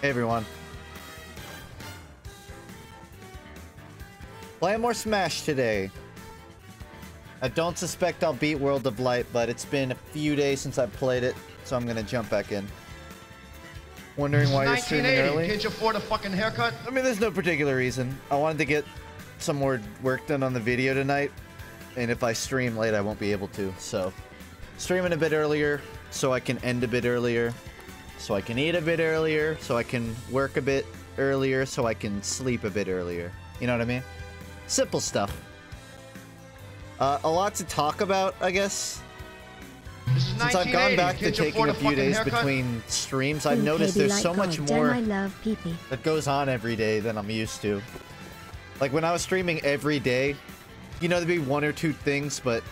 Hey everyone. Playing more Smash today. I don't suspect I'll beat World of Light, but it's been a few days since I played it, so I'm gonna jump back in. Wondering why you're streaming early? Can't you afford a fucking haircut? I mean, there's no particular reason. I wanted to get some more work done on the video tonight, and if I stream late, I won't be able to, so... Streaming a bit earlier, so I can end a bit earlier, so I can eat a bit earlier, so I can work a bit earlier, so I can sleep a bit earlier. You know what I mean? Simple stuff. A lot to talk about, I guess. Since I've gone back to taking a few days between streams, I've noticed there's so much more that goes on every day than I'm used to. Like, when I was streaming every day, you know, there'd be one or two things, but...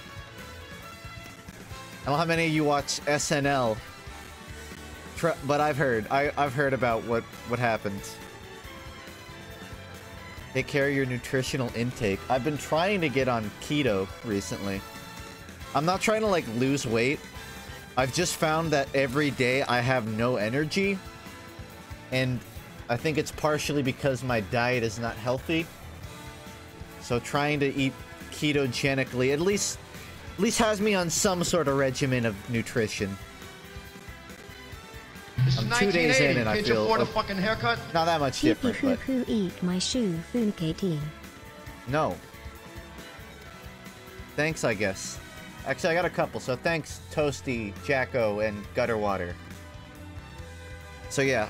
I don't know how many of you watch SNL, but I've heard about what happens. Take care of your nutritional intake. I've been trying to get on keto recently. I'm not trying to, like, lose weight. I've just found that every day I have no energy. And I think it's partially because my diet is not healthy. So trying to eat ketogenically at least has me on some sort of regimen of nutrition. I'm 2 days in and I feel a fucking haircut? Not that much different, but... eat my shoe, FUNKe team. No. Thanks, I guess. Actually, I got a couple, so thanks, Toasty, Jacko, and Gutter Water. So yeah,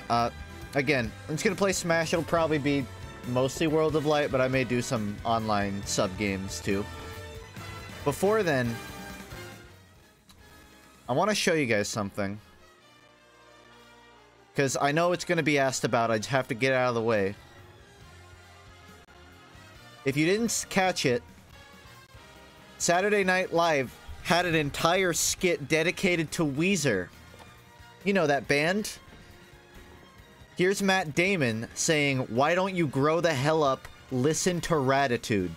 again, I'm just gonna play Smash. It'll probably be mostly World of Light, but I may do some online sub-games, too. Before then, I want to show you guys something. Because I know it's going to be asked about, I just have to get out of the way. If you didn't catch it, Saturday Night Live had an entire skit dedicated to Weezer. You know that band? Here's Matt Damon saying, "Why don't you grow the hell up, listen to Ratitude."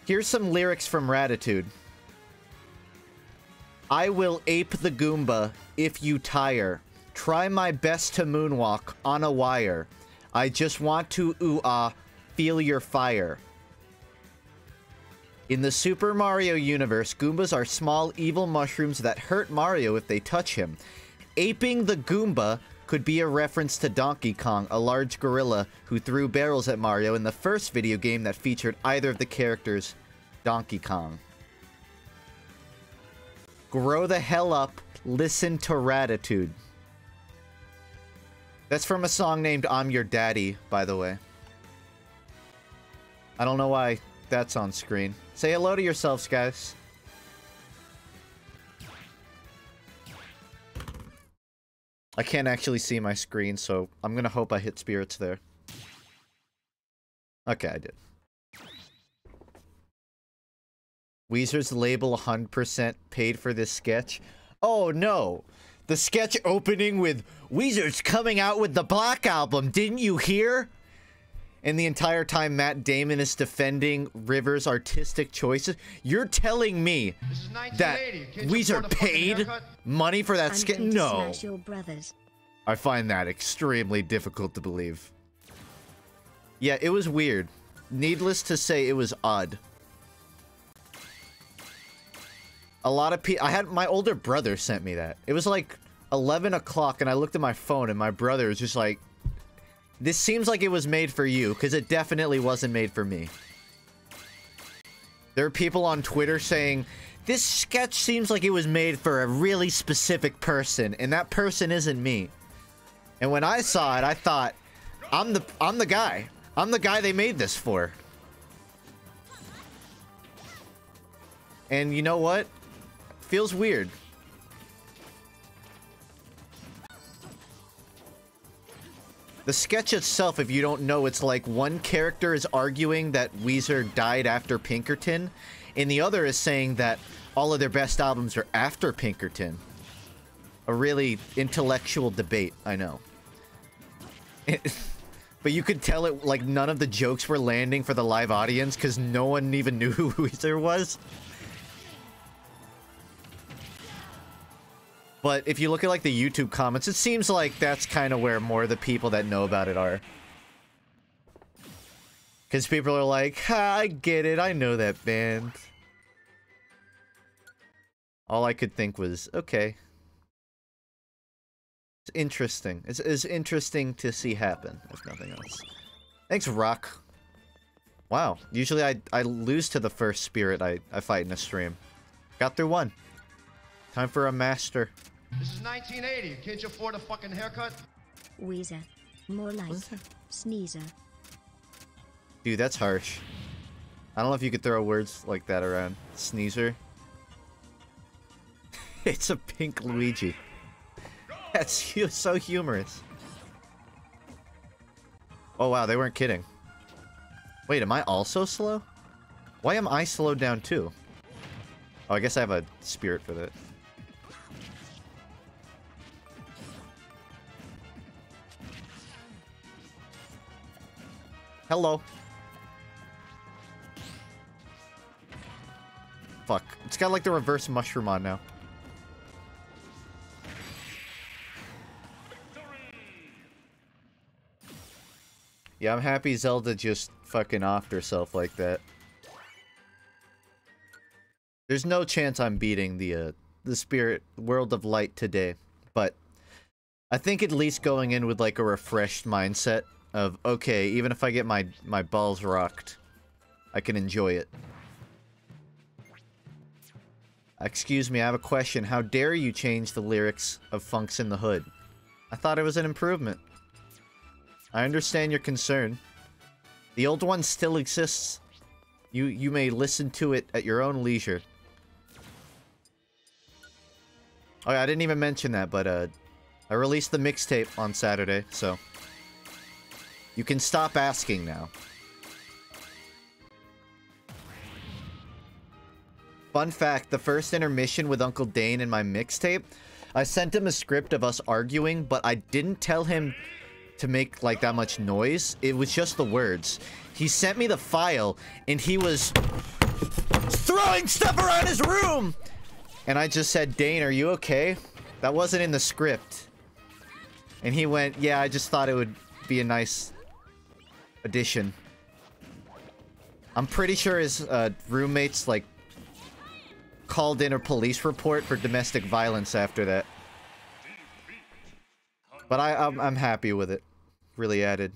Here's some lyrics from Ratitude. I will ape the Goomba if you tire. Try my best to moonwalk on a wire. I just want to ooh-ah, feel your fire. In the Super Mario universe, Goombas are small evil mushrooms that hurt Mario if they touch him. Aping the Goomba could be a reference to Donkey Kong, a large gorilla who threw barrels at Mario in the first video game that featured either of the characters, Donkey Kong. Grow the hell up, listen to Ratitude. That's from a song named I'm Your Daddy, by the way. I don't know why that's on screen. Say hello to yourselves, guys. I can't actually see my screen, so I'm gonna hope I hit spirits there. Okay, I did. Weezer's label 100% paid for this sketch. Oh no! The sketch opening with Weezer's coming out with the Black Album, didn't you hear? And the entire time Matt Damon is defending Rivers' artistic choices. You're telling me that Weezer paid money for that sketch? No. I find that extremely difficult to believe. Yeah, it was weird. Needless to say, it was odd. A lot of people... my older brother sent me that. It was like 11 o'clock and I looked at my phone and my brother was just like, this seems like it was made for you, because it definitely wasn't made for me. There are people on Twitter saying, this sketch seems like it was made for a really specific person, and that person isn't me. And when I saw it, I thought, I'm the guy. I'm the guy they made this for. And you know what? Feels weird. The sketch itself, if you don't know, it's like one character is arguing that Weezer died after Pinkerton, and the other is saying that all of their best albums are after Pinkerton. A really intellectual debate, I know. But you could tell it, like, none of the jokes were landing for the live audience, because no one even knew who Weezer was. But if you look at like the YouTube comments, it seems like that's kind of where more of the people that know about it are. Because people are like, ha, I get it, I know that band. All I could think was, okay. It's interesting. It's interesting to see happen, if nothing else. Thanks, Rock. Wow, usually I lose to the first spirit I fight in a stream. Got through one. Time for a master. This is 1980. Can't you afford a fucking haircut? Wheezer. More like sneezer. Dude, that's harsh. I don't know if you could throw words like that around. Sneezer. It's a pink Luigi. That's so humorous. Oh wow, they weren't kidding. Wait, am I also slow? Why am I slowed down too? Oh, I guess I have a spirit for that. Hello. Fuck. It's got like the reverse mushroom on now. Yeah, I'm happy Zelda just fucking offed herself like that. There's no chance I'm beating the Spirit World of Light today, but I think at least going in with like a refreshed mindset of, okay, even if I get my balls rocked, I can enjoy it. Excuse me, I have a question. How dare you change the lyrics of Funk's in the Hood? I thought it was an improvement. I understand your concern. The old one still exists. You may listen to it at your own leisure. Oh yeah, I didn't even mention that, but I released the mixtape on Saturday, so you can stop asking now. Fun fact, the first intermission with Uncle Dane in my mixtape, I sent him a script of us arguing, but I didn't tell him to make like that much noise. It was just the words. He sent me the file and he was throwing stuff around his room. And I just said, Dane, are you okay? That wasn't in the script. And he went, yeah, I just thought it would be a nice addition. I'm pretty sure his roommates like called in a police report for domestic violence after that. But I'm happy with it. Really added.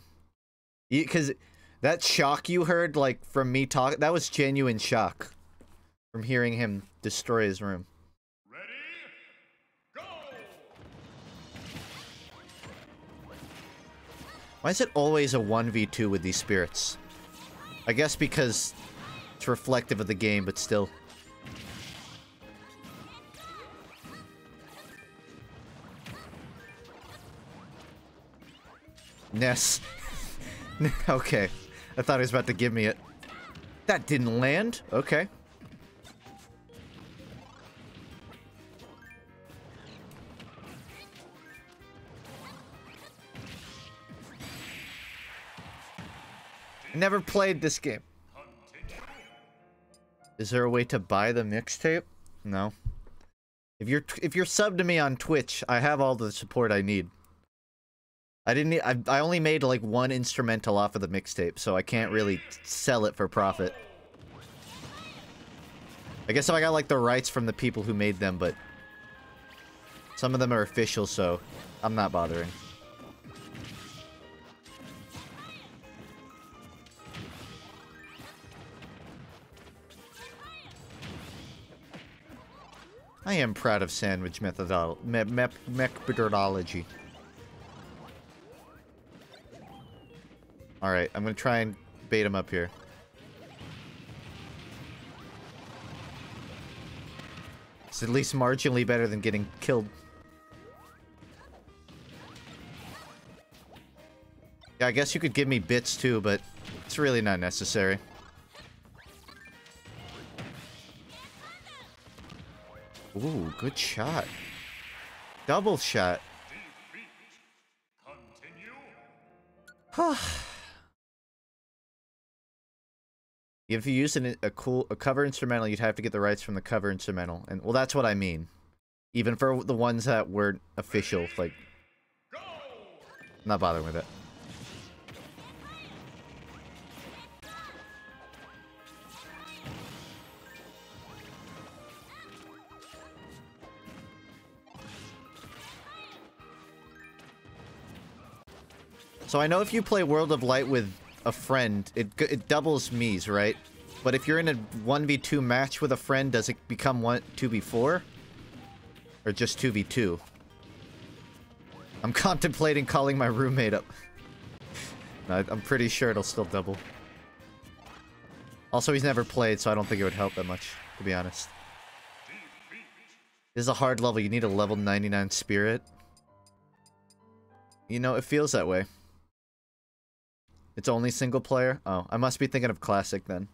Because that shock you heard, like, from me talking, that was genuine shock. From hearing him destroy his room. Ready? Go! Why is it always a 1v2 with these spirits? I guess because it's reflective of the game, but still. Ness. Okay. I thought he was about to give me it. That didn't land. Okay. I never played this game. Is there a way to buy the mixtape? No. If you're subbed to me on Twitch, I have all the support I need. I only made like one instrumental off of the mixtape, so I can't really sell it for profit. I guess if I got like the rights from the people who made them, but some of them are official, so I'm not bothering. I am proud of sandwich methodology. Alright, I'm gonna try and bait him up here. It's at least marginally better than getting killed. Yeah, I guess you could give me bits too, but it's really not necessary. Ooh, good shot. Double shot. If you use a cover instrumental, you'd have to get the rights from the cover instrumental. And, well, that's what I mean. Even for the ones that weren't official, like, not bothering with it. So I know if you play World of Light with a friend, it doubles me's, right? But if you're in a 1v2 match with a friend, does it become 2v4? Or just 2v2? I'm contemplating calling my roommate up. No, I'm pretty sure it'll still double. Also, he's never played, so I don't think it would help that much, to be honest. This is a hard level. You need a level 99 spirit. You know, it feels that way. It's only single player? Oh, I must be thinking of classic then.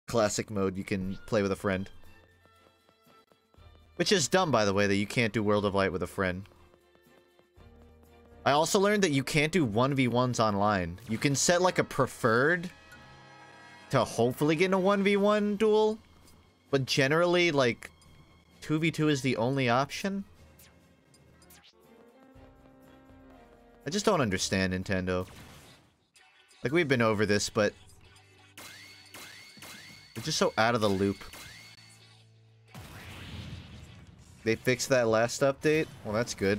Classic mode, you can play with a friend. Which is dumb, by the way, that you can't do World of Light with a friend. I also learned that you can't do 1v1s online. You can set, like, a preferred to hopefully get in a 1v1 duel. But generally, like, 2v2 is the only option. I just don't understand Nintendo. Like, we've been over this, but they're just so out of the loop. They fixed that last update? Well, that's good.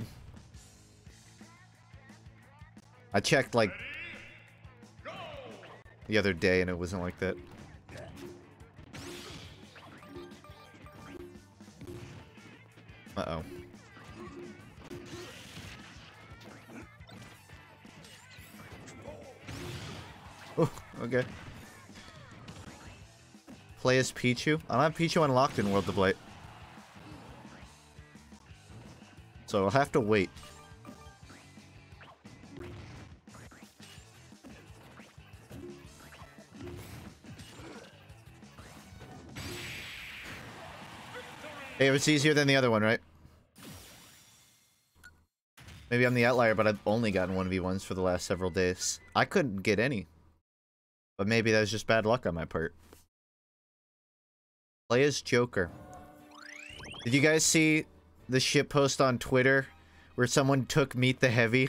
I checked, like, the other day, and it wasn't like that. Uh-oh. Oh, okay. Play as Pichu? I don't have Pichu unlocked in World of Light. So I'll have to wait. Hey, it was easier than the other one, right? Maybe I'm the outlier, but I've only gotten 1v1s for the last several days. I couldn't get any. But maybe that was just bad luck on my part. Play as Joker. Did you guys see the shitpost on Twitter where someone took Meet the Heavy?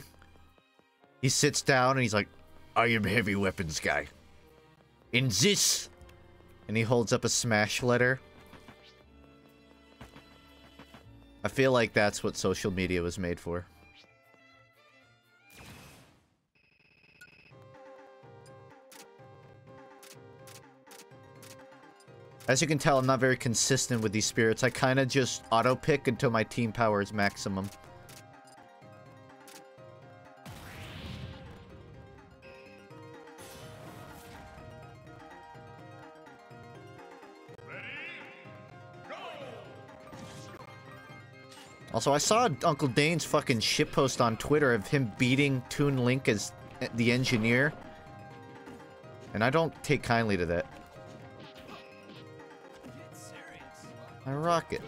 He sits down and he's like, I am heavy weapons guy. In this! And he holds up a smash letter. I feel like that's what social media was made for. As you can tell, I'm not very consistent with these spirits. I kind of just auto-pick until my team power is maximum. Also, I saw Uncle Dane's fucking shitpost on Twitter of him beating Toon Link as the engineer. And I don't take kindly to that. I rock it.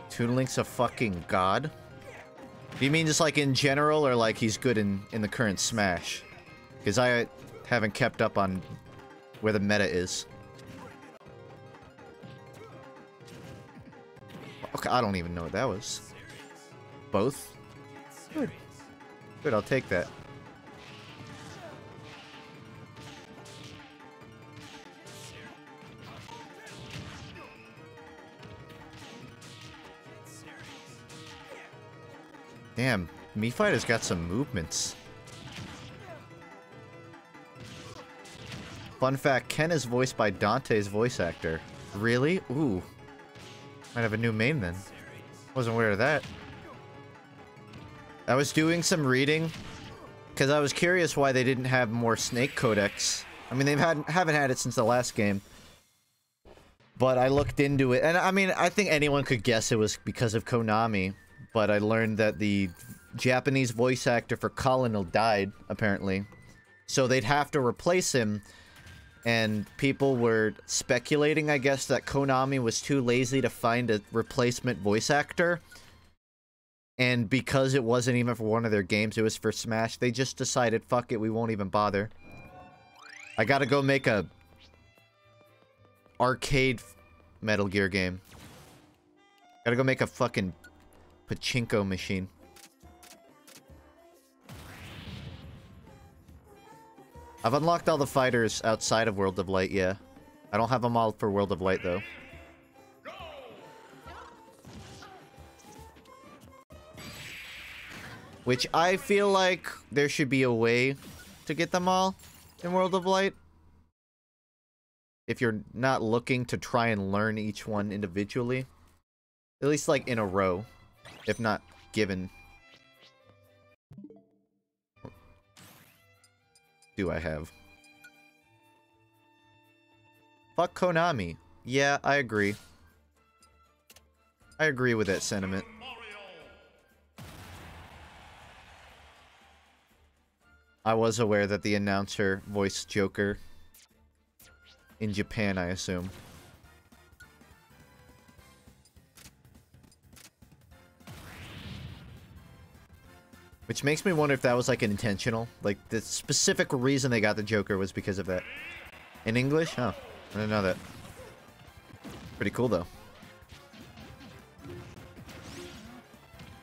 Toon Link's a fucking god? Do you mean just like in general, or like he's good in the current Smash? Because I haven't kept up on where the meta is. Okay, I don't even know what that was. Both? Good. Good, I'll take that. Damn, Mii Fighter's got some movements. Fun fact, Ken is voiced by Dante's voice actor. Really? Ooh. Might have a new main then. Wasn't aware of that. I was doing some reading because I was curious why they didn't have more Snake Codex. I mean, haven't had it since the last game. But I looked into it, and I mean, I think anyone could guess it was because of Konami. But I learned that the Japanese voice actor for Colonel died, apparently. So they'd have to replace him. And people were speculating, I guess, that Konami was too lazy to find a replacement voice actor. And because it wasn't even for one of their games, it was for Smash, they just decided, fuck it, we won't even bother. I gotta go make a arcade Metal Gear game. Gotta go make a fucking pachinko machine. I've unlocked all the fighters outside of World of Light, yeah. I don't have them all for World of Light, though. Which I feel like there should be a way to get them all in World of Light. If you're not looking to try and learn each one individually. At least, like, in a row. If not given. Do I have? Fuck Konami. Yeah, I agree. I agree with that sentiment. I was aware that the announcer voiced Joker in Japan, I assume. Which makes me wonder if that was, like, intentional. Like, the specific reason they got the Joker was because of that. In English? Oh, I didn't know that. Pretty cool, though.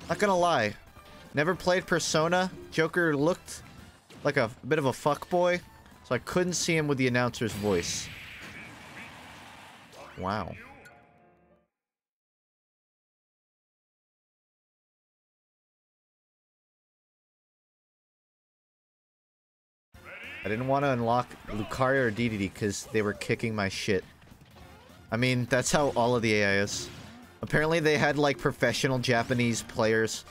Not gonna lie. Never played Persona. Joker looked like a bit of a fuckboy, so I couldn't see him with the announcer's voice. Wow. I didn't want to unlock Lucario or DDD because they were kicking my shit. I mean, that's how all of the AI is. Apparently they had, like, professional Japanese players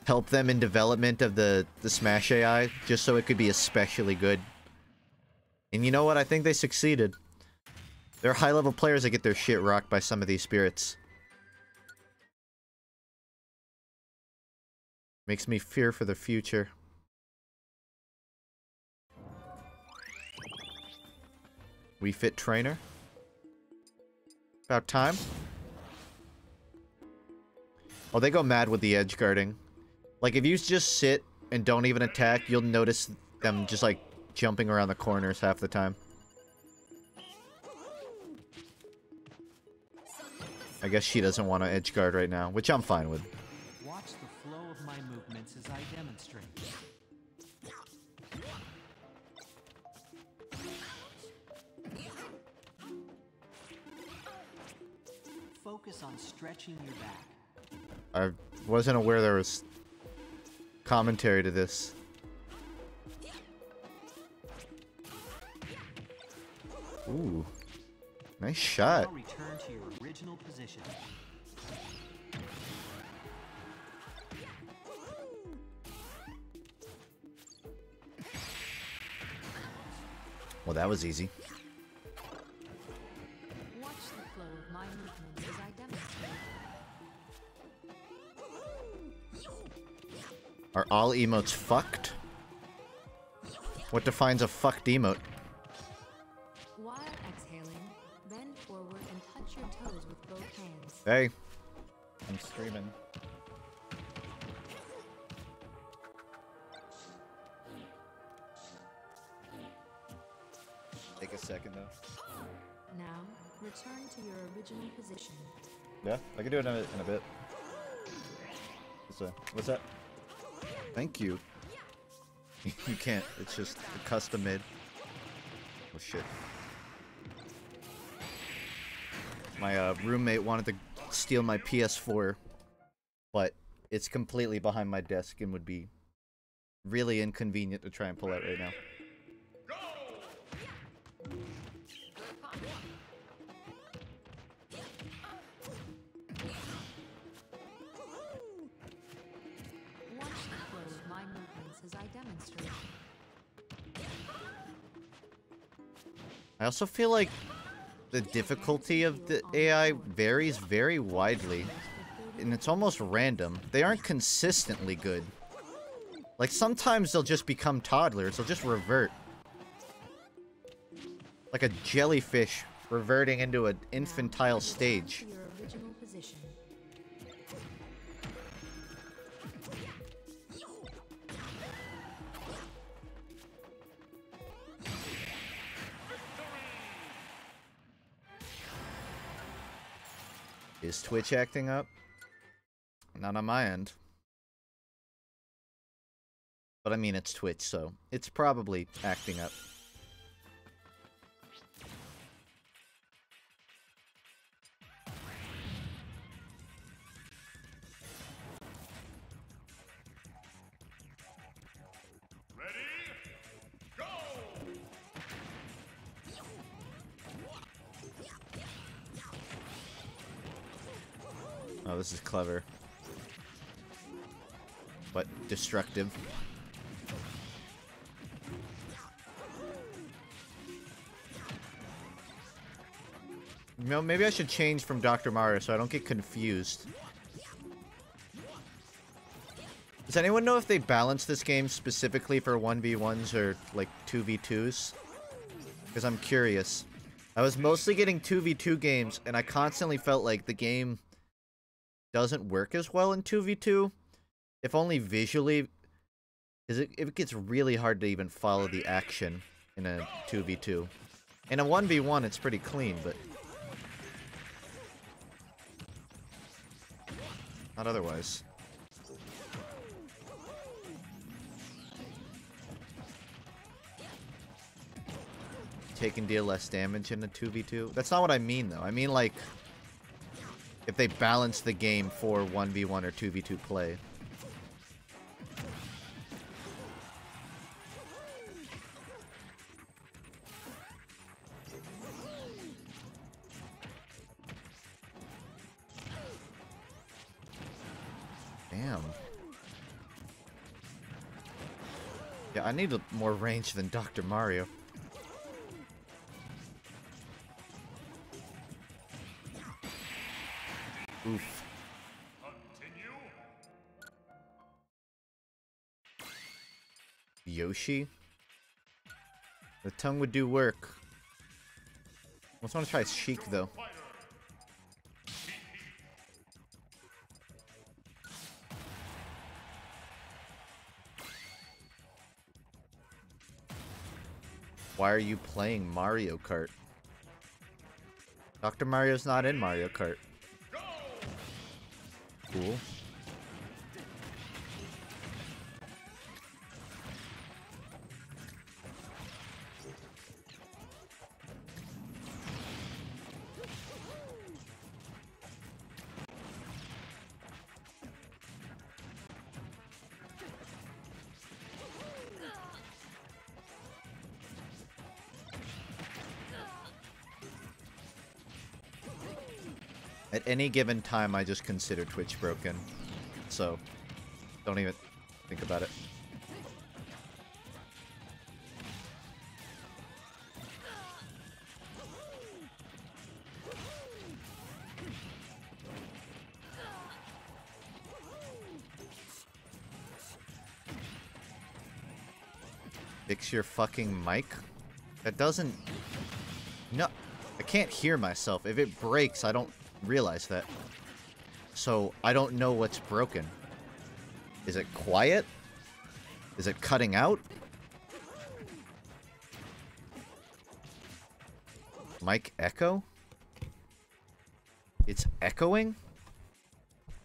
help them in development of the Smash AI, just so it could be especially good. And you know what? I think they succeeded. They're high-level players that get their shit rocked by some of these spirits. Makes me fear for the future. We Fit Trainer. About time. Oh, they go mad with the edge guarding. Like, if you just sit and don't even attack, you'll notice them just, like, jumping around the corners half the time. I guess she doesn't want to edge guard right now, which I'm fine with. Watch the flow of my movements as I demonstrate. Focus on stretching your back. I wasn't aware there was commentary to this. Ooh. Nice shot. Now return to your original position. Well, that was easy. Watch the flow of my movements as I demonstrate. Are all emotes fucked? What defines a fucked emote? While exhaling, bend forward and touch your toes with both hands. Hey. I'm streaming. Take a second, though. Now, return to your original position. Yeah, I can do it in a bit. What's that? Thank you. You can't. It's just a custom made. Oh shit. My roommate wanted to steal my PS4, but it's completely behind my desk and would be really inconvenient to try and pull out right now. As I demonstrate. I also feel like the difficulty of the AI varies very widely, and it's almost random. They aren't consistently good. Like, sometimes they'll just become toddlers, they'll just revert. Like a jellyfish reverting into an infantile stage. Is Twitch acting up? Not on my end. But I mean, it's Twitch, so it's probably acting up. Oh, this is clever. But destructive. You know, maybe I should change from Dr. Mario so I don't get confused. Does anyone know if they balance this game specifically for 1v1s or, like, 2v2s? Because I'm curious. I was mostly getting 2v2 games, and I constantly felt like the game doesn't work as well in 2v2. If only visually. Because it gets really hard to even follow the action in a 2v2. In a 1v1, it's pretty clean, but not otherwise. Take and deal less damage in a 2v2. That's not what I mean, though. I mean, like, if they balance the game for 1v1 or 2v2 play. Damn. Yeah, I need more range than Dr. Mario. Oof. Continue. Yoshi? The tongue would do work. I just want to try Sheik, though. Why are you playing Mario Kart? Dr. Mario's not in Mario Kart. Cool. At any given time, I just consider Twitch broken. So, don't even think about it. Fix your fucking mic? That doesn't... No, I can't hear myself. If it breaks, I don't realize that. So, I don't know what's broken. Is it quiet? Is it cutting out? Mic echo? It's echoing?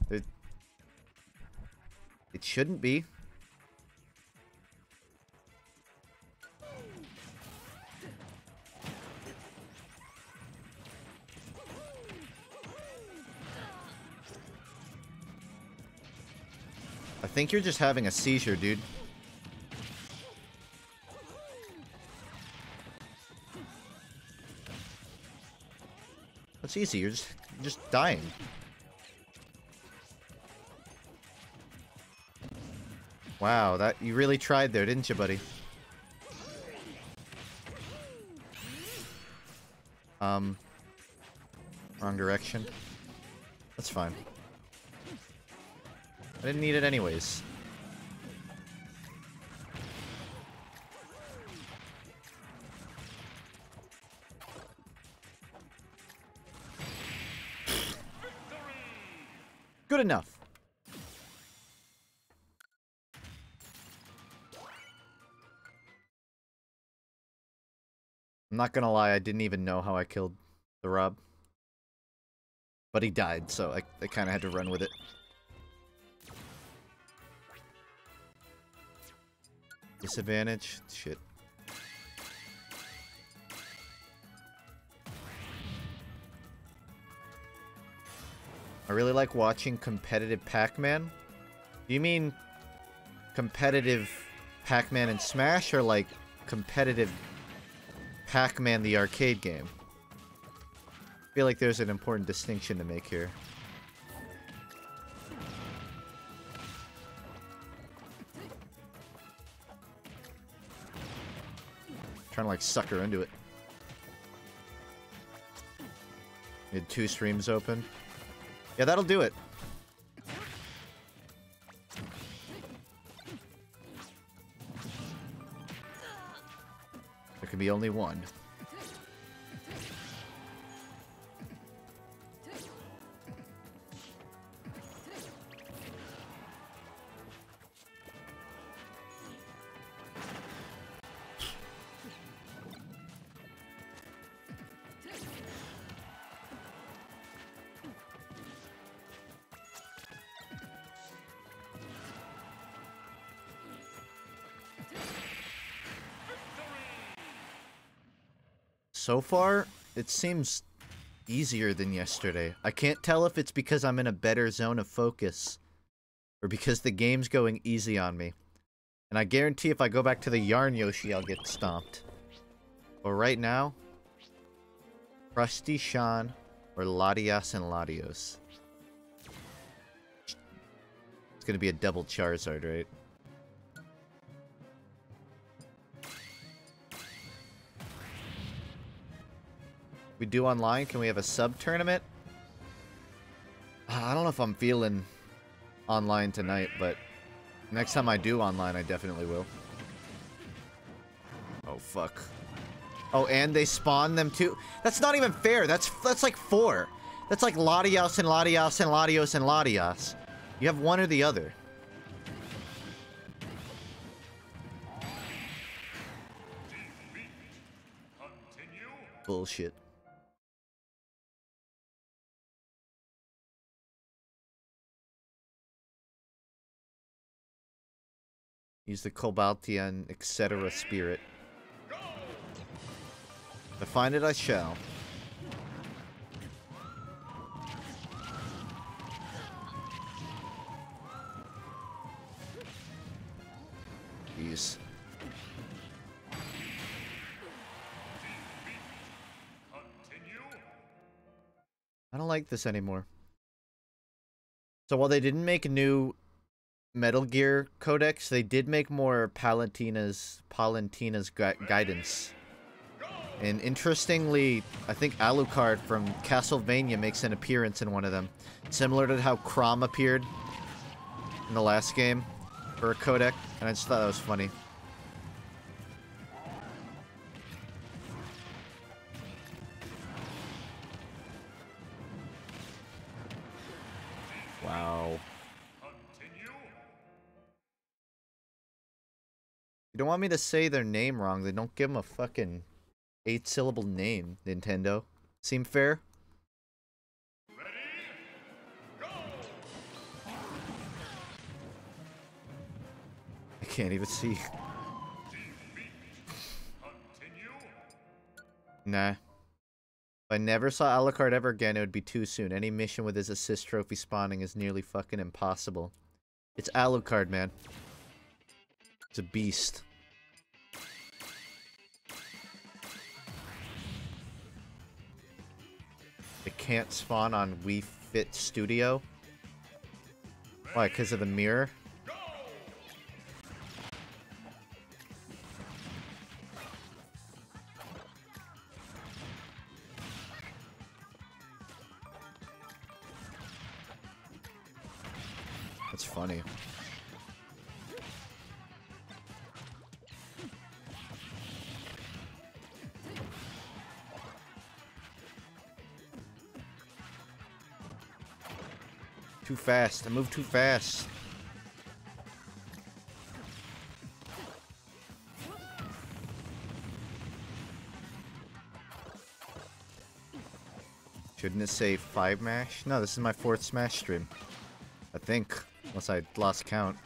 It shouldn't be. I think you're just having a seizure, dude. It's easy, you're just dying. Wow, that you really tried there, didn't you, buddy? Wrong direction. That's fine. I didn't need it anyways. Good enough. I'm not gonna lie, I didn't even know how I killed the Rob. But he died, so I kind of had to run with it. Disadvantage? Shit. I really like watching competitive Pac-Man. Do you mean competitive Pac-Man in Smash, or like competitive Pac-Man the arcade game? I feel like there's an important distinction to make here. Trying to like suck her into it. We had 2 streams open. Yeah, that'll do it. There can be only one. So far, it seems easier than yesterday. I can't tell if it's because I'm in a better zone of focus or because the game's going easy on me. And I guarantee if I go back to the Yarn Yoshi, I'll get stomped. But right now, Rusty Sean or Latias and Latios. It's gonna be a double Charizard, right? We do online? Can we have a sub-tournament? I don't know if I'm feeling online tonight, but next time I do online, I definitely will. Oh, fuck. Oh, and they spawn them too? That's not even fair. That's like 4. That's like Latios and Latios and Latios and Latios. You have one or the other. Bullshit. Use the Cobaltian, etc. spirit. If I find it, I shall. Jeez. I don't like this anymore. So while they didn't make new Metal Gear codex, they did make more Palutina's guidance. And interestingly, I think Alucard from Castlevania makes an appearance in one of them. Similar to how Crom appeared in the last game for a codec. And I just thought that was funny. Wow. You don't want me to say their name wrong. They don't give them a fucking 8-syllable name, Nintendo. Seem fair? Ready? Go! I can't even see. Nah. If I never saw Alucard ever again, it would be too soon. Any mission with his assist trophy spawning is nearly fucking impossible. It's Alucard, man. It's a beast. It can't spawn on Wii Fit Studio. Why? Because of the mirror? That's funny. Too fast. I moved too fast. Shouldn't it say 5 Smash? No, this is my 4th Smash stream. I think. Unless I lost count.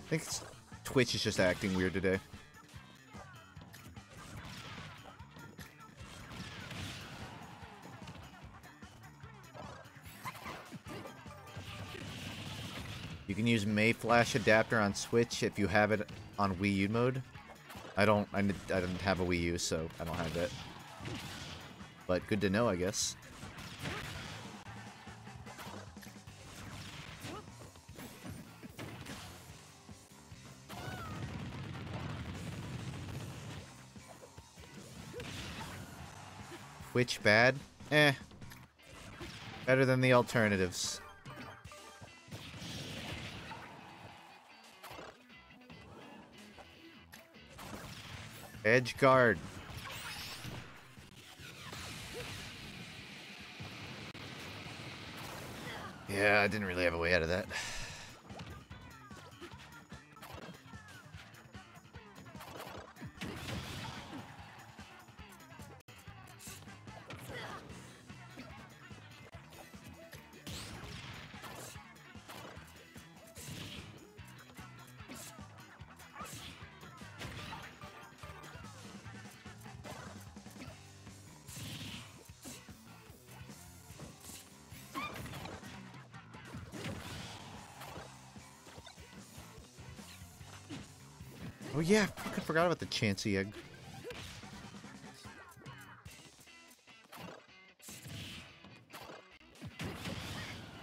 I think Twitch is just acting weird today. You can use May Flash adapter on Switch if you have it on Wii U mode. I don't have a Wii U, so I don't have it. But good to know, I guess. Twitch bad? Eh. Better than the alternatives. Edge guard. Yeah, I didn't really have a way out of that. Oh yeah, I fucking forgot about the Chansey egg.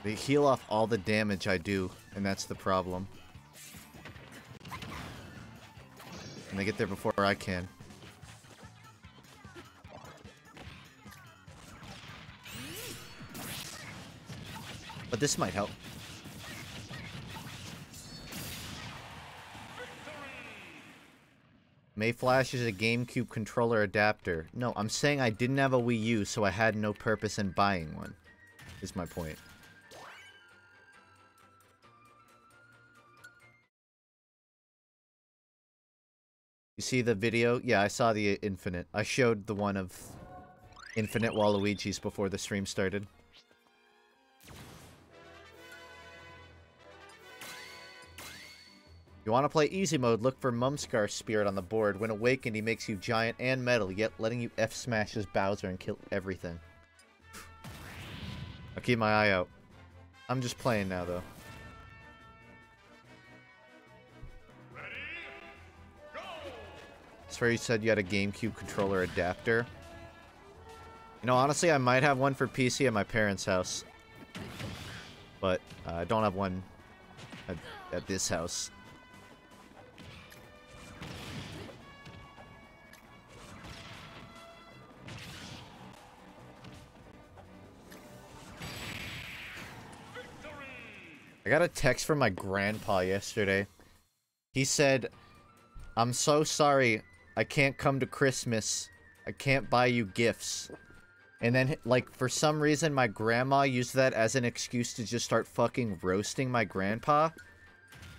They heal off all the damage I do, and that's the problem. And they get there before I can. But this might help. May Flash is a GameCube controller adapter. No, I'm saying I didn't have a Wii U, so I had no purpose in buying one. Is my point. You see the video? Yeah, I saw the Infinite. I showed the one of Infinite Waluigi's before the stream started. You want to play easy mode, look for Mumscar Spirit on the board. When awakened, he makes you giant and metal, yet letting you F-smash his Bowser and kill everything. I'll keep my eye out. I'm just playing now, though. Ready, go! That's where you said you had a GameCube controller adapter. You know, honestly, I might have one for PC at my parents' house. But I don't have one at this house. I got a text from my grandpa yesterday. He said, "I'm so sorry, I can't come to Christmas. I can't buy you gifts." And then, like, for some reason, my grandma used that as an excuse to just start fucking roasting my grandpa.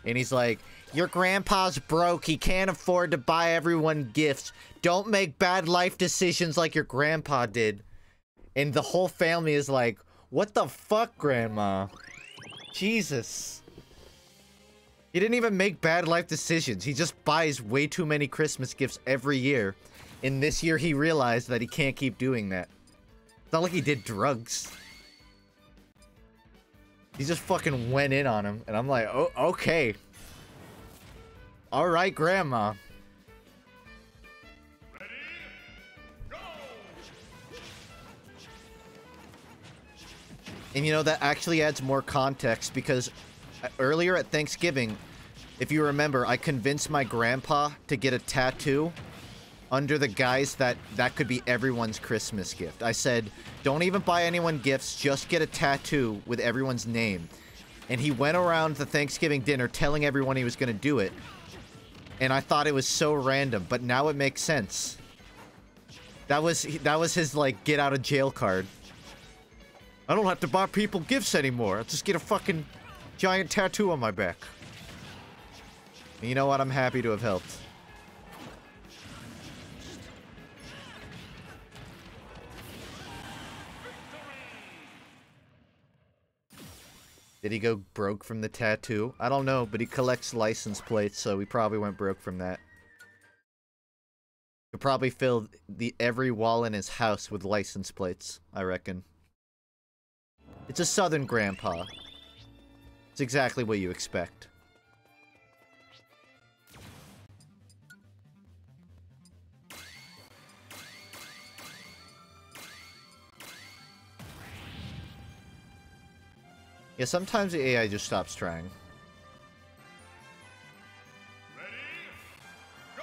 And he's like, "Your grandpa's broke. He can't afford to buy everyone gifts. Don't make bad life decisions like your grandpa did." And the whole family is like, "What the fuck, grandma?" Jesus. He didn't even make bad life decisions. He just buys way too many Christmas gifts every year. And this year he realized that he can't keep doing that. It's not like he did drugs. He just fucking went in on him. And I'm like, oh, okay. Alright, grandma. Ready, go! And you know, that actually adds more context because earlier at Thanksgiving, if you remember, I convinced my grandpa to get a tattoo under the guise that that could be everyone's Christmas gift. I said, don't even buy anyone gifts, just get a tattoo with everyone's name. And he went around the Thanksgiving dinner telling everyone he was going to do it. And I thought it was so random, but now it makes sense. That was his, like, get out of jail card. I don't have to buy people gifts anymore. I'll just get a fucking giant tattoo on my back. And you know what? I'm happy to have helped. Did he go broke from the tattoo? I don't know, but he collects license plates, so he probably went broke from that. Could probably fill every wall in his house with license plates, I reckon. It's a southern grandpa. It's exactly what you expect. Yeah, sometimes the AI just stops trying. Ready? Go!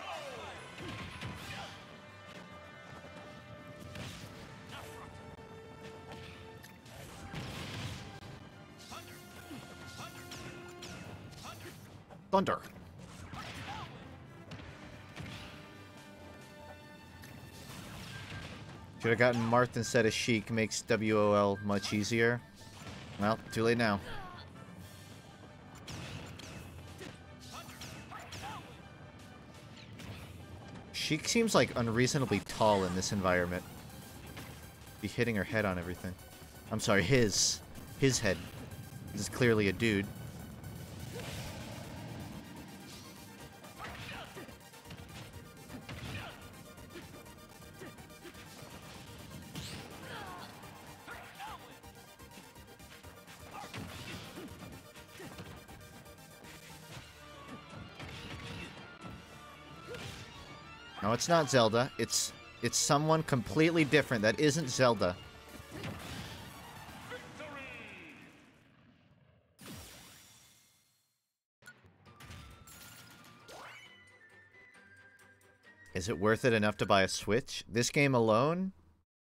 Thunder. Should have gotten Marth instead of Sheik. Makes WOL much easier. Well, too late now. Sheik seems like unreasonably tall in this environment. Be hitting her head on everything. I'm sorry, his head. This is clearly a dude. No, it's not Zelda. It's someone completely different that isn't Zelda. Is it worth it enough to buy a Switch? This game alone?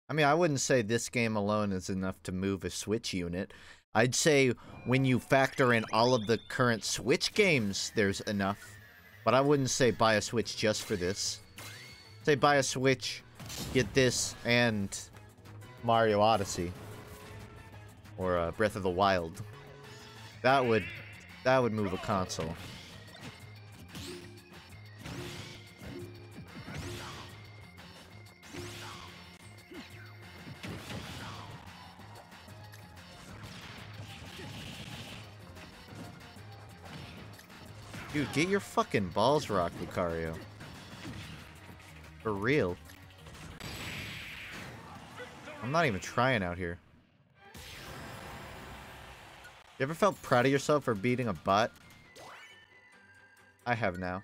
I mean, I wouldn't say this game alone is enough to move a Switch unit. I'd say when you factor in all of the current Switch games, there's enough. But I wouldn't say buy a Switch just for this. Say buy a Switch, get this, and Mario Odyssey. Or Breath of the Wild. That would move a console. Dude, get your fucking balls rocked, Lucario. For real. I'm not even trying out here. You ever felt proud of yourself for beating a bot? I have now.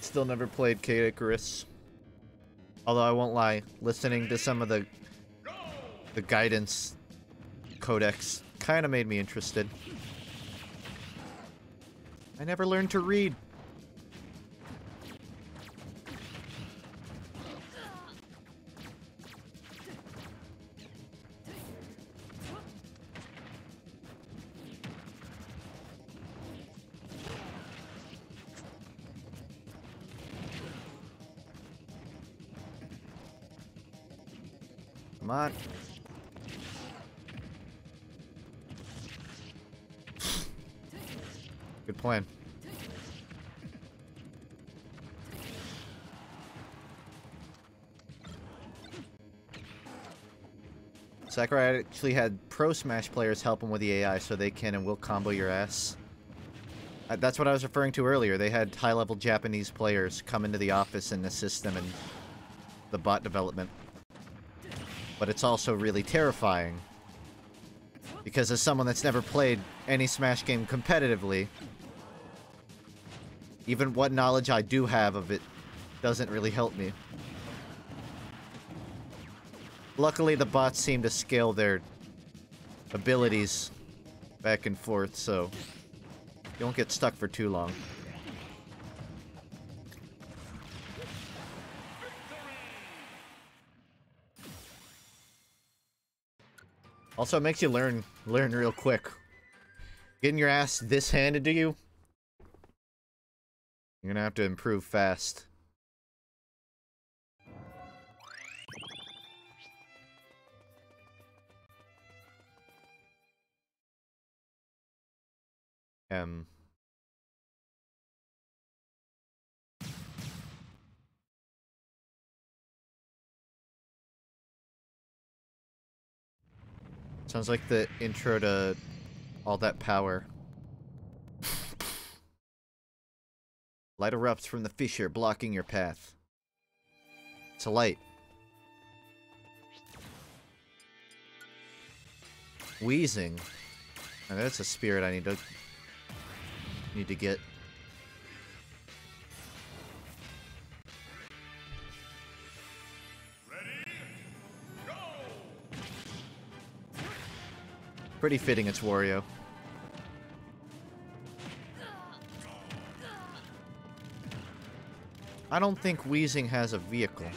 Still never played Kate Icarus. Although I won't lie, listening to some of the guidance codex kind of made me interested. I never learned to read. Come on. Good plan. Sakurai actually had Pro Smash players help him with the AI so they can and will combo your ass. That's what I was referring to earlier. They had high-level Japanese players come into the office and assist them in the bot development. But it's also really terrifying. Because as someone that's never played any Smash game competitively, even what knowledge I do have of it doesn't really help me. Luckily, the bots seem to scale their abilities back and forth, so you won't get stuck for too long. Also, it makes you learn real quick. Getting your ass this handed to you, you're gonna have to improve fast. Sounds like the intro to All That Power. Light erupts from the fissure, blocking your path. It's a light. Wheezing. And that's a spirit I need to get. Pretty fitting it's Wario. I don't think Wheezing has a vehicle. I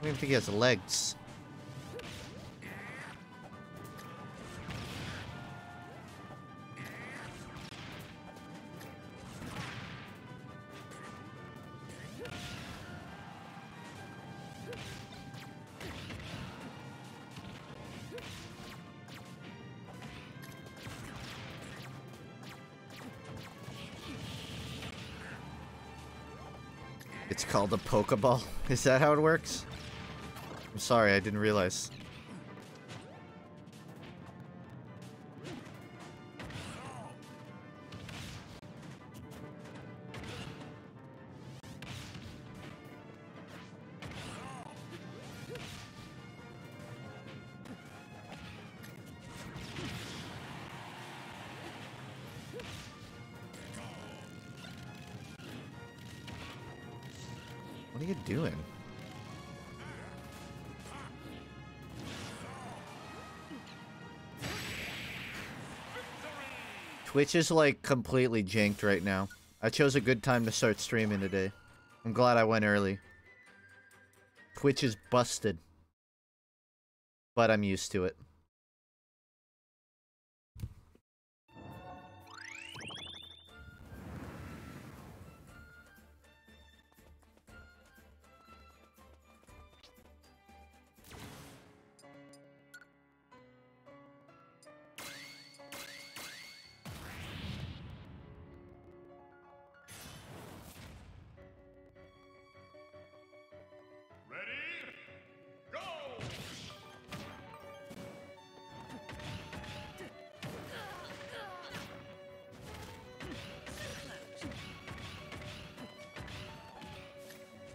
don't even think he has legs. It's called a Pokeball. Is that how it works? I'm sorry, I didn't realize. What are you doing? Twitch is like completely janked right now. I chose a good time to start streaming today. I'm glad I went early. Twitch is busted. But I'm used to it.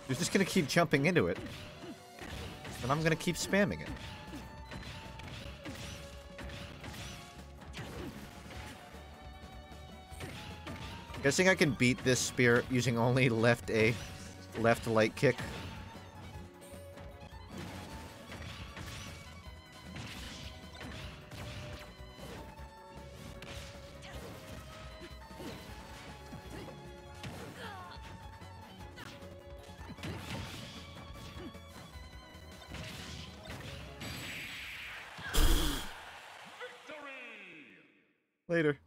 You're just gonna keep jumping into it. And I'm gonna keep spamming it. Guessing I can beat this spear using only left light kick. Later.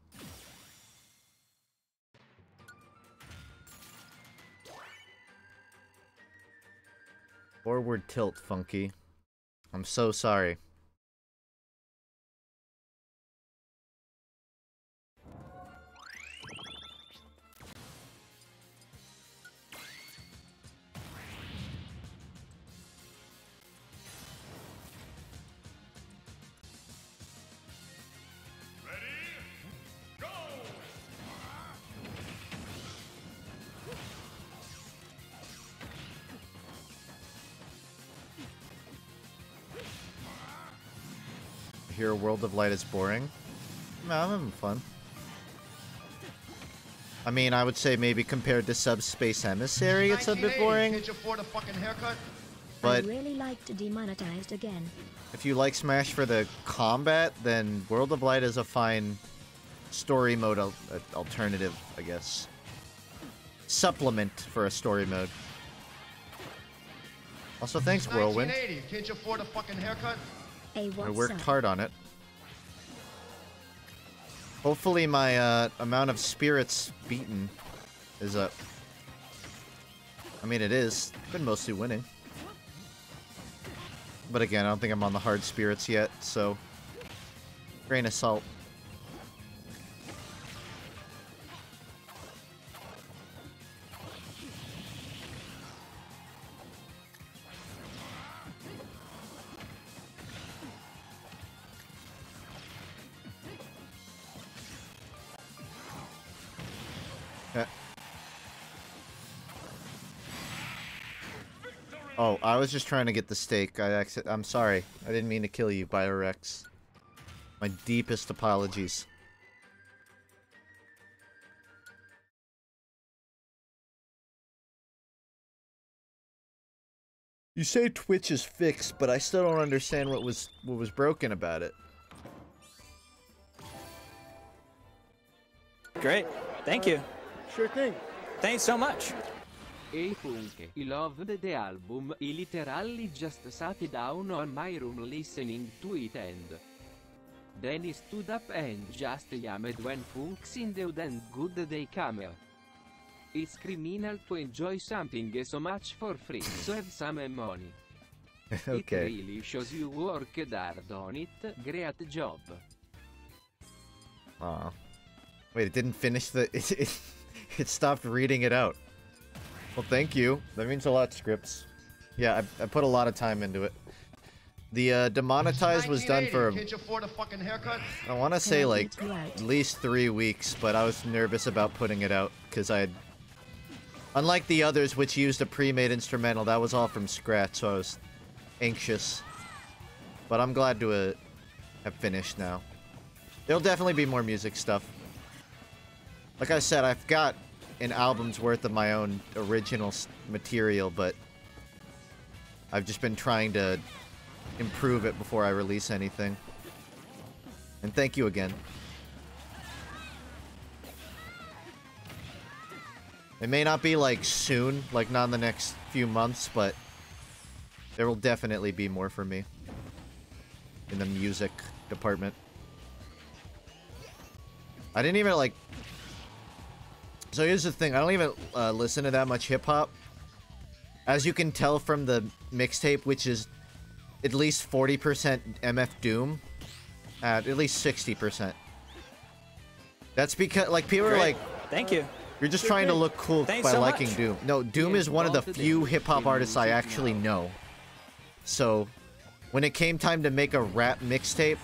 Forward tilt, FUNKe. I'm so sorry. Here, World of Light is boring. No, I'm having fun. I mean, I would say maybe compared to Subspace Emissary, it's a bit boring. Can't you afford a fucking haircut? But I really like to demonetized again. if you like Smash for the combat, then World of Light is a fine story mode alternative, I guess. Supplement for a story mode. Also, thanks, Whirlwind. 1980. Can't you afford a fucking haircut? A I what's worked up? hard on it. Hopefully my amount of spirits beaten is up. I mean, it is. Been mostly winning. But again, I don't think I'm on the hard spirits yet, so grain of salt. Oh, I was just trying to get the steak. I'm sorry. I didn't mean to kill you, Biorex. My deepest apologies. You say Twitch is fixed, but I still don't understand what was broken about it. Great. Thank you. Sure thing. Thanks so much. Hey FUNKe, I loved the album, I literally just sat down on my room listening to it and then I stood up and just yammed when FUNKe in the and good they come. It's criminal to enjoy something so much for free, so have some money. Okay. It really shows you worked hard on it, great job. Aw. Wait, it didn't finish the... It stopped reading it out. Well, thank you. That means a lot, Scripts. Yeah, I put a lot of time into it. The demonetized was done for... Can't you afford a fucking haircut? I want to say, like, Right. at least 3 weeks, but I was nervous about putting it out, because I had... Unlike the others, which used a pre-made instrumental, that was all from scratch, so I was anxious. But I'm glad to have finished now. There'll definitely be more music stuff. Like I said, I've got an album's worth of my own original material, but I've just been trying to improve it before I release anything. And thank you again. It may not be like soon, like not in the next few months, but there will definitely be more for me in the music department. I didn't even like... So here's the thing, I don't even listen to that much hip-hop. As you can tell from the mixtape, which is at least 40% MF Doom, at least 60%. That's because, like, people are like... Thank you. You're just trying to look cool Thanks by so liking much. Doom. No, Doom is one of the few hip-hop artists I actually know. So, when it came time to make a rap mixtape,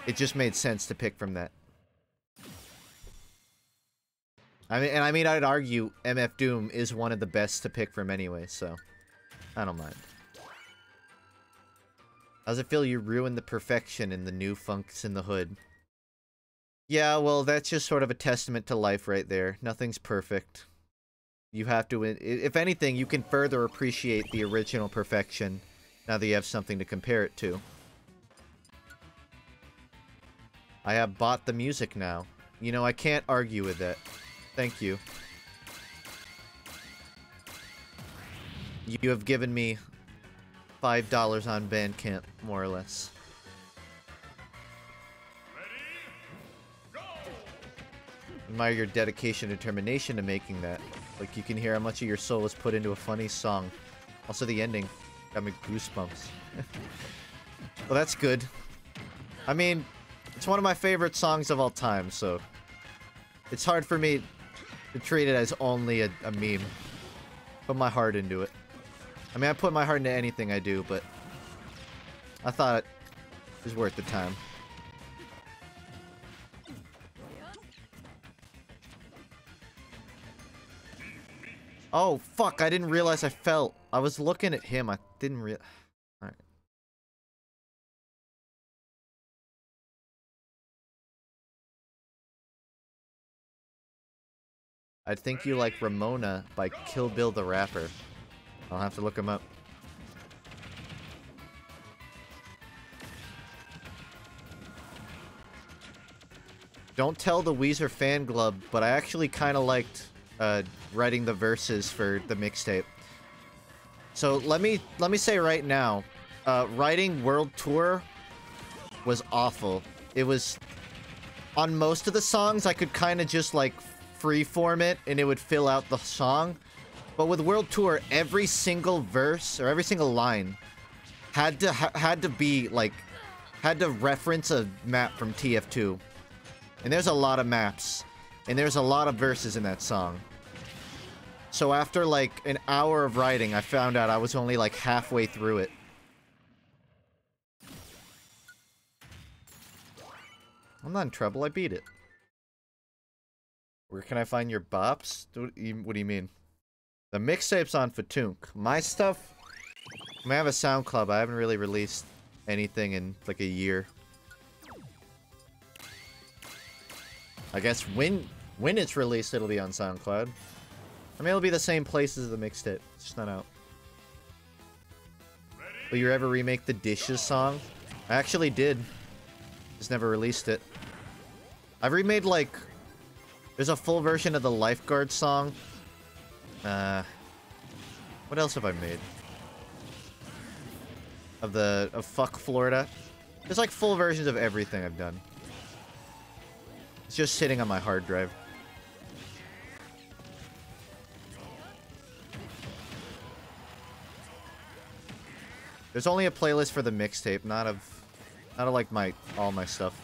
it just made sense to pick from that. I mean, I'd argue MF Doom is one of the best to pick from anyway, so I don't mind. How's it feel you ruined the perfection in the new Funks in the Hood? Yeah, well, that's just sort of a testament to life right there. Nothing's perfect. You have to, if anything, you can further appreciate the original perfection now that you have something to compare it to. I have bought the music now. You know, I can't argue with that. Thank you. You have given me $5 on Bandcamp, more or less. Admire your dedication and determination to making that. Like, you can hear how much of your soul is put into a funny song. Also, the ending got me goosebumps. Well, that's good. I mean, it's one of my favorite songs of all time, so... It's hard for me to treat it as only a meme. Put my heart into it. I mean, I put my heart into anything I do, but... I thought it was worth the time. Oh, fuck, I didn't realize I fell. I was looking at him, I didn't realize... Alright. I think you like Ramona by Kill Bill the Rapper. I'll have to look him up. Don't tell the Weezer fan club, but I actually kind of liked writing the verses for the mixtape. So let me say right now, writing World Tour was awful. It was... On most of the songs, I could kind of just, like, freeform it, and it would fill out the song. But with World Tour, every single verse, or every single line, had to be, like... Had to reference a map from TF2. And there's a lot of maps. And there's a lot of verses in that song. So after, like, an hour of writing, I found out I was only, like, halfway through it. I'm not in trouble, I beat it. Where can I find your bops? What do you mean? The mixtape's on FUNKe. My stuff... I have a SoundCloud, I haven't really released anything in, like, a year. I guess when it's released, it'll be on SoundCloud. I mean, it'll be the same place as the mixtape. It's just not out. Will you ever remake the Dishes song? I actually did. Just never released it. I've remade, like... There's a full version of the Lifeguard song. What else have I made? Of Fuck Florida. There's, like, full versions of everything I've done. It's just sitting on my hard drive. There's only a playlist for the mixtape, not of like all my stuff.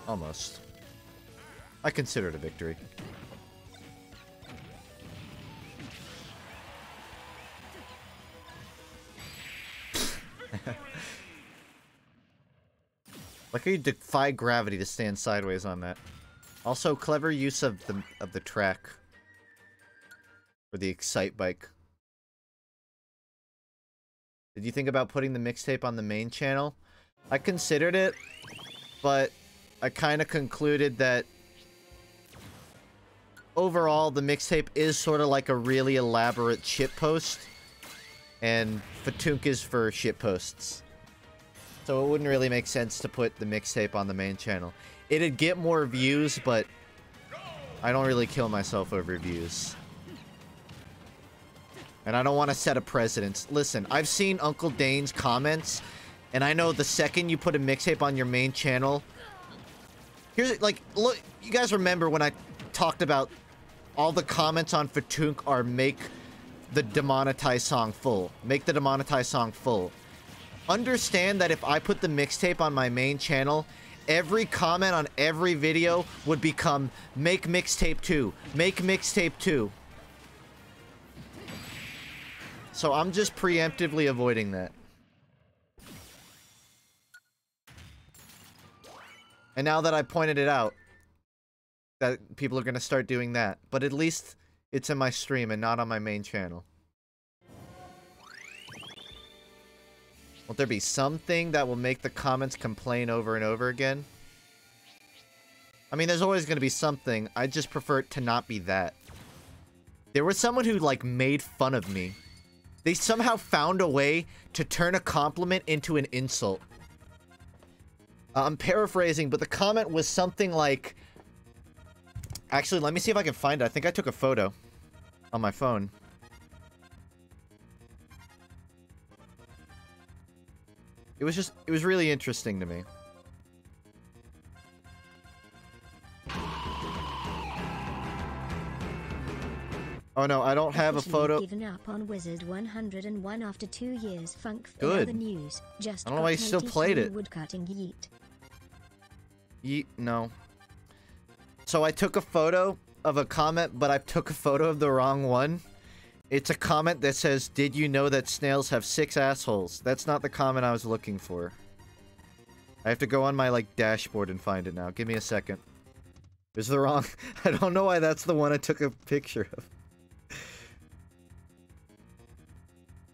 Almost. I consider it a victory. Like how you defy gravity to stand sideways on that. Also, clever use of the track. For the Excite bike. Did you think about putting the mixtape on the main channel? I considered it, but I kind of concluded that overall the mixtape is sort of like a really elaborate shitpost, and FUNKe is for shitposts. So it wouldn't really make sense to put the mixtape on the main channel. It'd get more views, but I don't really kill myself over views. And I don't want to set a precedent. Listen, I've seen Uncle Dane's comments, and I know the second you put a mixtape on your main channel... Here's, like, look, you guys remember when I talked about all the comments on FUNKe are make the demonetized song full. Make the demonetized song full. Understand that if I put the mixtape on my main channel, every comment on every video would become, make mixtape 2. Make mixtape 2. So I'm just preemptively avoiding that. And now that I pointed it out, that people are going to start doing that. But at least it's in my stream and not on my main channel. Won't there be something that will make the comments complain over and over again? I mean, there's always going to be something. I just prefer it to not be that. There was someone who, like, made fun of me. They somehow found a way to turn a compliment into an insult. I'm paraphrasing, but the comment was something like... Actually, let me see if I can find it. I think I took a photo on my phone. It was really interesting to me. Oh no, I don't have a photo. Given up on Wizard 101 after 2 years. FUNKe. Good. The news. Just I don't know why you still played it. Woodcutting yeet. Yeet, no. So I took a photo of a comment, but I took a photo of the wrong one. It's a comment that says, "Did you know that snails have 6 assholes?" That's not the comment I was looking for. I have to go on my, like, dashboard and find it now. Give me a second. It's the wrong... I don't know why that's the one I took a picture of.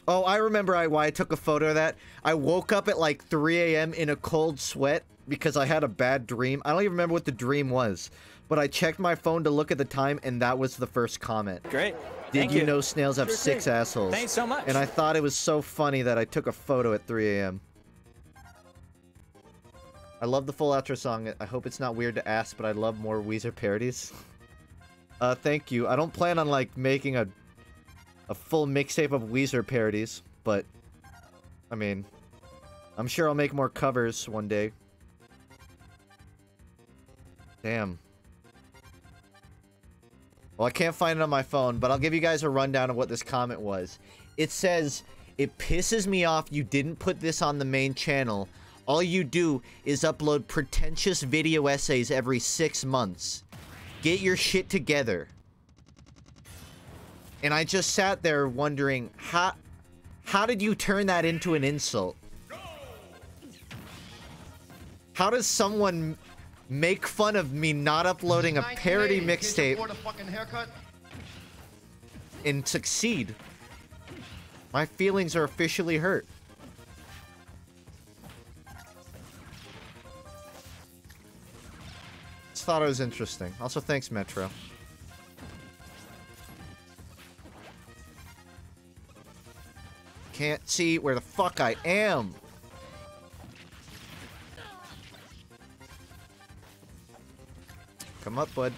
Oh, I remember why I took a photo of that. I woke up at like 3 a.m. in a cold sweat because I had a bad dream. I don't even remember what the dream was, but I checked my phone to look at the time, and that was the first comment. Great. Did you know snails have 6 assholes? Thanks so much. And I thought it was so funny that I took a photo at 3 a.m. I love the full outro song. I hope it's not weird to ask, but I love more Weezer parodies. Thank you. I don't plan on, like, making a full mixtape of Weezer parodies, but, I mean, I'm sure I'll make more covers one day. Damn. Well, I can't find it on my phone, but I'll give you guys a rundown of what this comment was. It says, "It pisses me off you didn't put this on the main channel. All you do is upload pretentious video essays every 6 months. Get your shit together." And I just sat there wondering, how did you turn that into an insult? How does someone make fun of me not uploading a parody mixtape and succeed? My feelings are officially hurt. Just thought it was interesting. Also, thanks, Metro. Can't see where the fuck I am. Come up, bud.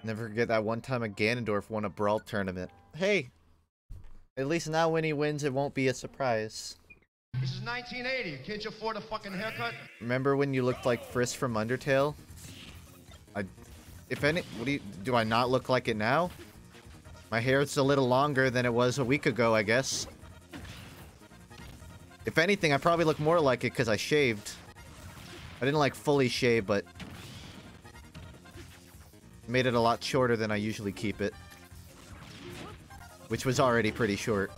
Never forget that one time a Ganondorf won a Brawl tournament. Hey! At least now when he wins, it won't be a surprise. This is 1980. Can't you afford a fucking haircut? Remember when you looked like Frisk from Undertale? If any, do I not look like it now? My hair's a little longer than it was a week ago, I guess. If anything, I probably look more like it because I shaved. I didn't like fully shave, but made it a lot shorter than I usually keep it. Which was already pretty short.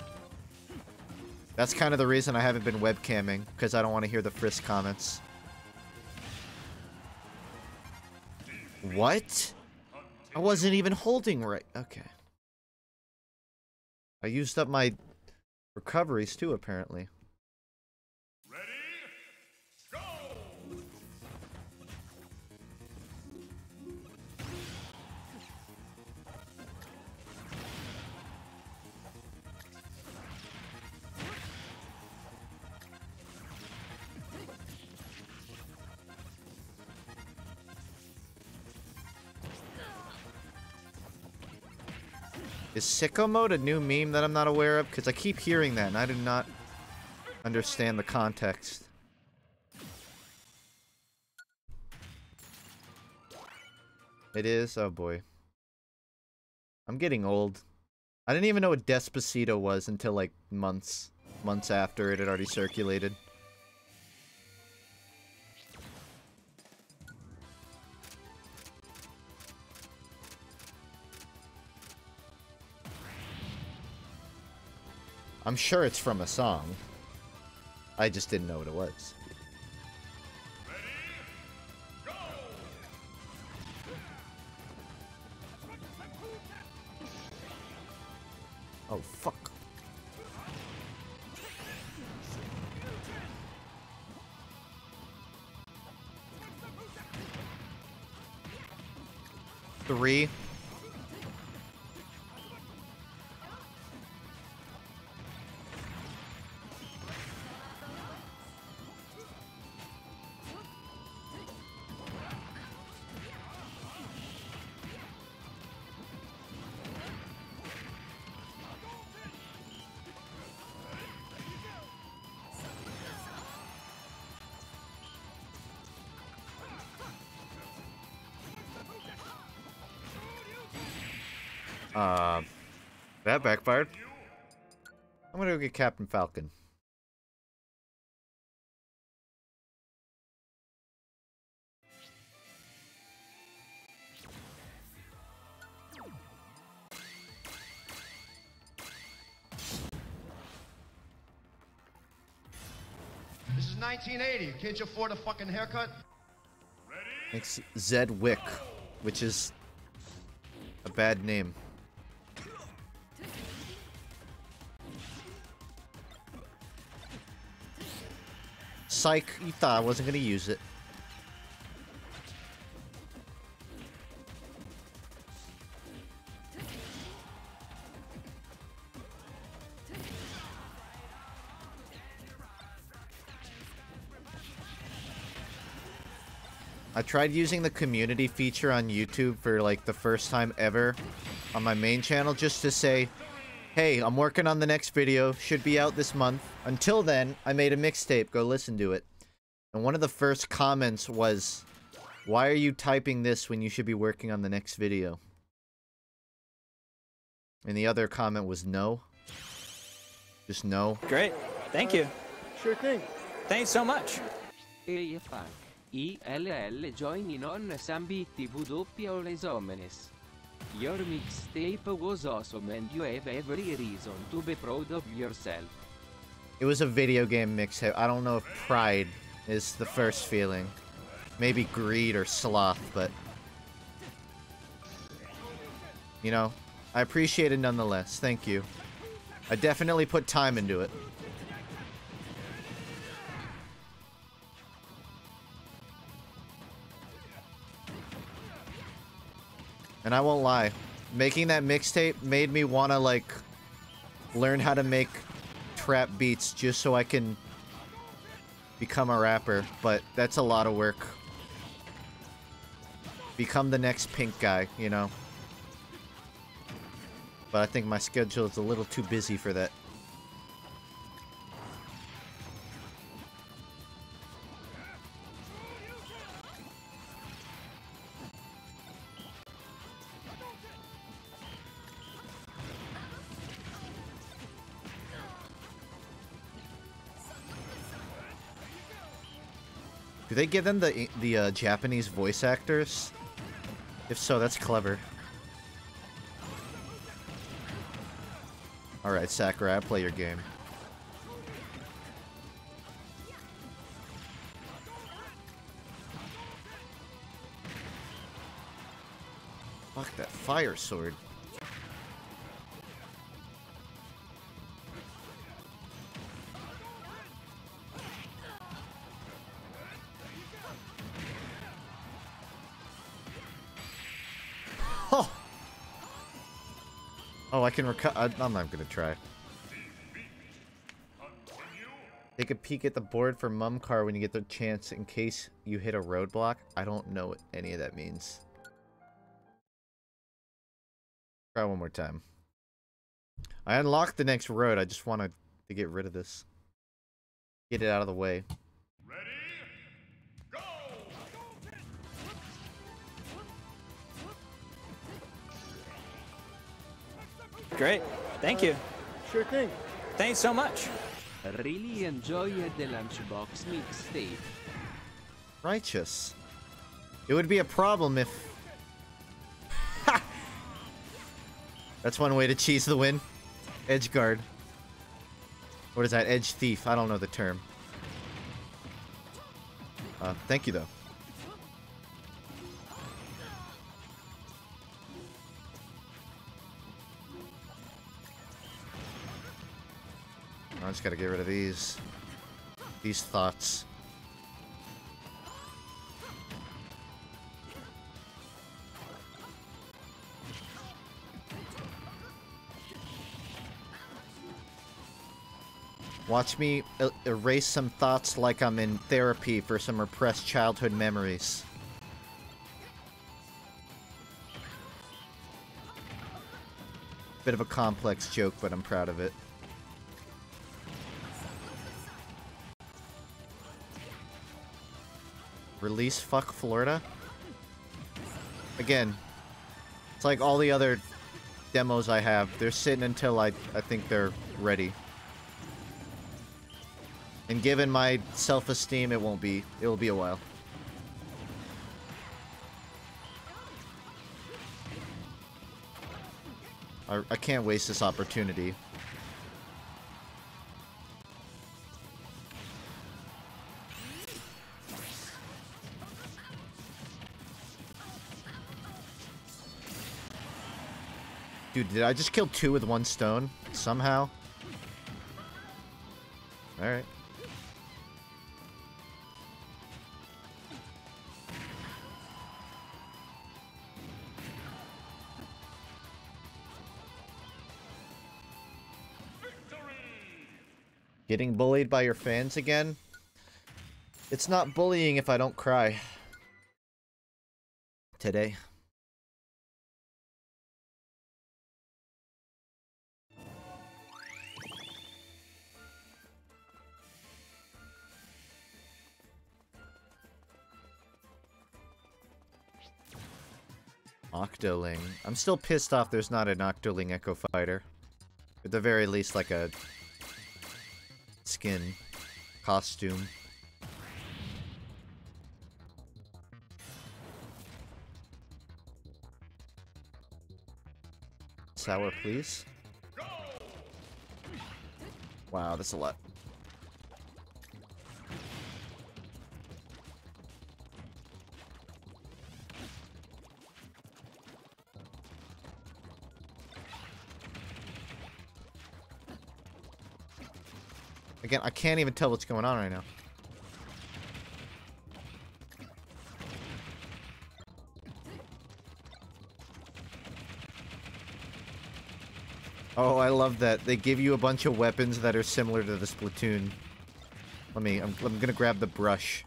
That's kind of the reason I haven't been webcamming, because I don't want to hear the Frisk comments. What? I wasn't even holding right. Okay. I used up my recoveries too, apparently. Ready? Go! Is sicko mode a new meme that I'm not aware of? Because I keep hearing that and I do not understand the context. It is? Oh boy. I'm getting old. I didn't even know what Despacito was until like months after it had already circulated. I'm sure it's from a song. I just didn't know what it was. Ready? Go! Oh, fuck. Three. That backfired. I'm gonna go get Captain Falcon. This is 1980. Can't you afford a fucking haircut? Thanks, Zed Wick, which is a bad name. Psych, you thought I wasn't gonna use it. I tried using the community feature on YouTube for like the first time ever on my main channel just to say, hey, I'm working on the next video, should be out this month. Until then, I made a mixtape, go listen to it. And one of the first comments was, why are you typing this when you should be working on the next video? And the other comment was no. Just no. Great. Thank you. Sure thing. Thanks so much. Hey Funk. ILL joining on Sambi TVW or Resomenes. Your mixtape was awesome and you have every reason to be proud of yourself. It was a video game mixtape. I don't know if pride is the first feeling. Maybe greed or sloth, but... you know, I appreciate it nonetheless. Thank you. I definitely put time into it. And I won't lie, making that mixtape made me want to, like, learn how to make trap beats just so I can become a rapper. But that's a lot of work. Become the next pink guy, you know. But I think my schedule is a little too busy for that. Do they give them the Japanese voice actors? If so, that's clever. Alright, Sakurai, play your game. Fuck that fire sword. Oh! Oh, I can I'm not gonna try. Take a peek at the board for mum car when you get the chance in case you hit a roadblock. I don't know what any of that means. Try one more time. I unlocked the next road. I just wanted to get rid of this. Get it out of the way. Great. Thank you. Sure thing. Thanks so much. Really enjoy the Lunchbox mixtape. Righteous. It would be a problem if... That's one way to cheese the win. Edge guard. What is that? Edge thief. I don't know the term. Thank you, though. I just gotta get rid of these thoughts. Watch me erase some thoughts like I'm in therapy for some repressed childhood memories. Bit of a complex joke, but I'm proud of it. Release fuck Florida? Again, it's like all the other demos I have. They're sitting until I think they're ready. And given my self-esteem, it'll be a while. I can't waste this opportunity. Dude, did I just kill 2 with 1 stone? Somehow? Alright. Getting bullied by your fans again? It's not bullying if I don't cry. Today. Octoling. I'm still pissed off there's not an Octoling Echo Fighter. At the very least, like a skin, costume. Sour, please. Wow, that's a lot. Again, I can't even tell what's going on right now. Oh, I love that. They give you a bunch of weapons that are similar to the Splatoon. I'm gonna grab the brush.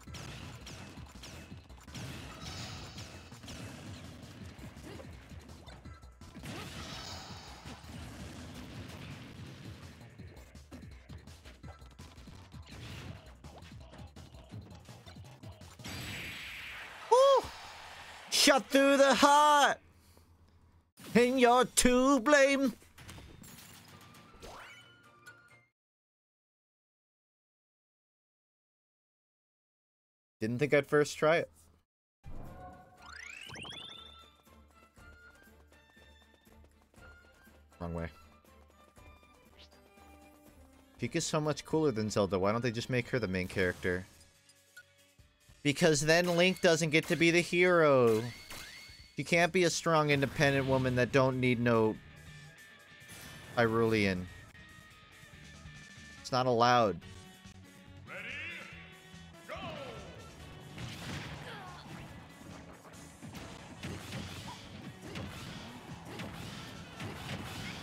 Woo! Shot through the heart! And you're to blame! Didn't think I'd first try it. Wrong way. Pika's so much cooler than Zelda. Why don't they just make her the main character? Because then Link doesn't get to be the hero. She can't be a strong, independent woman that don't need no Hyrulean. It's not allowed.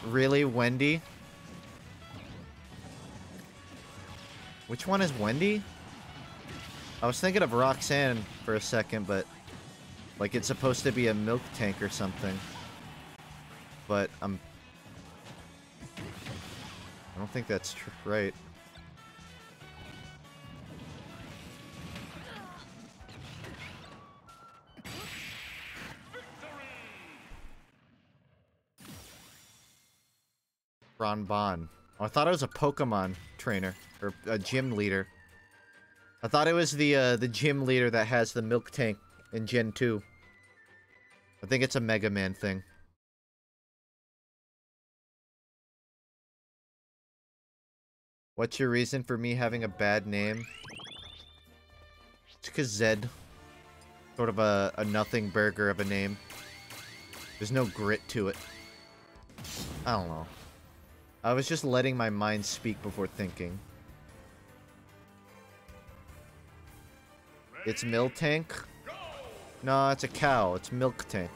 Really, Wendy? Which one is Wendy? I was thinking of Roxanne for a second, but like it's supposed to be a milk tank or something. But I don't think that's right. Ron Bon. Oh, I thought it was a Pokemon trainer or a gym leader. I thought it was the gym leader that has the milk tank in Gen 2. I think it's a Mega Man thing. What's your reason for me having a bad name? It's because Zed. Sort of a nothing burger of a name. There's no grit to it. I don't know. I was just letting my mind speak before thinking. It's Milk Tank? No, it's a cow. It's Milk Tank.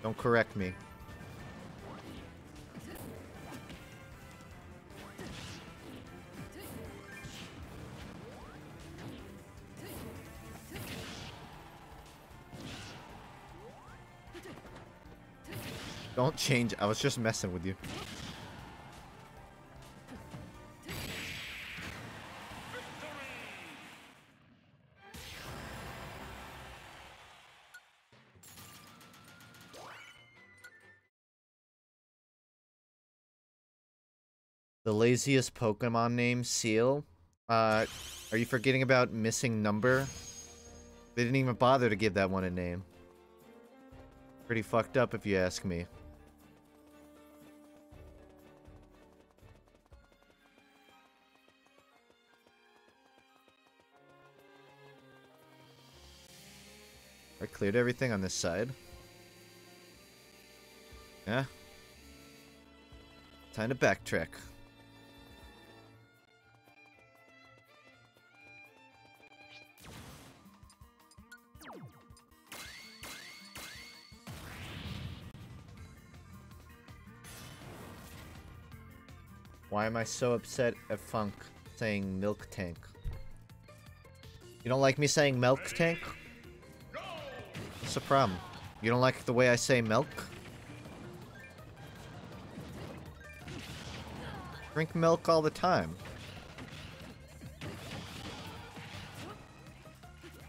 Don't correct me. Don't change. I was just messing with you. The laziest Pokemon name, Seal? Are you forgetting about Missing Number? They didn't even bother to give that one a name. Pretty fucked up if you ask me. I cleared everything on this side. Yeah. Time to backtrack. Why am I so upset at Funk saying milk tank? You don't like me saying milk tank? What's the problem? You don't like the way I say milk? Drink milk all the time.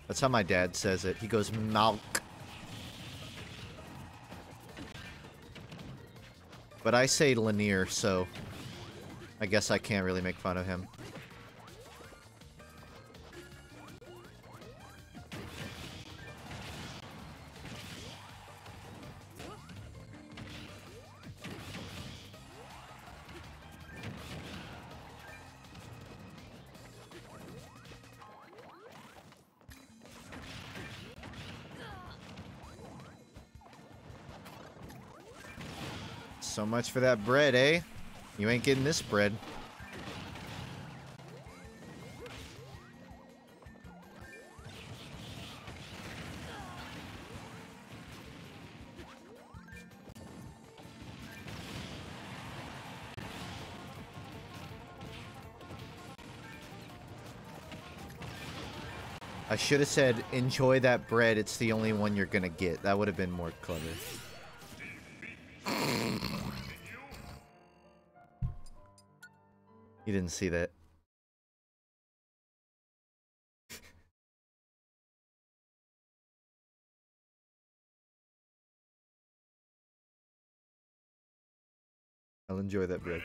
That's how my dad says it. He goes, milk. But I say Lanier, so I guess I can't really make fun of him. So much for that bread, eh? You ain't getting this bread. I should have said, enjoy that bread, it's the only one you're gonna get. That would have been more clever. You didn't see that. I'll enjoy that bread.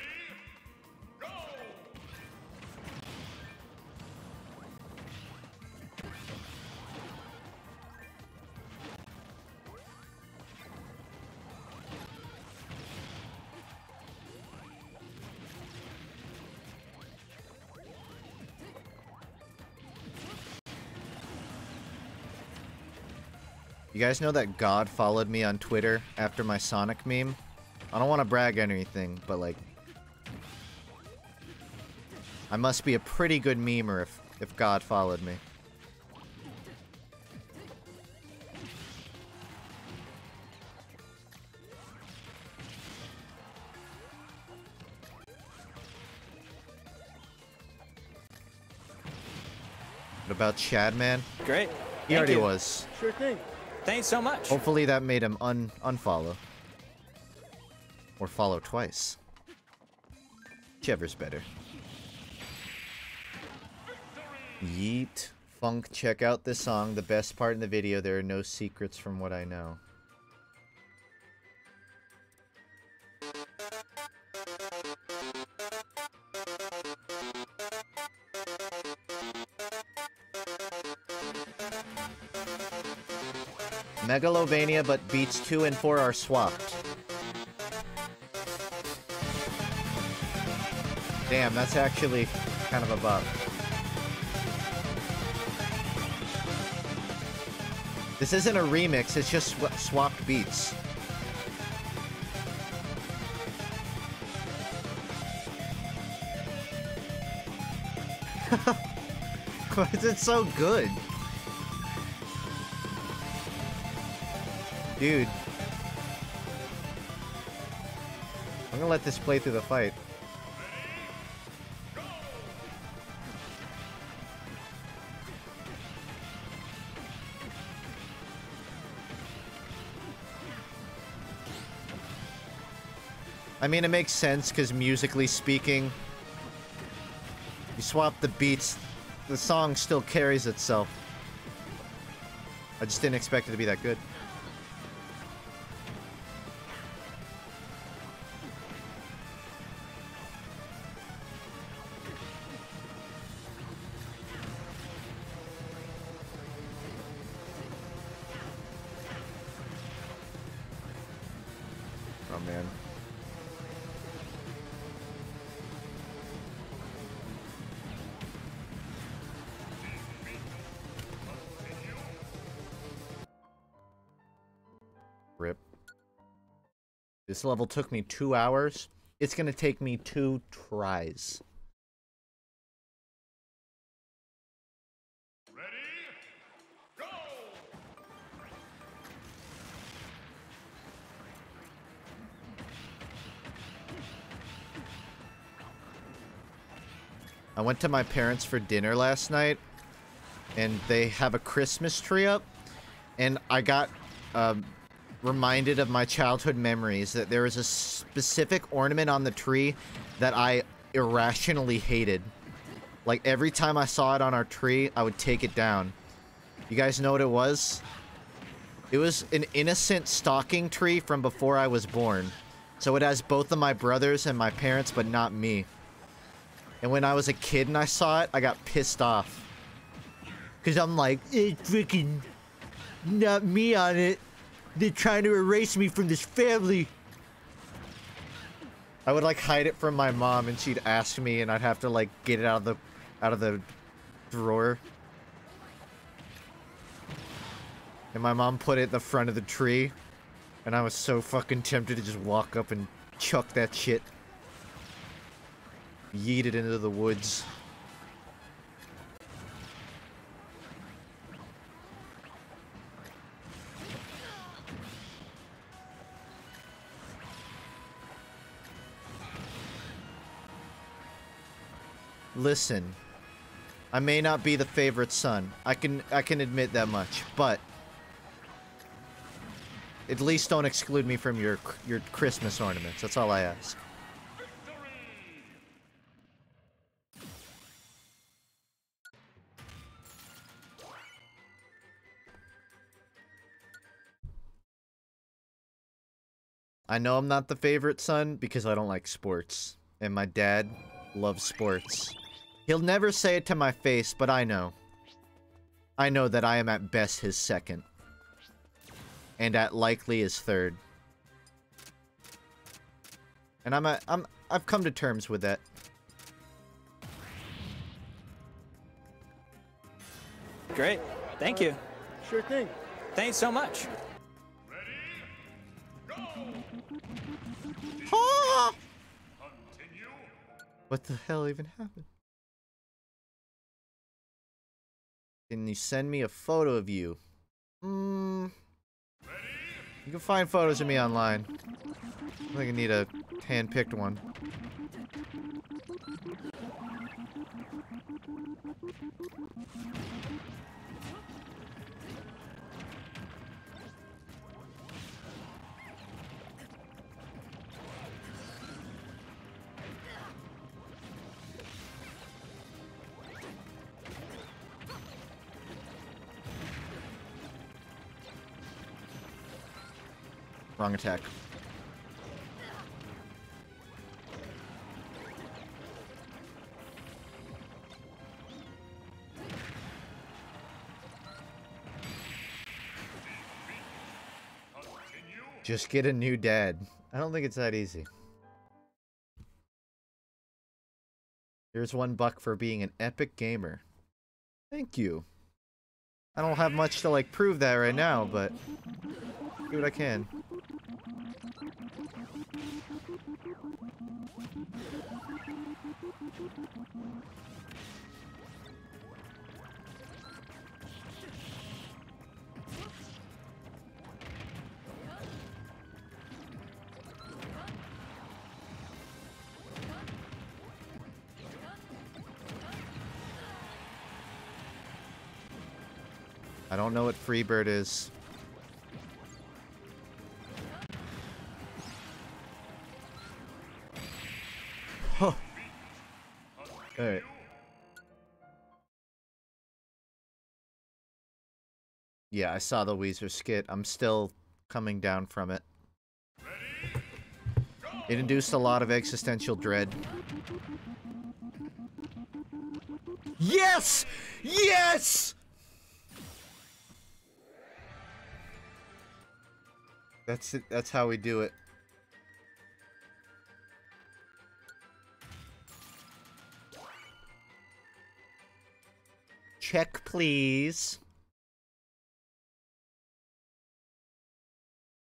You guys know that God followed me on Twitter after my Sonic meme? I don't want to brag or anything, but like, I must be a pretty good memer if God followed me. What about Chad, man? Great. He already was. Sure thing. Thanks so much. Hopefully that made him unfollow. Or follow twice. Whichever's better. Yeet. Funk, check out this song. The best part in the video. There are no secrets from what I know. Megalovania, but beats 2 and 4 are swapped. Damn, that's actually kind of a bug. This isn't a remix, it's just swapped beats. Why is it so good? Dude. I'm gonna let this play through the fight. I mean, it makes sense, because musically speaking, you swap the beats, the song still carries itself. I just didn't expect it to be that good. Oh, man. Rip. This level took me 2 hours. It's gonna take me 2 tries. Ready? Go! I went to my parents for dinner last night, and they have a Christmas tree up, and I got reminded of my childhood memories that there is a specific ornament on the tree that I irrationally hated. Like, every time I saw it on our tree, I would take it down. You guys know what it was? It was an innocent stocking tree from before I was born. So it has both of my brothers and my parents, but not me. And when I was a kid and I saw it, I got pissed off. Because I'm like, it's freaking not me on it. They're trying to erase me from this family. I would like hide it from my mom, and she'd ask me, and I'd have to like get it out of the drawer. And my mom put it in the front of the tree, and I was so fucking tempted to just walk up and chuck that shit. Yeet it into the woods. Listen, I may not be the favorite son. I can admit that much, but at least don't exclude me from your Christmas ornaments. That's all I ask. I know I'm not the favorite son because I don't like sports, and my dad loves sports. He'll never say it to my face, but I know. I know that I am at best his second. And at likely his third. And I've come to terms with that. Great. Thank you. Sure thing. Thanks so much. Ah! Continue. What the hell even happened? Can you send me a photo of you? You can find photos of me online. I think I need a hand-picked one. Wrong attack. Just get a new dad. I don't think it's that easy. Here's $1 for being an epic gamer. Thank you. I don't have much to like prove that right now, but do what I can. I don't know what Freebird is. Huh. Alright. Yeah, I saw the Weezer skit. I'm still coming down from it. It induced a lot of existential dread. Yes! Yes! That's it. That's how we do it. Check, please.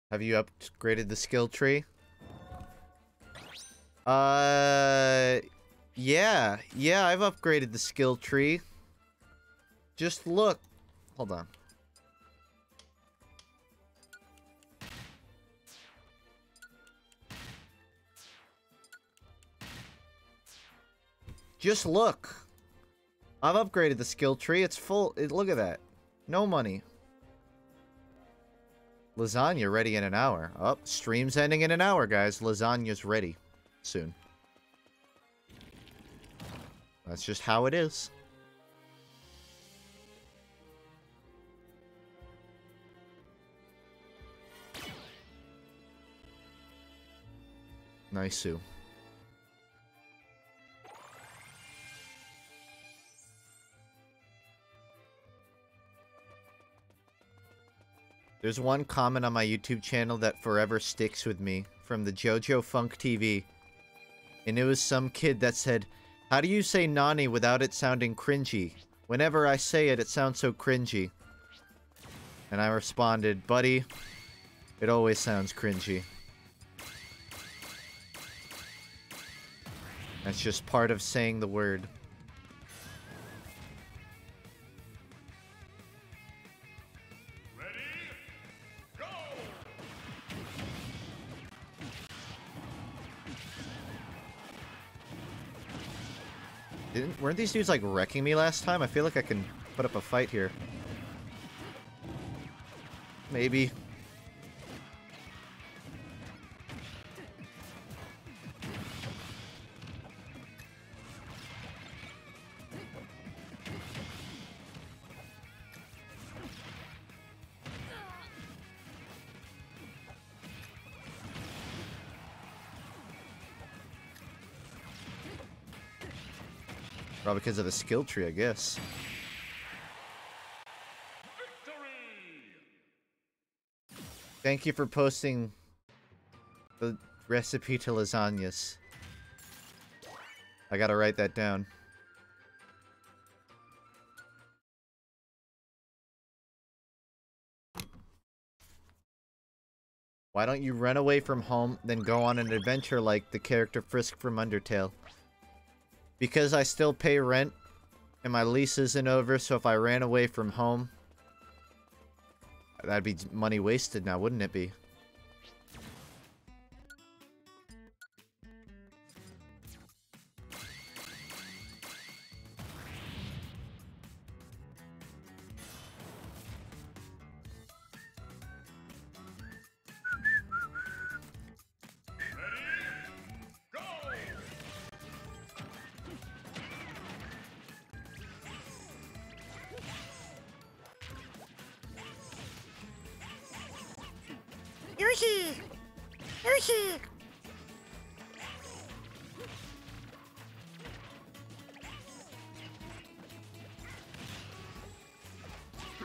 Have you upgraded the skill tree? Yeah. Yeah, I've upgraded the skill tree. Just look. Hold on. Just look. I've upgraded the skill tree. It's full. Look at that. No money. Lasagna ready in an hour. Oh, stream's ending in an hour, guys. Lasagna's ready soon. That's just how it is. Nice, Sue. There's one comment on my YouTube channel that forever sticks with me from the JoJo Funk TV. And it was some kid that said, "How do you say Nani without it sounding cringy? Whenever I say it, it sounds so cringy." And I responded, "Buddy, it always sounds cringy." That's just part of saying the word. Weren't these dudes like wrecking me last time? I feel like I can put up a fight here. Maybe. Probably because of the skill tree, I guess. Thank you for posting the recipe to lasagnas. I gotta write that down. Why don't you run away from home, then go on an adventure like the character Frisk from Undertale? Because I still pay rent, and my lease isn't over, so if I ran away from home, that'd be money wasted now, wouldn't it be? Yoshi! Yoshi!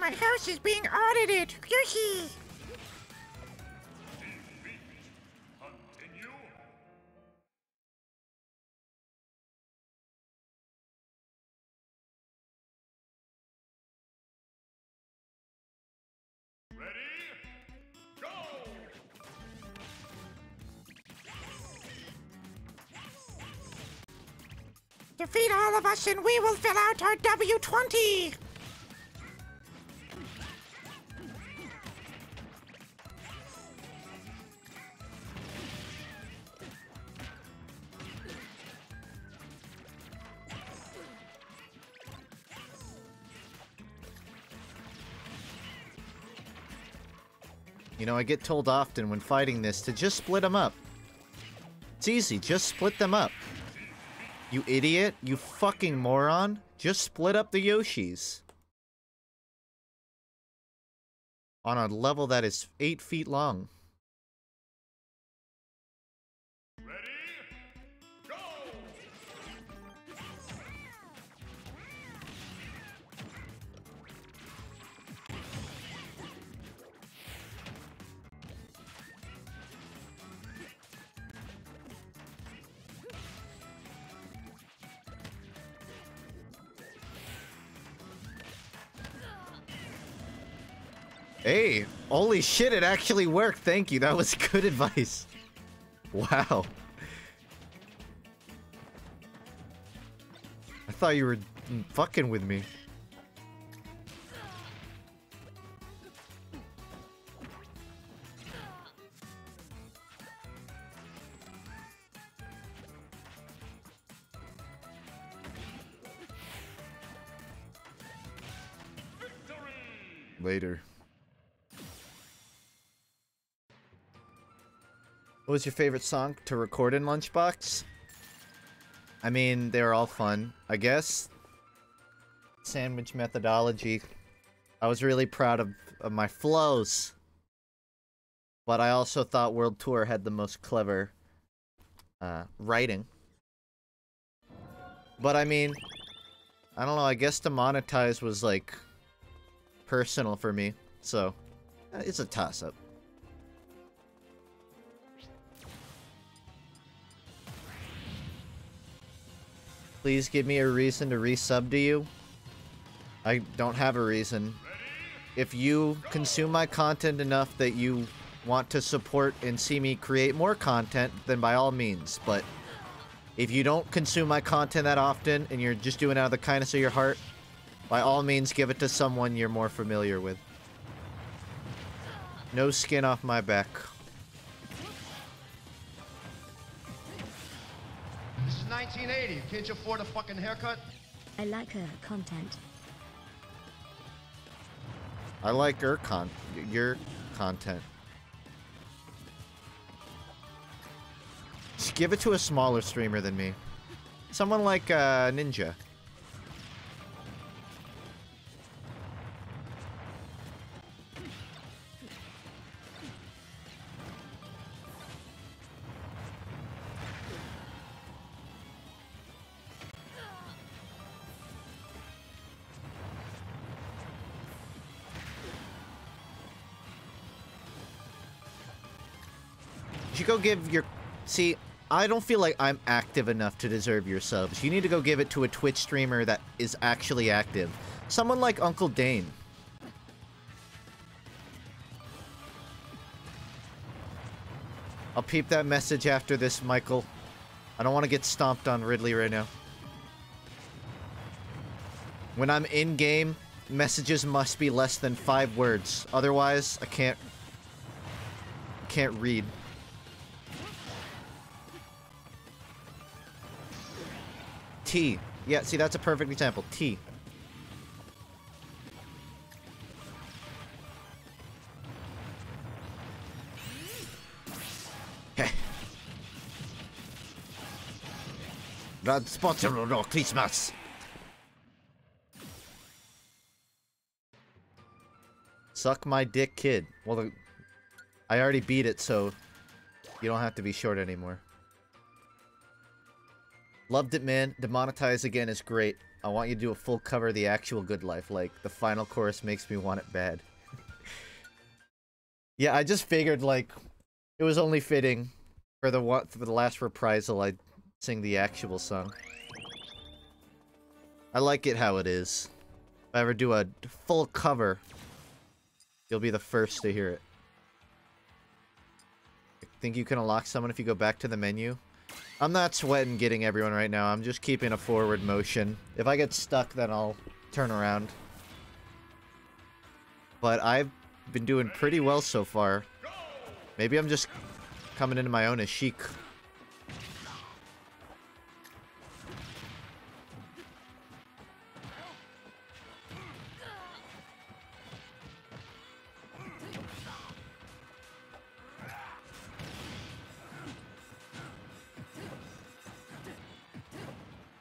My house is being audited! Yoshi! Continue. Ready? Go! Defeat all of us and we will fill out our W-20! You know, I get told often when fighting this to just split them up. It's easy, just split them up. You idiot, you fucking moron. Just split up the Yoshis. On a level that is 8 feet long. Ready? Go! Hey, holy shit, it actually worked. Thank you. That was good advice. Wow. thought you were fucking with me. Later. What was your favorite song to record in Lunchbox? I mean, they were all fun. I guess sandwich methodology. I was really proud of my flows. But I also thought World Tour had the most clever writing. But I mean, I don't know, I guess to monetize was like personal for me. So, it's a toss-up. Please give me a reason to resub to you. I don't have a reason. If you consume my content enough that you want to support and see me create more content, then by all means. But if you don't consume my content that often and you're just doing it out of the kindness of your heart, by all means give it to someone you're more familiar with. No skin off my back. This is 1980. Can't you afford a fucking haircut? I like her content. I like your content. Just give it to a smaller streamer than me. Someone like Ninja. You go give your... See, I don't feel like I'm active enough to deserve your subs. You need to go give it to a Twitch streamer that is actually active. Someone like Uncle Dane. I'll peep that message after this, Michael. I don't want to get stomped on Ridley right now. When I'm in-game, messages must be less than 5 words. Otherwise, I can't read. T. Yeah, see, that's a perfect example. T. Heh. Rad sponsor no Christmas. Suck my dick, kid. Well, I already beat it, so you don't have to be short anymore. Loved it, man. Demonetize again is great. I want you to do a full cover of the actual Good Life. Like, the final chorus makes me want it bad. Yeah, I just figured, like, it was only fitting for the last reprisal I'd sing the actual song. I like it how it is. If I ever do a full cover, you'll be the first to hear it. Think you can unlock someone if you go back to the menu? I'm not sweating getting everyone right now. I'm just keeping a forward motion. If I get stuck, then I'll turn around. But I've been doing pretty well so far. Maybe I'm just coming into my own as Sheik.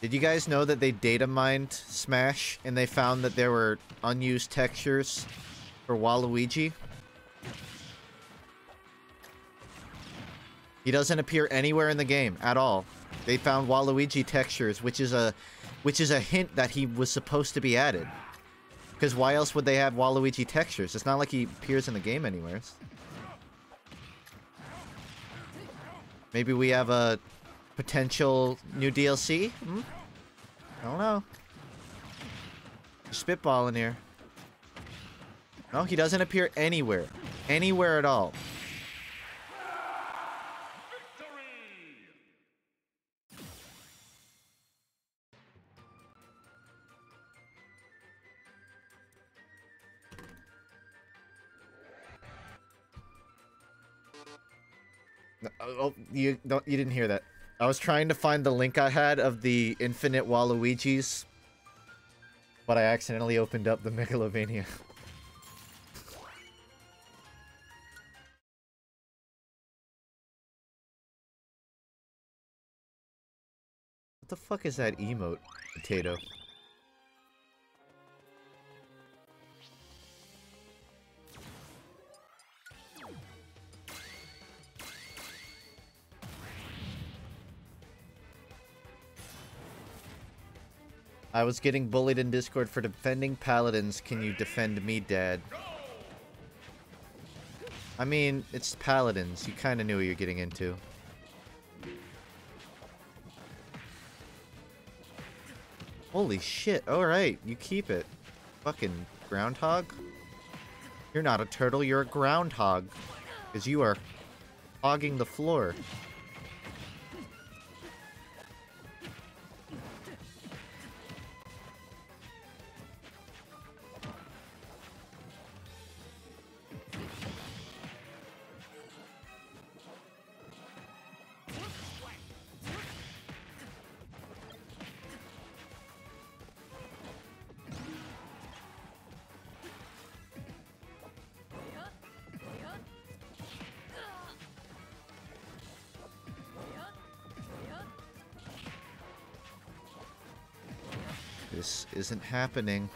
Did you guys know that they data mined Smash and they found that there were unused textures for Waluigi? He doesn't appear anywhere in the game at all. They found Waluigi textures, which is a hint that he was supposed to be added. Because why else would they have Waluigi textures? It's not like he appears in the game anywhere. Maybe we have a potential new DLC? Hmm? I don't know. Spitballing here. No, he doesn't appear anywhere. Anywhere at all. Oh, you didn't hear that. I was trying to find the link I had of the infinite Waluigi's, but I accidentally opened up the Megalovania. What the fuck is that emote, potato? I was getting bullied in Discord for defending paladins. Can you defend me, Dad? I mean, it's paladins. You kind of knew what you're getting into. Holy shit. Alright, you keep it. Fucking groundhog? You're not a turtle, you're a groundhog. Because you are hogging the floor. This isn't happening.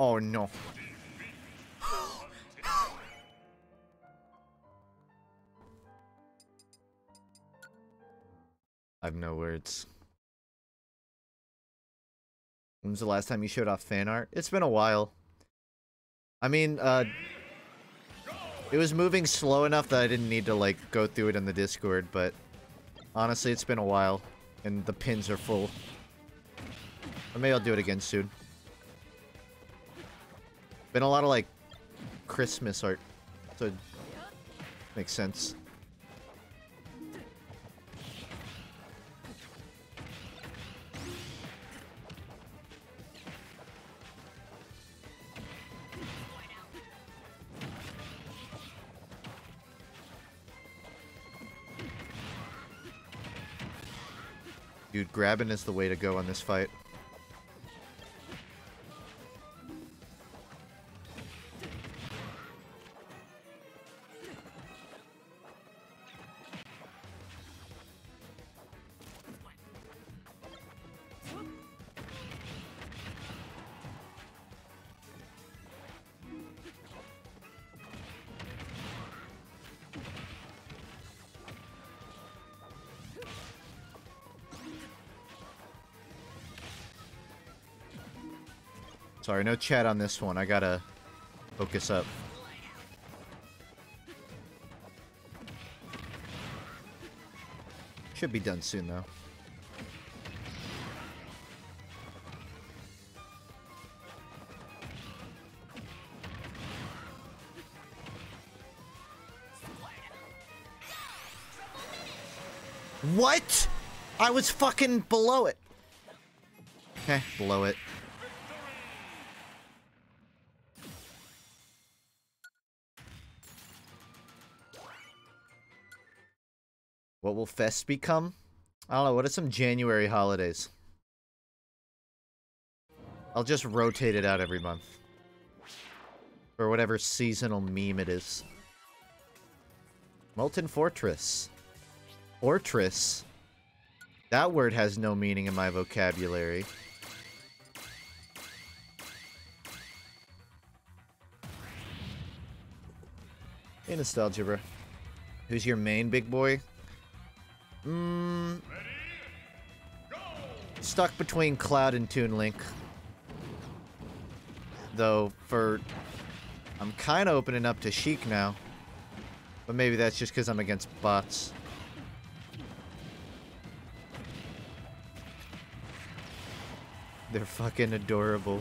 Oh no. I have no words. When's the last time you showed off fan art? It's been a while. I mean, it was moving slow enough that I didn't need to, like, go through it in the Discord, but honestly, it's been a while, and the pins are full. Or maybe I'll do it again soon. Been a lot of, like, Christmas art, so it makes sense. Dude, grabbing is the way to go on this fight. Sorry, no chat on this one. I gotta focus up. Should be done soon, though. What? I was fucking below it. Okay, below it. What will Fest become? I don't know. What are some January holidays? I'll just rotate it out every month. Or whatever seasonal meme it is. Molten Fortress. Fortress? That word has no meaning in my vocabulary. Hey, Nostalgia, bro. Who's your main big boy? stuck between Cloud and Toon Link. Though, I'm kind of opening up to Sheik now. But maybe that's just because I'm against bots. They're fucking adorable.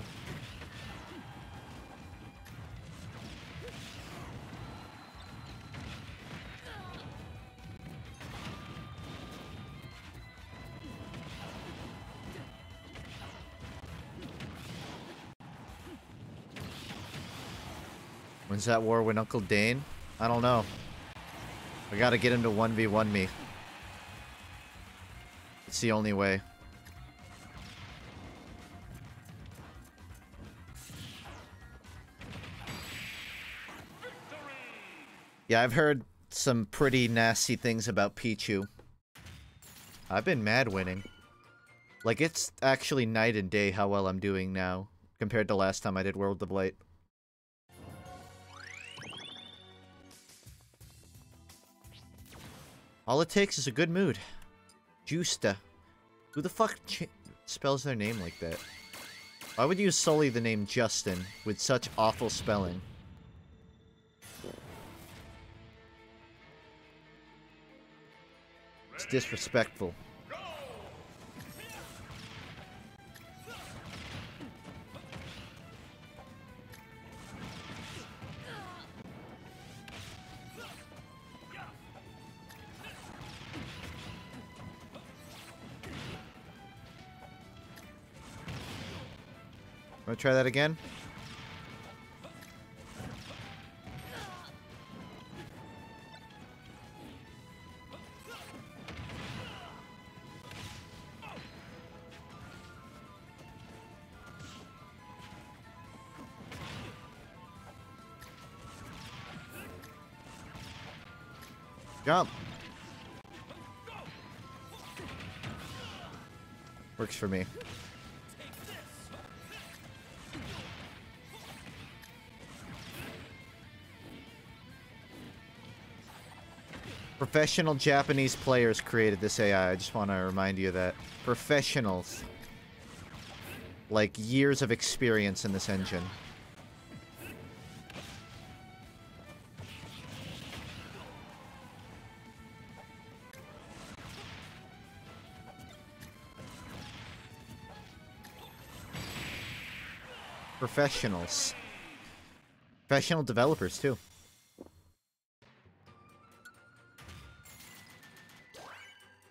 When's that war with Uncle Dane? I don't know. I gotta get him to 1v1 me. It's the only way. Yeah, I've heard some pretty nasty things about Pichu. I've been mad winning. Like, it's actually night and day how well I'm doing now, compared to last time I did World of Light. All it takes is a good mood. Justa. Who the fuck spells their name like that? Why would you sully the name Justin with such awful spelling? It's disrespectful. Wanna try that again? Jump. Works for me. Professional Japanese players created this AI. I just want to remind you of that. Professionals. Like years of experience in this engine. Professionals. Professional developers, too.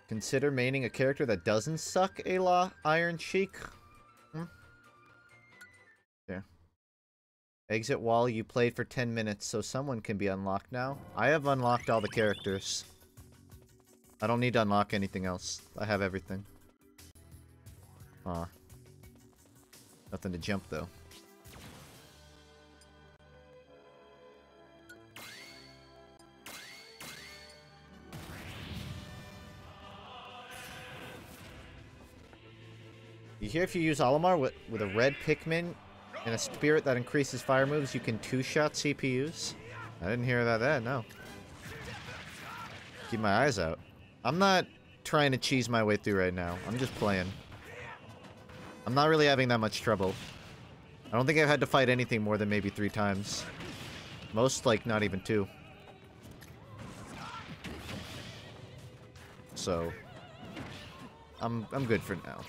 Consider maining a character that doesn't suck, Ayla Iron Sheik. There. Exit wall, you played for 10 minutes, so someone can be unlocked now. I have unlocked all the characters. I don't need to unlock anything else. I have everything. Aw. Nothing to jump, though. You hear if you use Olimar with a red Pikmin and a spirit that increases fire moves, you can two-shot CPUs? I didn't hear about that, no. Keep my eyes out. I'm not trying to cheese my way through right now. I'm just playing. I'm not really having that much trouble. I don't think I've had to fight anything more than maybe 3 times. Most, like, not even 2. So, I'm good for now.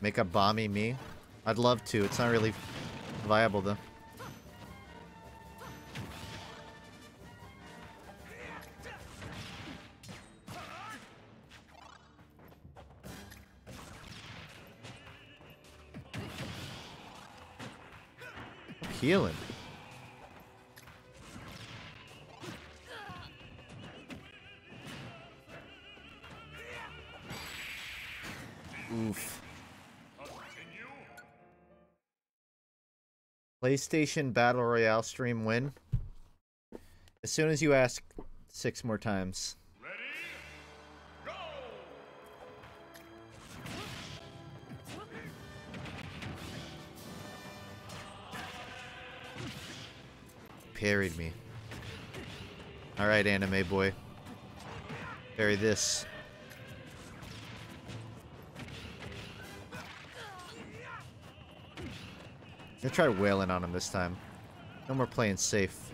Make a bomby me? I'd love to. It's not really viable, though. Healing. Oof. PlayStation Battle Royale stream win? As soon as you ask 6 more times. Ready? Go! Parried me. Alright, anime boy. Parry this. I'm gonna try wailing on him this time. No more playing safe.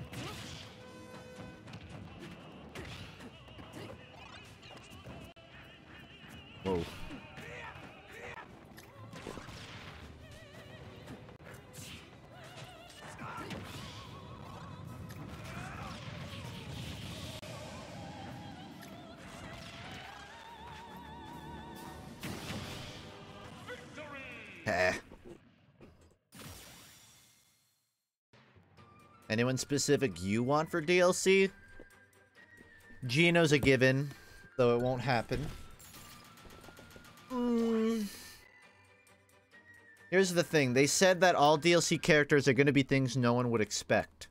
Whoa. Heh. Anyone specific you want for DLC? Geno's a given, though it won't happen. Here's the thing. They said that all DLC characters are going to be things no one would expect.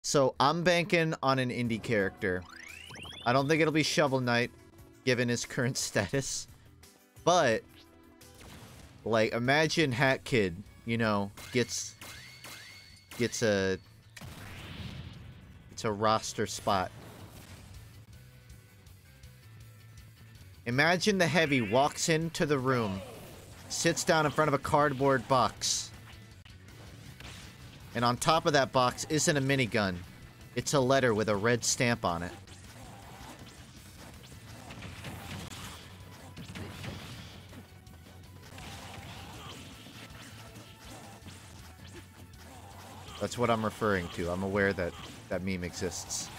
So I'm banking on an indie character. I don't think it'll be Shovel Knight, given his current status. But, like, imagine Hat Kid, you know, gets a roster spot. Imagine the Heavy walks into the room, sits down in front of a cardboard box, and on top of that box isn't a minigun. It's a letter with a red stamp on it. That's what I'm referring to. I'm aware that that meme exists.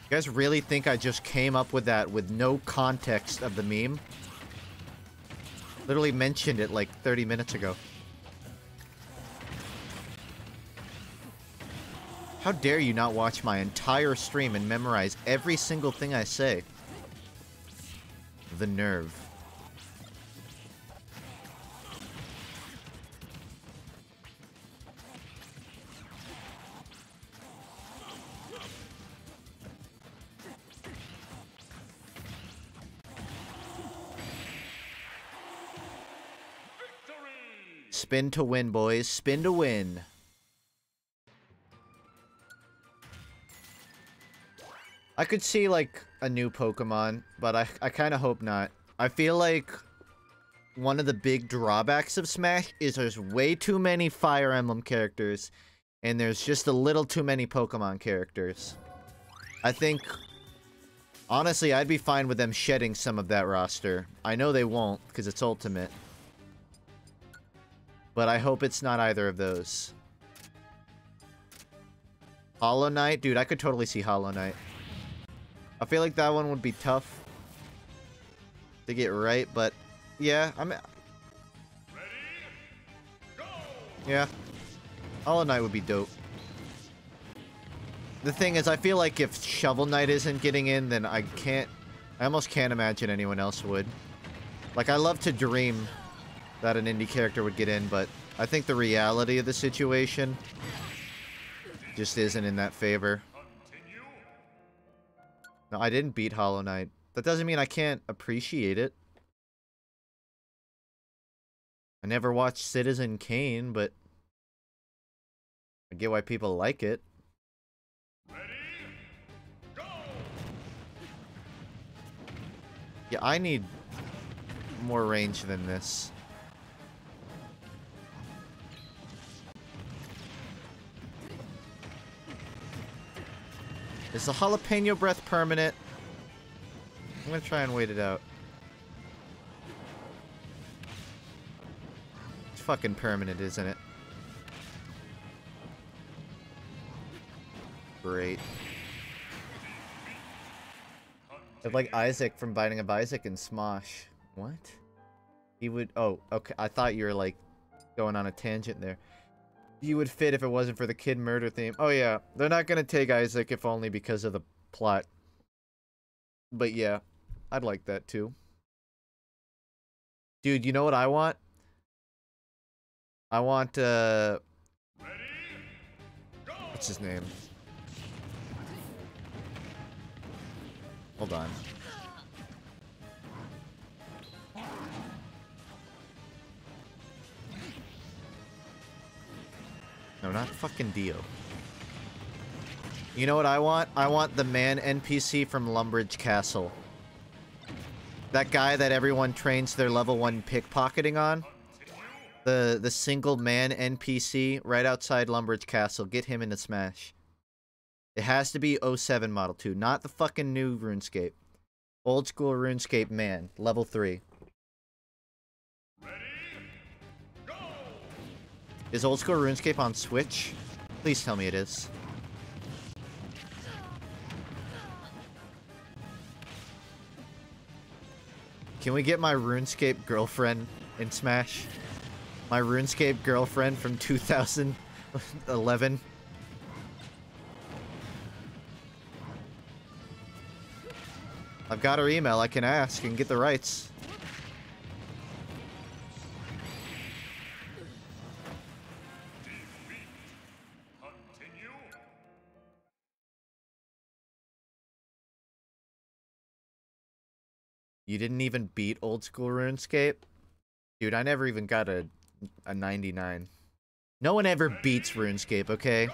You guys really think I just came up with that with no context of the meme? Literally mentioned it like 30 minutes ago. How dare you not watch my entire stream and memorize every single thing I say? The nerve. Spin to win, boys. Spin to win. I could see, like, a new Pokemon, but I kind of hope not. I feel like one of the big drawbacks of Smash is there's way too many Fire Emblem characters, and there's just a little too many Pokemon characters. I think, honestly, I'd be fine with them shedding some of that roster. I know they won't, because it's Ultimate. But I hope it's not either of those. Hollow Knight? Dude, I could totally see Hollow Knight. I feel like that one would be tough to get right, but yeah, yeah. Hollow Knight would be dope. The thing is, I feel like if Shovel Knight isn't getting in, then I almost can't imagine anyone else would. Like, I love to dream that an indie character would get in, but I think the reality of the situation just isn't in that favor. No, I didn't beat Hollow Knight. That doesn't mean I can't appreciate it. I never watched Citizen Kane, but I get why people like it. Ready? Go! Yeah, I need more range than this. Is the jalapeno breath permanent? I'm gonna try and wait it out. It's fucking permanent, isn't it? Great. It's like Isaac from Binding of Isaac and Smosh. What? He would... Oh, okay. I thought you were, like, going on a tangent there. You would fit if it wasn't for the kid murder theme. Oh, yeah. They're not gonna take Isaac if only because of the plot. But, yeah. I'd like that, too. Dude, you know what I want? I want, what's his name? Hold on. No, not fucking Dio. You know what I want? I want the man NPC from Lumbridge Castle. That guy that everyone trains their level 1 pickpocketing on. The single man NPC right outside Lumbridge Castle. Get him into Smash. It has to be 07 Model 2, not the fucking new RuneScape. Old school RuneScape man, level 3. Is old school RuneScape on Switch? Please tell me it is. Can we get my RuneScape girlfriend in Smash? My RuneScape girlfriend from 2011. I've got her email, I can ask and get the rights. You didn't even beat old school RuneScape? Dude, I never even got a 99. No one ever beats RuneScape, okay?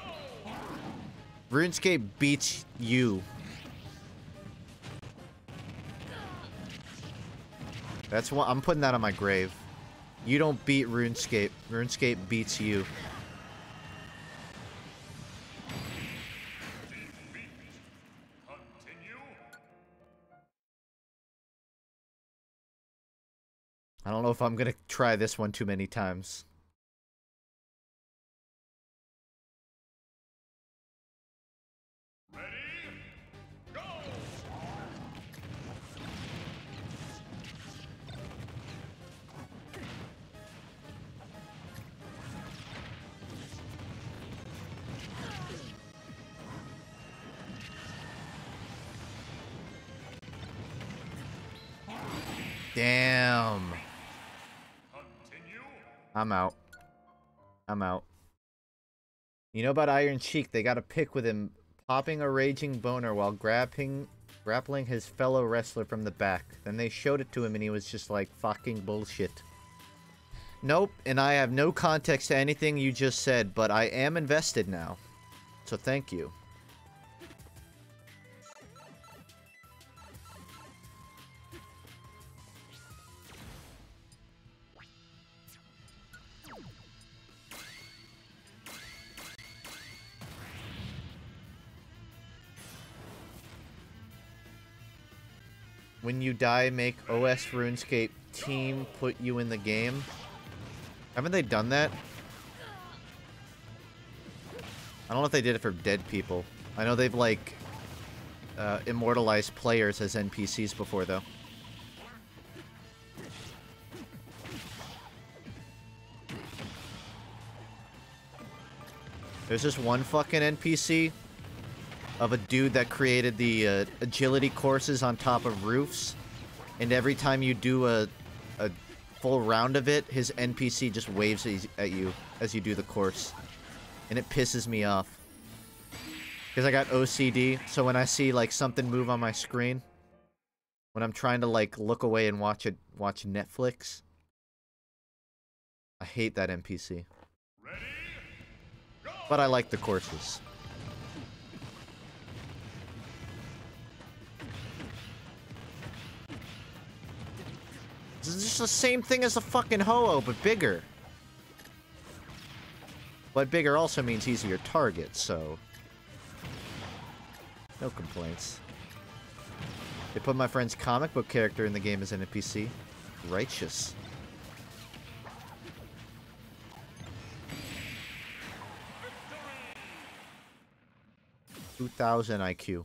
RuneScape beats you. That's what I'm putting that on my grave. You don't beat RuneScape. RuneScape beats you. I don't know if I'm gonna try this one too many times. Damn. I'm out. I'm out. You know about Iron Cheek? They got a pic with him popping a raging boner while grappling his fellow wrestler from the back. Then they showed it to him and he was just like, fucking bullshit. Nope, and I have no context to anything you just said, but I am invested now. So thank you. When you die, make OS RuneScape team put you in the game. Haven't they done that? I don't know if they did it for dead people. I know they've, like, immortalized players as NPCs before, though. There's just one fucking NPC of a dude that created the agility courses on top of roofs, and every time you do a full round of it, his NPC just waves at you as you do the course, and it pisses me off because I got OCD. So when I see like something move on my screen, when I'm trying to like look away and watch Netflix, I hate that NPC. But I like the courses. This is just the same thing as a fucking Ho-Oh, but bigger. But bigger also means easier target, so... no complaints. They put my friend's comic book character in the game as an NPC. Righteous. Victory! 2000 IQ.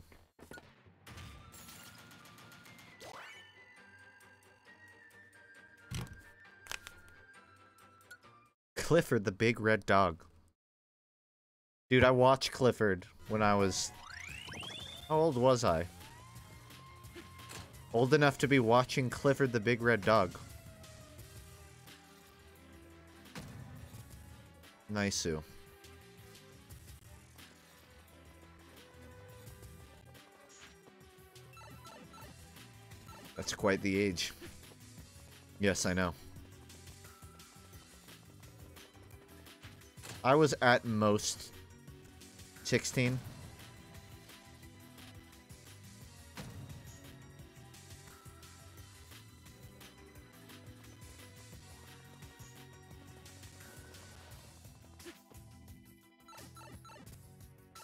Clifford the Big Red Dog. Dude, I watched Clifford when I was... how old was I? Old enough to be watching Clifford the Big Red Dog. Nice-oo. That's quite the age. Yes, I know. I was at most 16.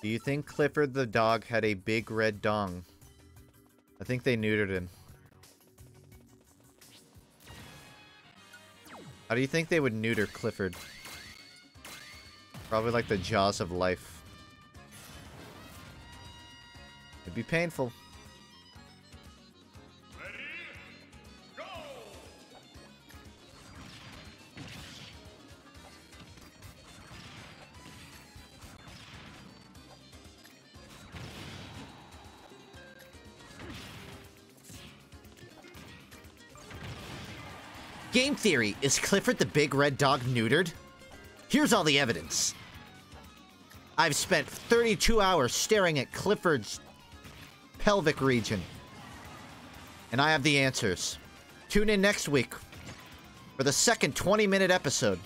Do you think Clifford the dog had a big red dong? I think they neutered him. How do you think they would neuter Clifford? Probably like the jaws of life. It'd be painful. Ready? Go! Game theory, is Clifford the big red dog neutered? Here's all the evidence. I've spent 32 hours staring at Clifford's pelvic region. And I have the answers. Tune in next week for the second 20-minute episode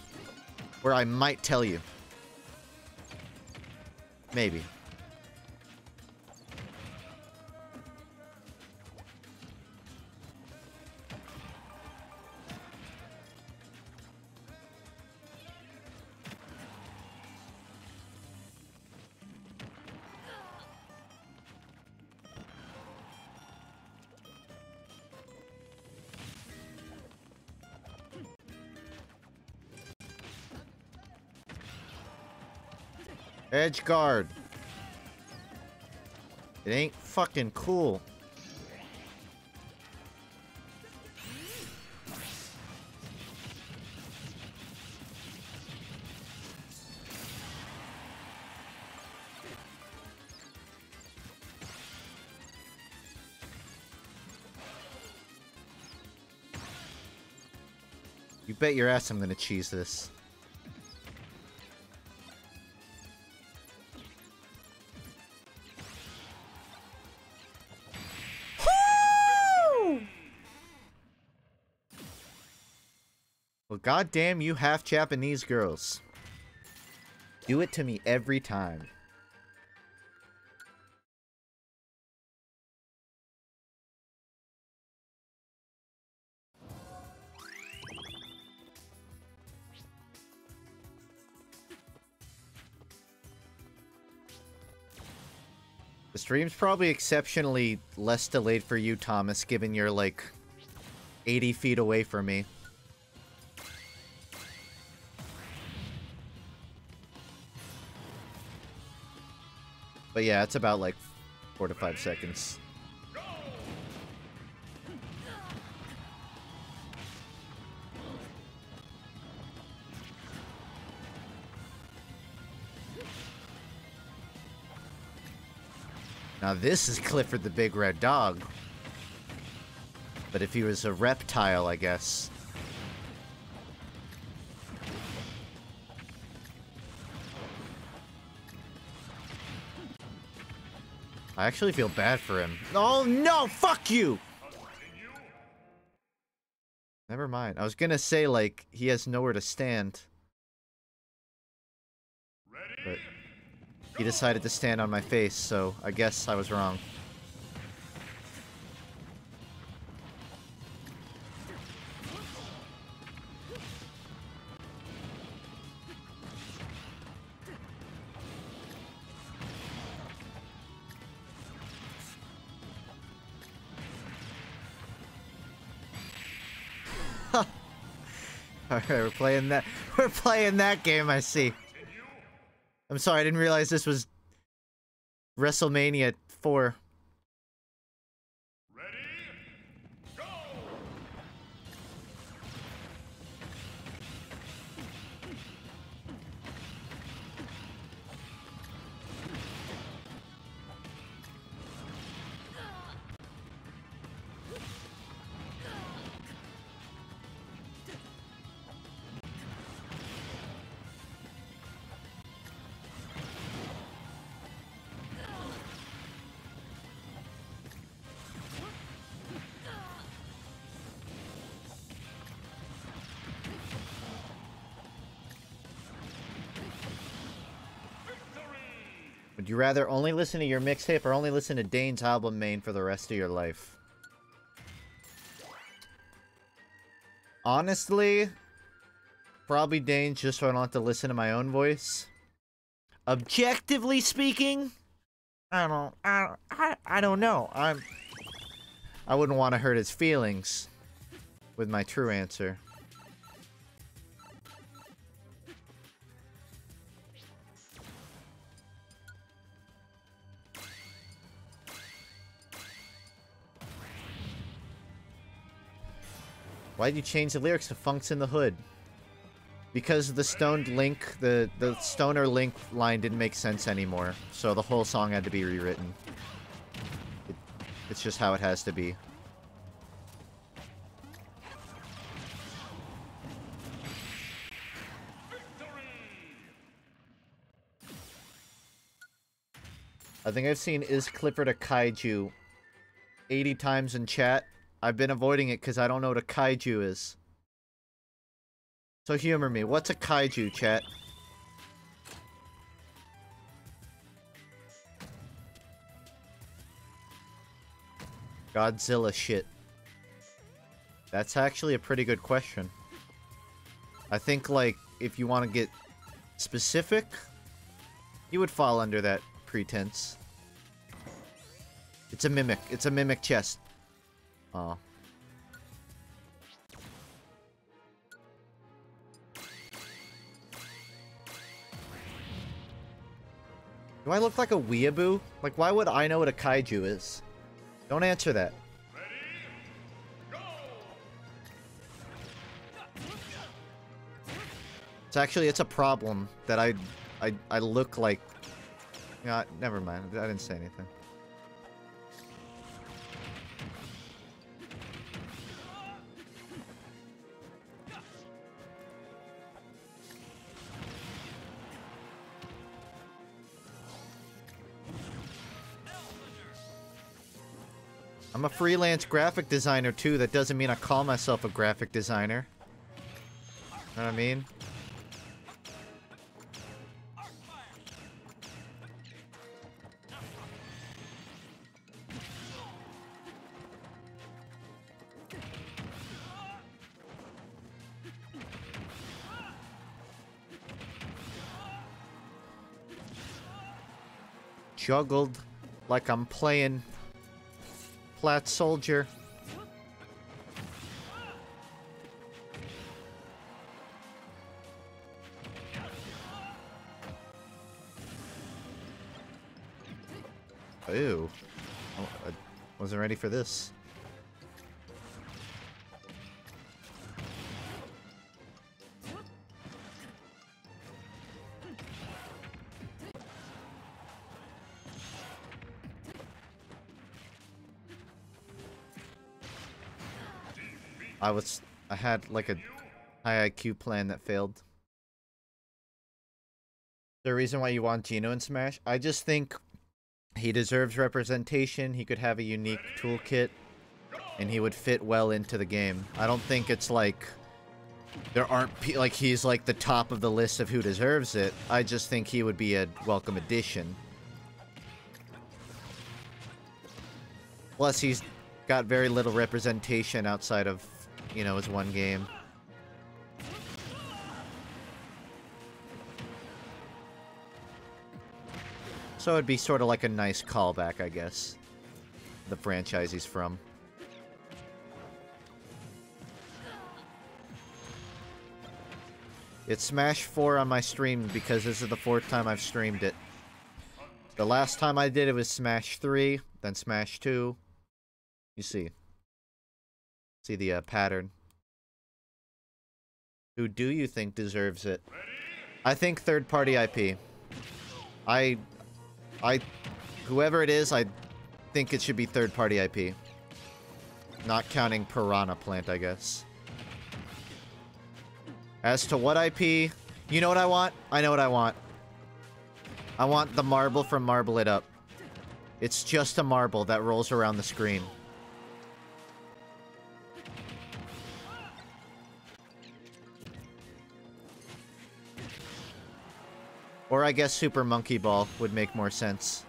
where I might tell you. Maybe. Edge guard. It ain't fucking cool. You bet your ass I'm gonna cheese this. Well, goddamn you half Japanese girls. Do it to me every time. The stream's probably exceptionally less delayed for you, Thomas, given you're like 80 feet away from me. But yeah, it's about like 4 to 5 seconds. Now this is Clifford the Big Red Dog. But if he was a reptile, I guess. I actually feel bad for him. Oh no, fuck you! Never mind. I was gonna say, like, he has nowhere to stand. But he decided to stand on my face, so I guess I was wrong. Alright, we're playing that. We're playing that game, I see. I'm sorry, I didn't realize this was WrestleMania 4. Ready? Go! Would you rather only listen to your mixtape or only listen to Dane's album main for the rest of your life? Honestly, probably Dane's just so I don't have to listen to my own voice. Objectively speaking, I don't know. I wouldn't want to hurt his feelings with my true answer. Why'd you change the lyrics to Funk's in the Hood? Because the stoned link, the stoner link line didn't make sense anymore. So the whole song had to be rewritten. It's just how it has to be. I think I've seen Is Clifford a Kaiju 80 times in chat. I've been avoiding it because I don't know what a kaiju is. So humor me. What's a kaiju, chat? Godzilla shit. That's actually a pretty good question. I think, like, if you want to get specific, you would fall under that pretense. It's a mimic. It's a mimic chest. Oh. Do I look like a weeaboo? Like, why would I know what a kaiju is? Don't answer that. It's a problem that I look like... Yeah, never mind. I didn't say anything. I'm a freelance graphic designer too. That doesn't mean I call myself a graphic designer. Know what I mean? Juggled like I'm playing Flat Soldier. Ew. I wasn't ready for this. I had like a high IQ plan that failed. The reason why you want Gino in Smash? I just think he deserves representation. He could have a unique toolkit, and he would fit well into the game. I don't think it's like there aren't like he's like the top of the list of who deserves it. I just think he would be a welcome addition. Plus, he's got very little representation outside of, you know, his one game. So it'd be sort of like a nice callback, I guess. The franchise he's from. It's Smash 4 on my stream because this is the 4th time I've streamed it. The last time I did it was Smash 3, then Smash 2. You see. See the pattern. Who do you think deserves it? I think third-party IP. Whoever it is, I think it should be third-party IP. Not counting Piranha Plant, I guess. As to what IP, you know what I want? I know what I want. I want the marble from Marble It Up. It's just a marble that rolls around the screen. Or I guess Super Monkey Ball would make more sense.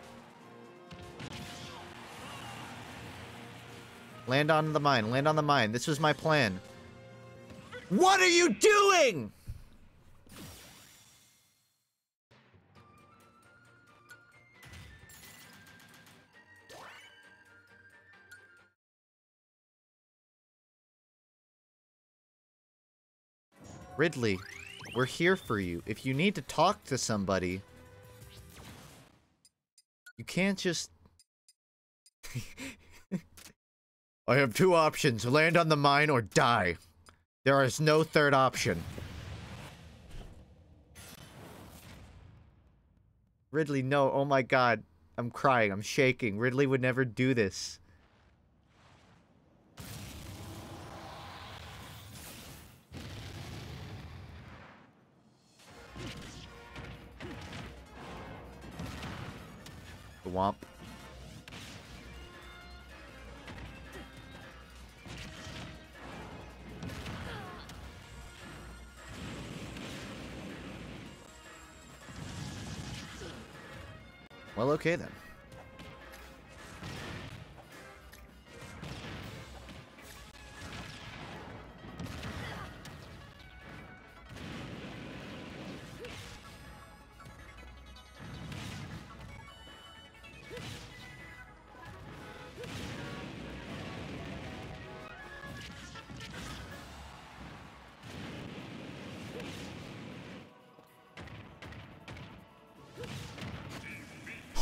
Land on the mine. Land on the mine. This was my plan. What are you doing?! Ridley, we're here for you. If you need to talk to somebody, you can't just... I have two options. Land on the mine or die. There is no third option. Ridley, no. Oh my god. I'm crying. I'm shaking. Ridley would never do this. Womp. Well, okay then.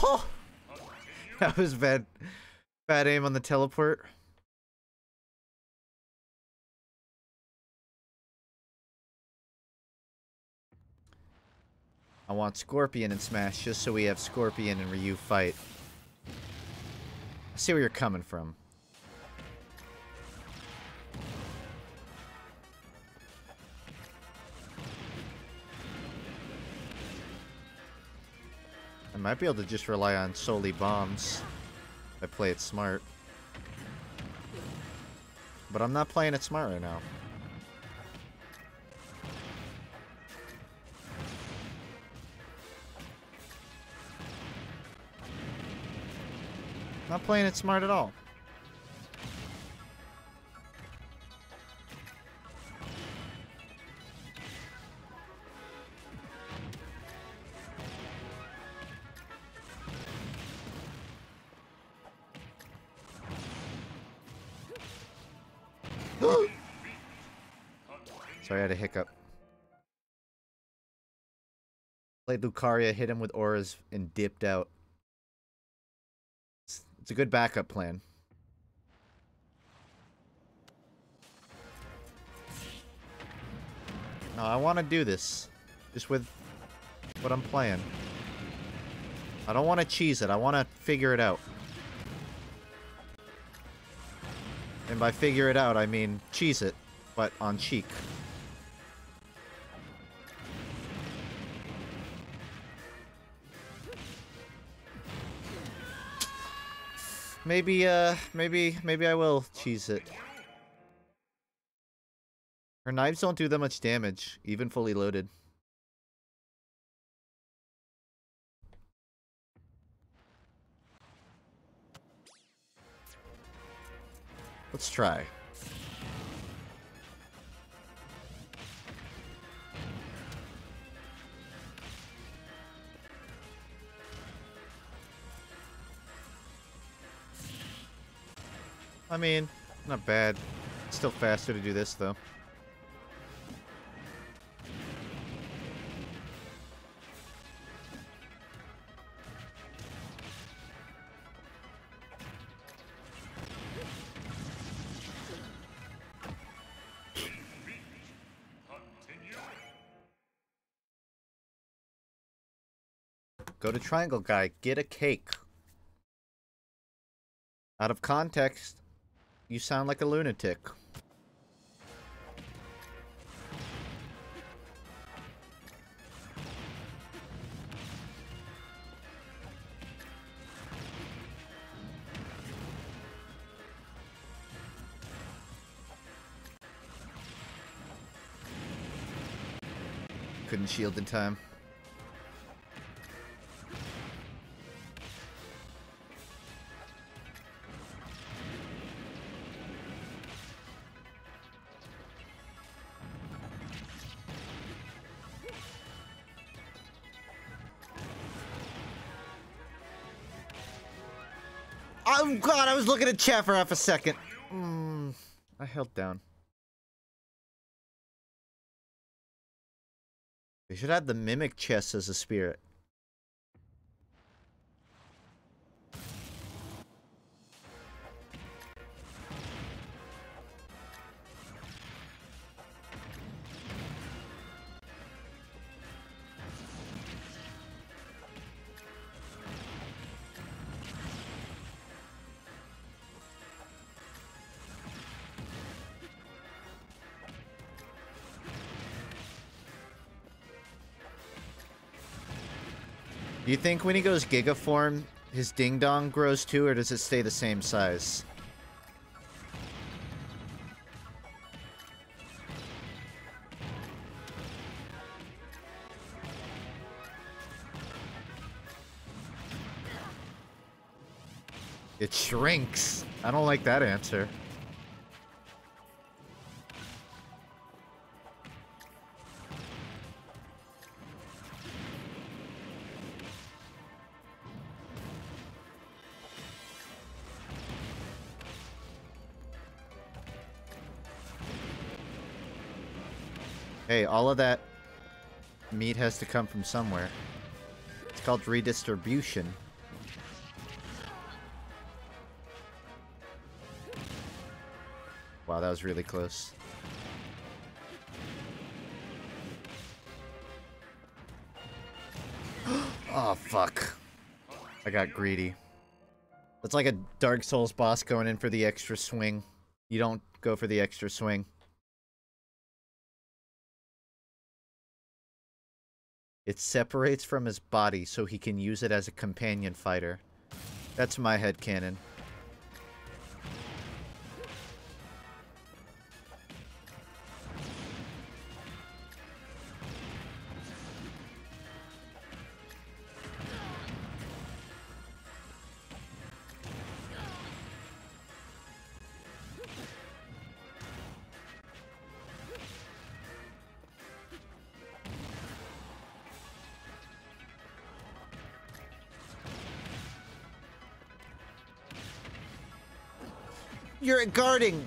Oh! That was bad. Bad aim on the teleport. I want Scorpion in Smash just so we have Scorpion and Ryu fight. I see where you're coming from. I might be able to just rely on solely bombs if I play it smart. But I'm not playing it smart right now. Not playing it smart at all. Sorry, I had a hiccup. Played Lucaria, hit him with auras, and dipped out. It's a good backup plan. No, I want to do this. Just with what I'm playing. I don't want to cheese it. I want to figure it out. And by figure it out, I mean cheese it, but on cheek. Maybe I will cheese it. Her knives don't do that much damage, even fully loaded. Let's try. I mean, not bad. Still faster to do this, though. Go to Triangle Guy, get a cake. Out of context, you sound like a lunatic. Couldn't shield in time. Oh god, I was looking at chat for half a second. I held down. They should have the mimic chest as a spirit. Do you think when he goes Giga form, his ding dong grows too, or does it stay the same size? It shrinks. I don't like that answer. Hey, all of that meat has to come from somewhere. It's called redistribution. Wow, that was really close. Oh, fuck. I got greedy. It's like a Dark Souls boss going in for the extra swing. You don't go for the extra swing. It separates from his body so he can use it as a companion fighter. That's my headcanon. You're guarding!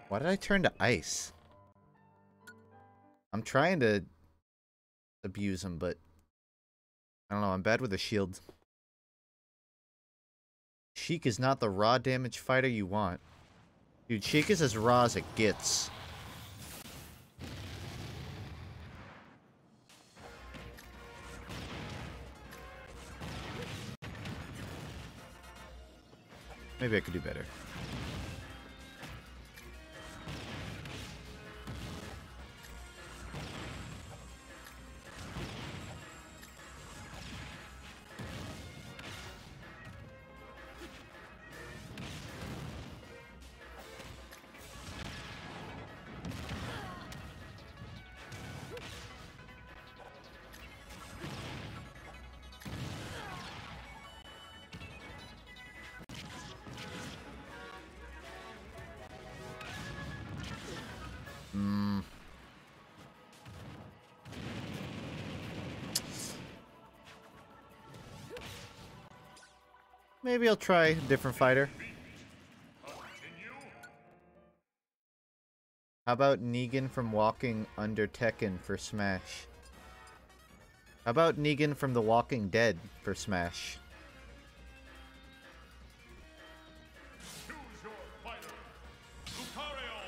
Why did I turn to ice? I'm trying to abuse him, but I don't know, I'm bad with a shield. Sheik is not the raw damage fighter you want. Dude, Sheik is as raw as it gets. Maybe I could do better. Maybe I'll try a different fighter. How about Negan from Walking Under Tekken for Smash? How about Negan from The Walking Dead for Smash? Choose your fighter. Lucario.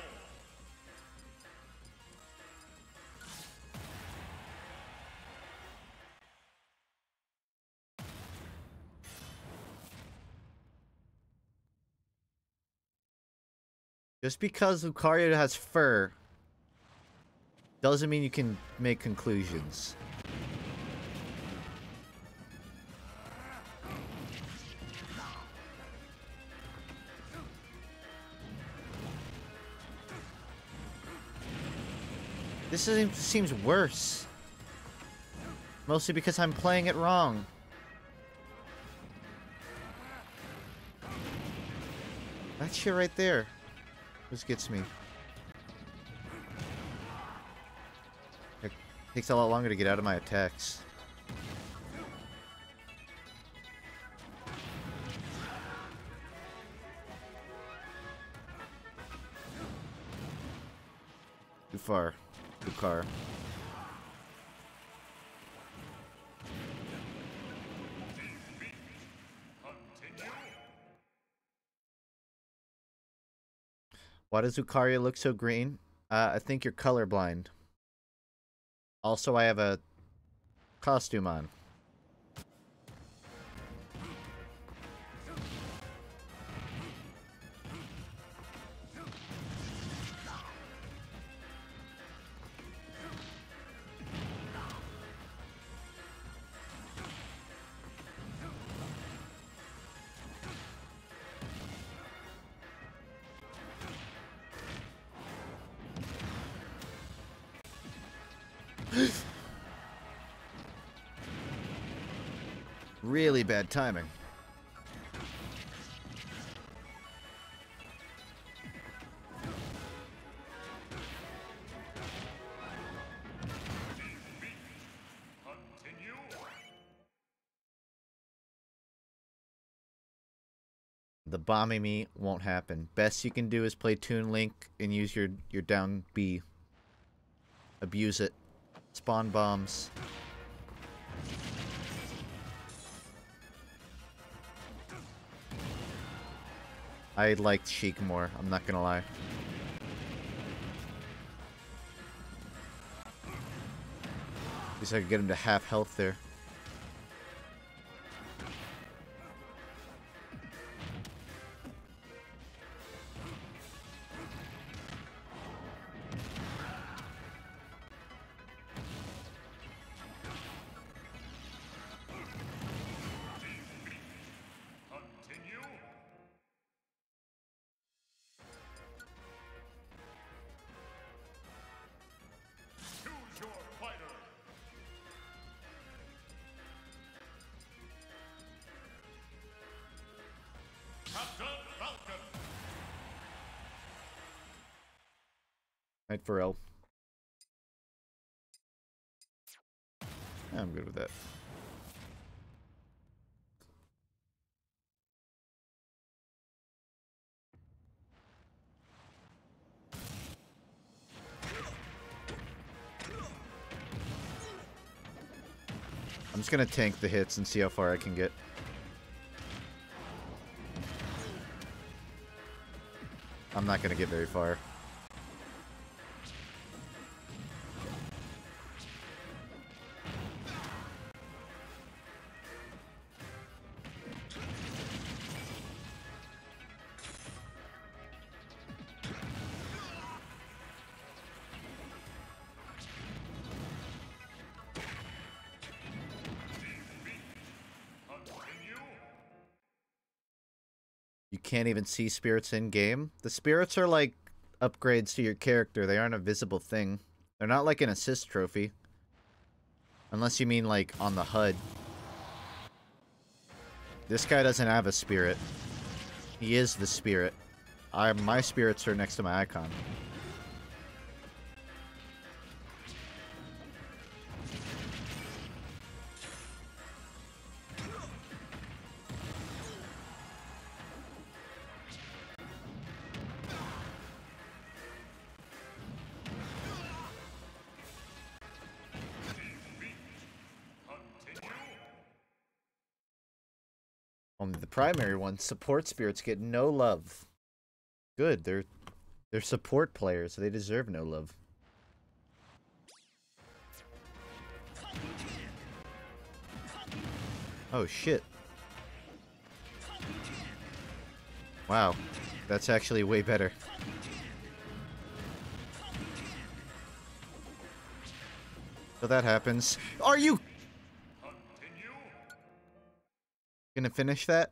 Just because Lucario has fur doesn't mean you can make conclusions. This seems worse. Mostly because I'm playing it wrong. That shit right there. This gets me. It takes a lot longer to get out of my attacks. Too far. Too far. Why does Lucario look so green? I think you're colorblind. Also, I have a costume on. Really bad timing. The bombing me won't happen. Best you can do is play Toon Link and use your down B. Abuse it. Spawn bombs. I liked Sheik more, I'm not gonna lie. At least I could get him to half health there. Right, Pharrell. I'm good with that. I'm just gonna tank the hits and see how far I can get. I'm not gonna get very far. You can't even see spirits in game. The spirits are like upgrades to your character. They aren't a visible thing. They're not like an assist trophy. Unless you mean like on the HUD. This guy doesn't have a spirit. He is the spirit. My spirits are next to my icon. Only the primary ones, support spirits, get no love. Good, they're support players, so they deserve no love. Oh shit. Wow, that's actually way better. So that happens. Are you gonna finish that?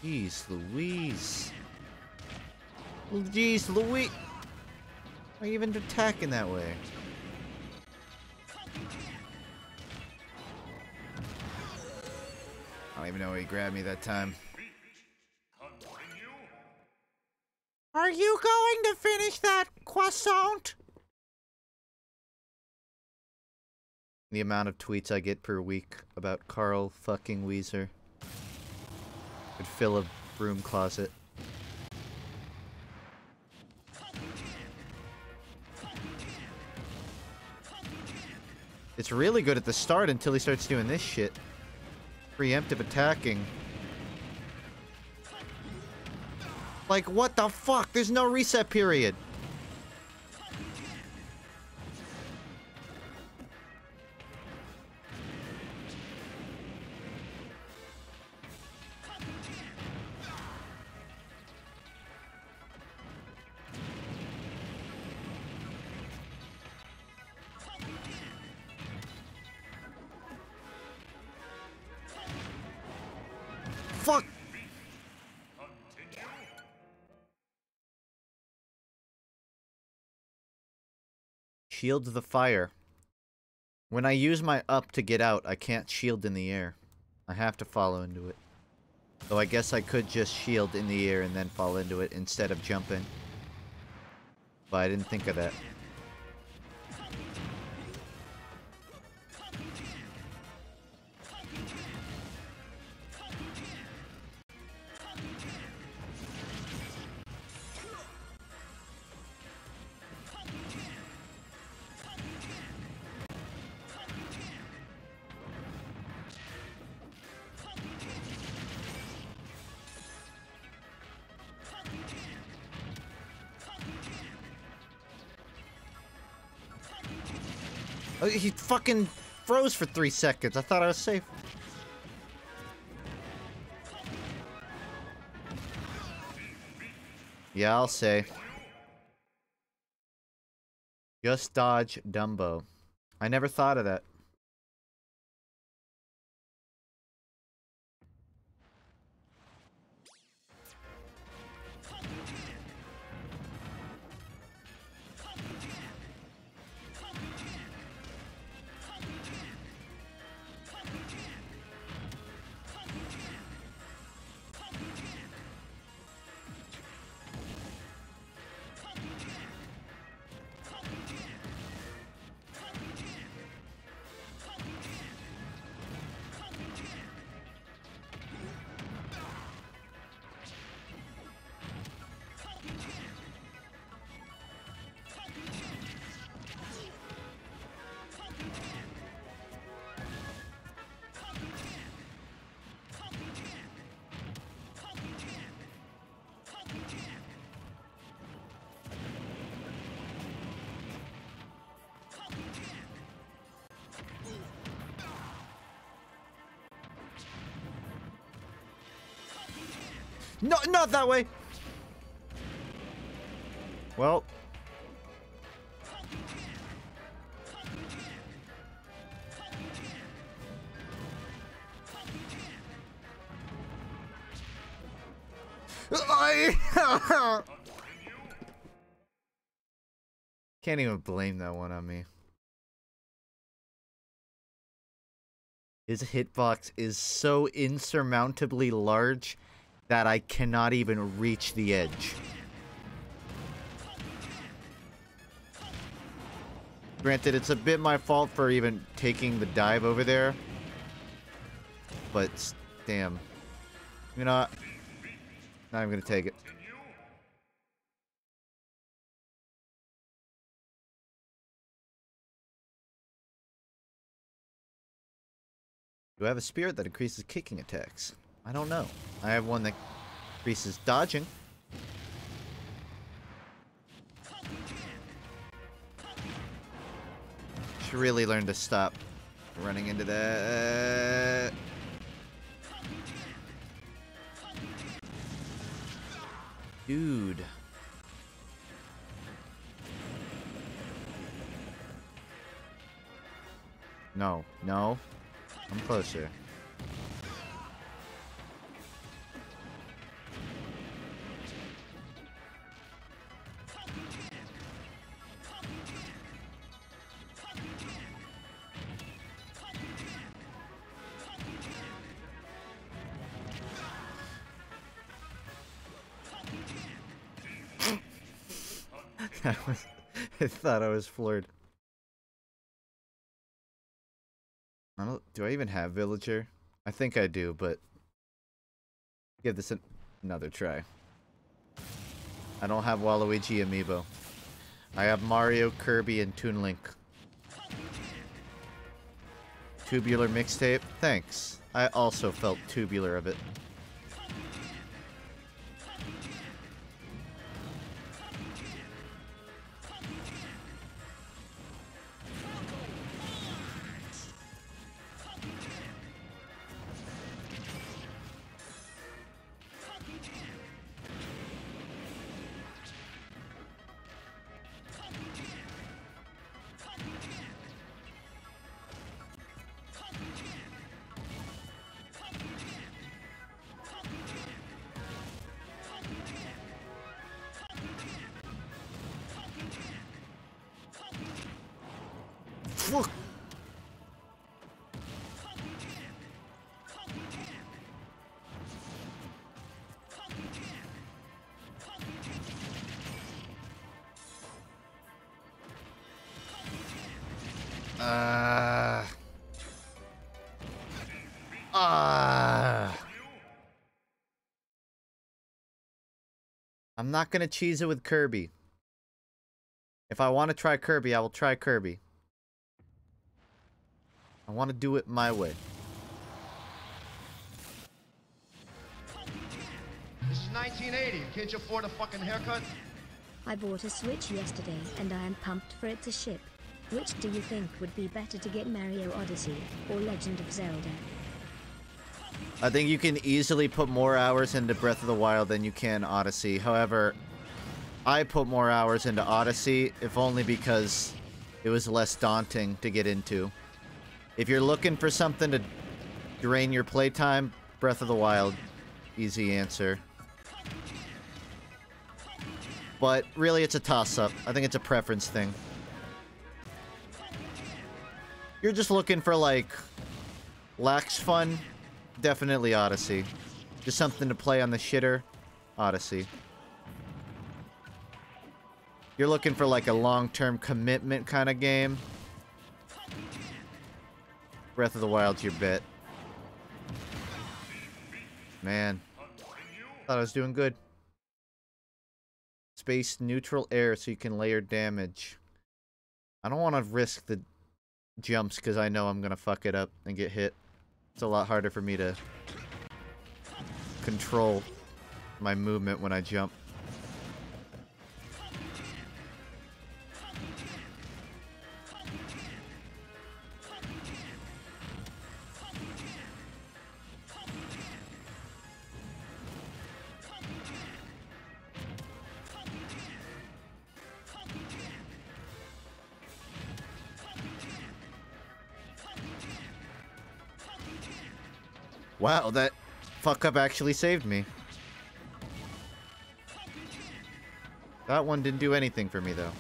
Jeez Louise. Jeez Louise. Why are you even attacking that way? I don't even know where he grabbed me that time. Are you going to finish that croissant? The amount of tweets I get per week about Carl fucking Weezer could fill a broom closet. It's really good at the start until he starts doing this shit. Preemptive attacking. Like, what the fuck? There's no reset period. Fuck! Shield the fire. When I use my up to get out, I can't shield in the air. I have to follow into it. Though I guess I could just shield in the air and then fall into it instead of jumping. But I didn't think of that. Oh, he fucking froze for 3 seconds. I thought I was safe. Yeah, I'll say. Just dodge Dumbo. I never thought of that. No, not that way! Well. Can't even blame that one on me. His hitbox is so insurmountably large that I cannot even reach the edge. Granted, it's a bit my fault for even taking the dive over there. But, damn. You know what? Not even gonna take it. Do I have a spirit that increases kicking attacks? I don't know. I have one that increases dodging. Should really learn to stop running into that. Dude. No, no. I'm closer. I thought I was floored. Do I even have villager? I think I do, but give this another try. I don't have Waluigi amiibo. I have Mario, Kirby, and Toon Link. Tubular mixtape? Thanks. I also felt tubular of it. Fuck. I'm not gonna cheese it with Kirby. If I want to try Kirby, I will try Kirby. I want to do it my way. This is 1980. Can't you afford a fucking haircut? I bought a Switch yesterday and I am pumped for it to ship. Which do you think would be better to get, Mario Odyssey or Legend of Zelda? I think you can easily put more hours into Breath of the Wild than you can Odyssey. However, I put more hours into Odyssey, if only because it was less daunting to get into. If you're looking for something to drain your playtime, Breath of the Wild, easy answer. But really, it's a toss-up. I think it's a preference thing. You're just looking for, like, lax fun, definitely Odyssey. Just something to play on the shitter, Odyssey. You're looking for, like, a long-term commitment kind of game, Breath of the Wild's your bet. Man. Thought I was doing good. Space neutral air so you can layer damage. I don't want to risk the jumps because I know I'm going to fuck it up and get hit. It's a lot harder for me to control my movement when I jump. Wow, that fuck up actually saved me. That one didn't do anything for me, though.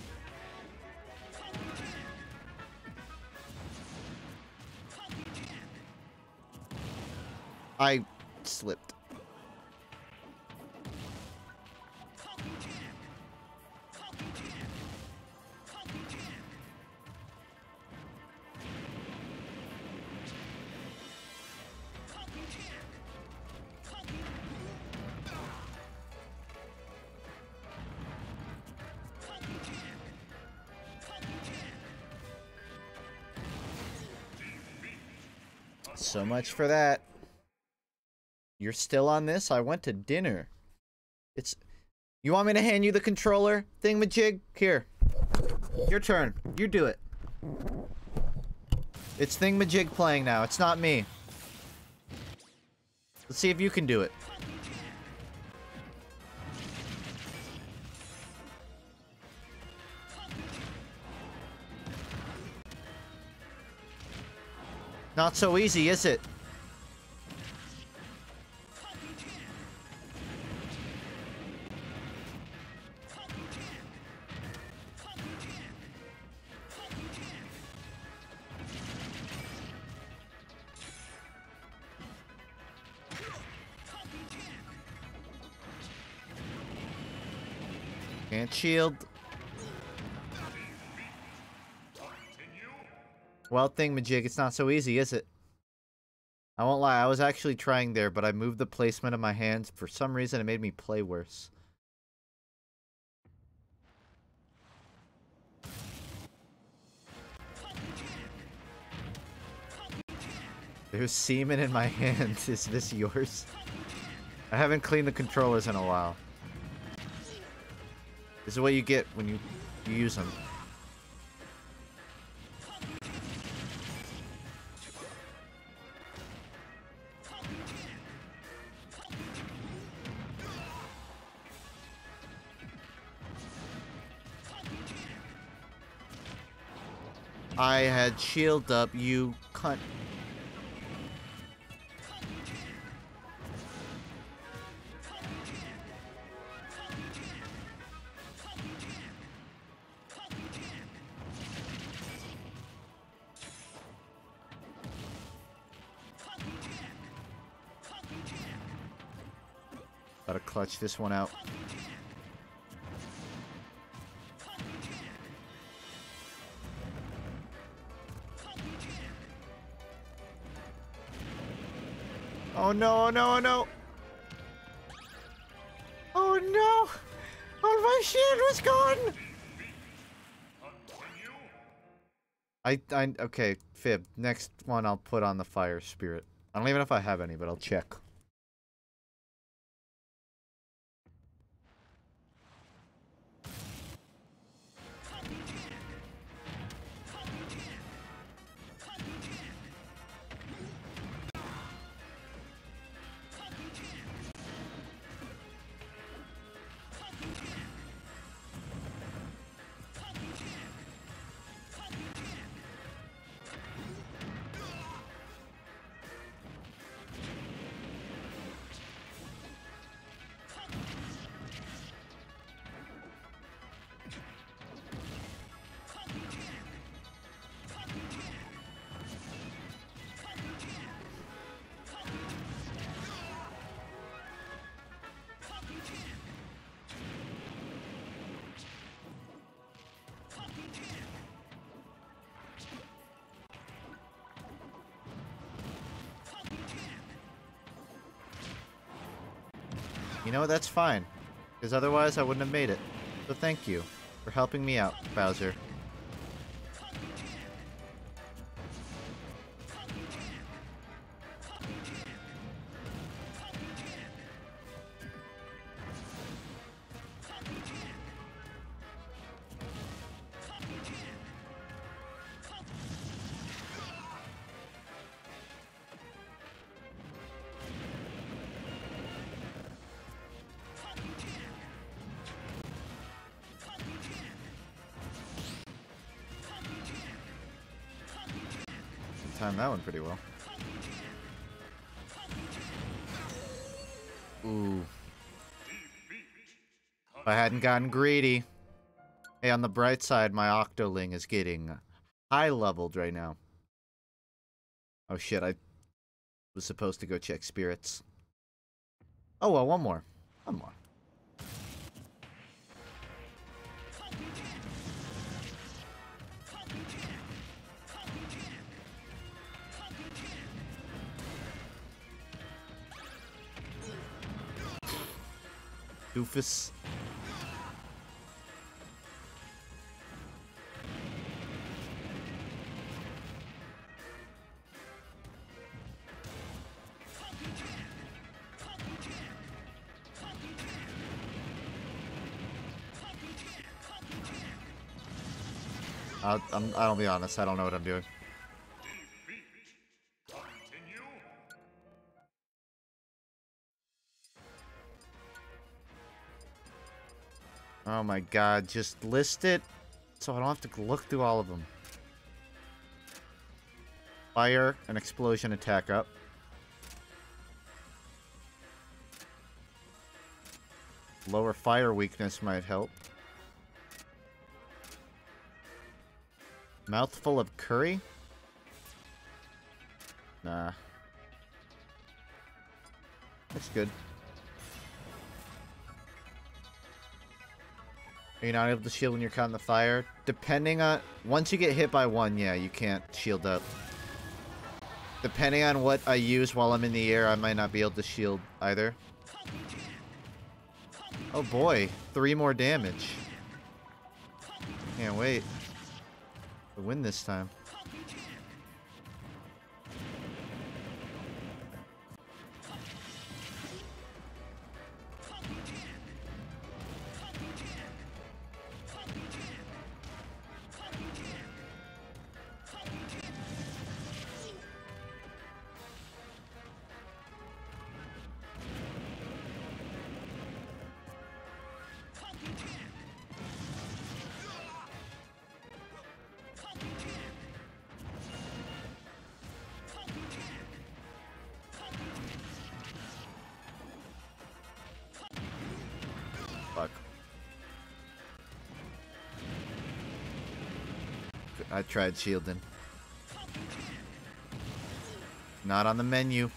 I slipped. So much for that. You're still on this? I went to dinner. It's... You want me to hand you the controller? Thingamajig? Here. Your turn. You do it. It's Thingamajig playing now. It's not me. Let's see if you can do it. Not so easy, is it? Can't shield. Well, Thingamajig, it's not so easy, is it? I won't lie, I was actually trying there, but I moved the placement of my hands. For some reason, it made me play worse. There's semen in my hands. Is this yours? I haven't cleaned the controllers in a while. This is what you get when you use them. I had shield up, you cunt. Gotta clutch this one out. Oh no, oh no, oh no! Oh no! All my shield was gone! Okay, Fib. Next one I'll put on the fire spirit. I don't even know if I have any, but I'll check. You know what, that's fine. Because otherwise I wouldn't have made it. So thank you for helping me out, Bowser. Timed that one pretty well. Ooh. If I hadn't gotten greedy. Hey, on the bright side, my Octoling is getting high leveled right now. Oh shit, I was supposed to go check spirits. Oh well, one more. One more. Doofus. I'll be honest. I don't know what I'm doing. Continue. Oh my god, just list it so I don't have to look through all of them. Fire and explosion attack up. Lower fire weakness might help. Mouthful of curry? Nah. That's good. Are you not able to shield when you're caught in the fire? Depending on... Once you get hit by one, yeah, you can't shield up. Depending on what I use while I'm in the air, I might not be able to shield either. Oh boy, 3 more damage. Can't wait to win this time. Fuck. I tried shielding. Not on the menu.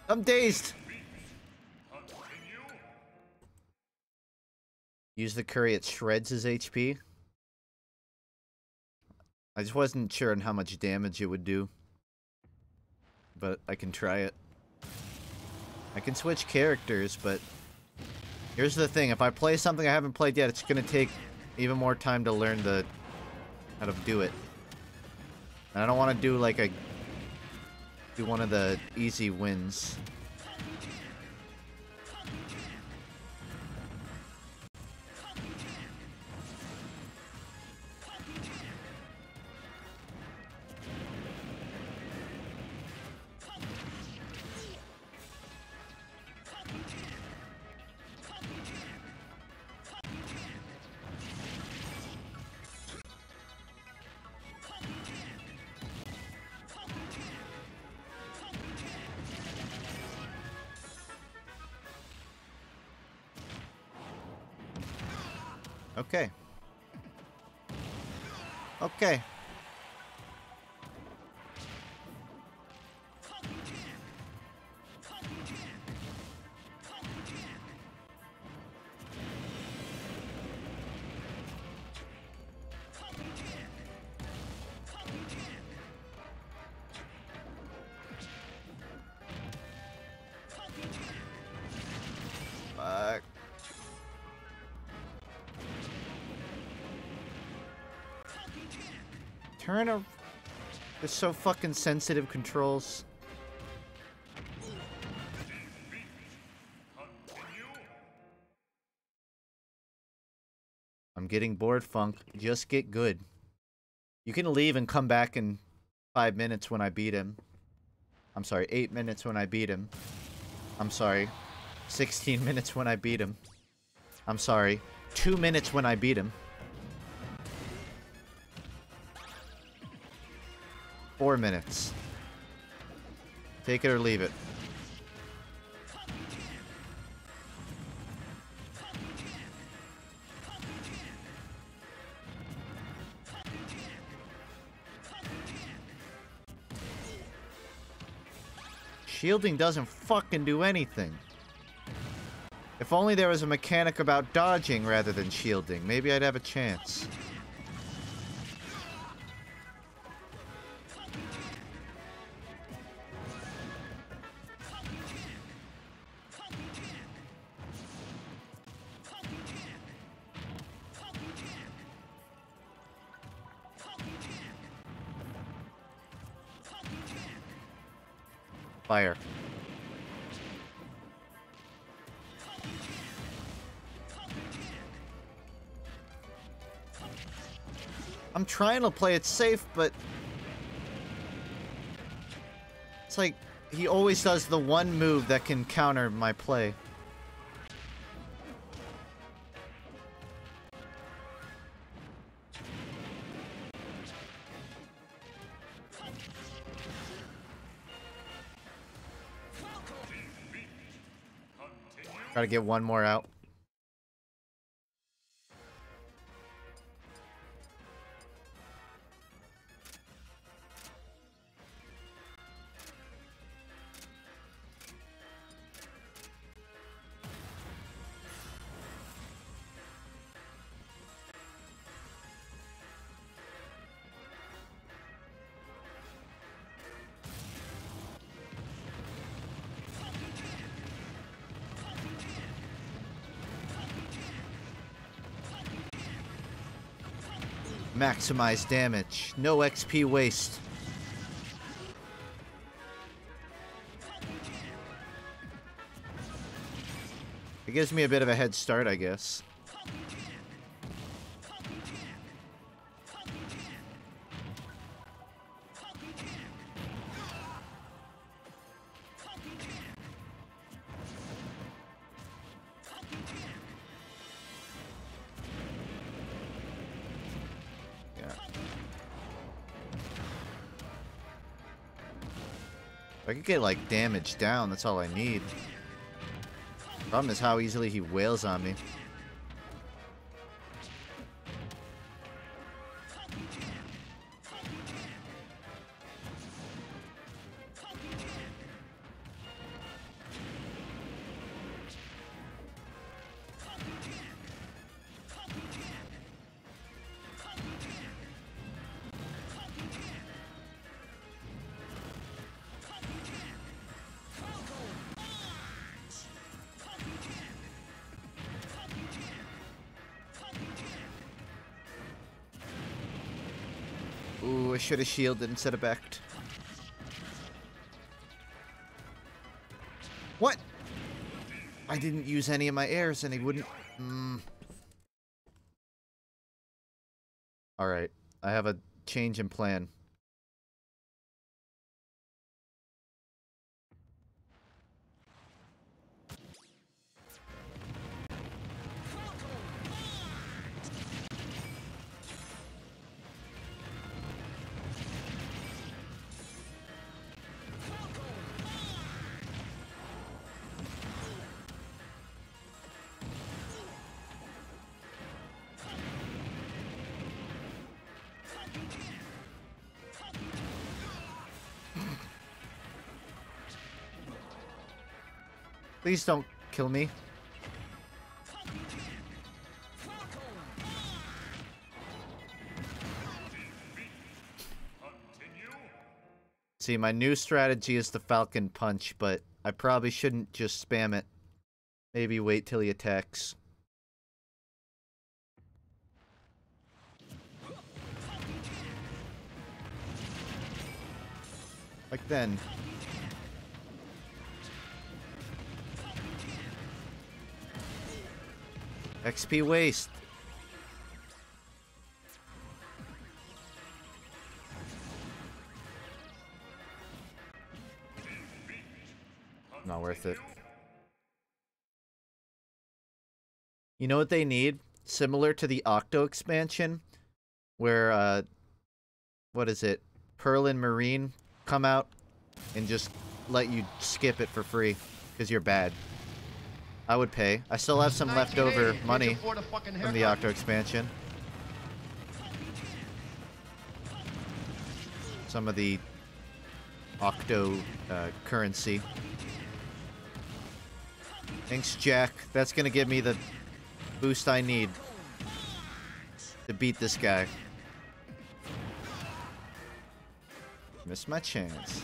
I'm dazed. Use the curry, it shreds his HP. I just wasn't sure on how much damage it would do. But I can try it. I can switch characters, but... Here's the thing, if I play something I haven't played yet, it's gonna take even more time to learn how to do it. And I don't want to do like a... Do one of the easy wins. Okay. Okay. Fuck. Turn a... They're so fucking sensitive controls. I'm getting bored, Funk. Just get good. You can leave and come back in 5 minutes when I beat him. I'm sorry, 8 minutes when I beat him. I'm sorry, 16 minutes when I beat him. I'm sorry, 2 minutes when I beat him. 4 minutes. Take it or leave it. Shielding doesn't fucking do anything. If only there was a mechanic about dodging rather than shielding, maybe I'd have a chance. Fire. I'm trying to play it safe, but it's like he always does the one move that can counter my play. Gotta get one more out. Maximize damage. No XP waste. It gives me a bit of a head start, I guess. If I could get, like, damage down, that's all I need. Problem is how easily he wails on me. Ooh, I should have shielded instead of backed. What? I didn't use any of my airs and he wouldn't... Alright, I have a change in plan. Please don't kill me. See, my new strategy is the Falcon Punch, but I probably shouldn't just spam it. Maybe wait till he attacks. Like then. XP waste. Not worth it. You know what they need? Similar to the Octo expansion, where, what is it? Pearl and Marine come out and just let you skip it for free because you're bad. I would pay. I still have some leftover money from the Octo expansion. Some of the Octo currency. Thanks, Jack. That's gonna give me the boost I need to beat this guy. Missed my chance.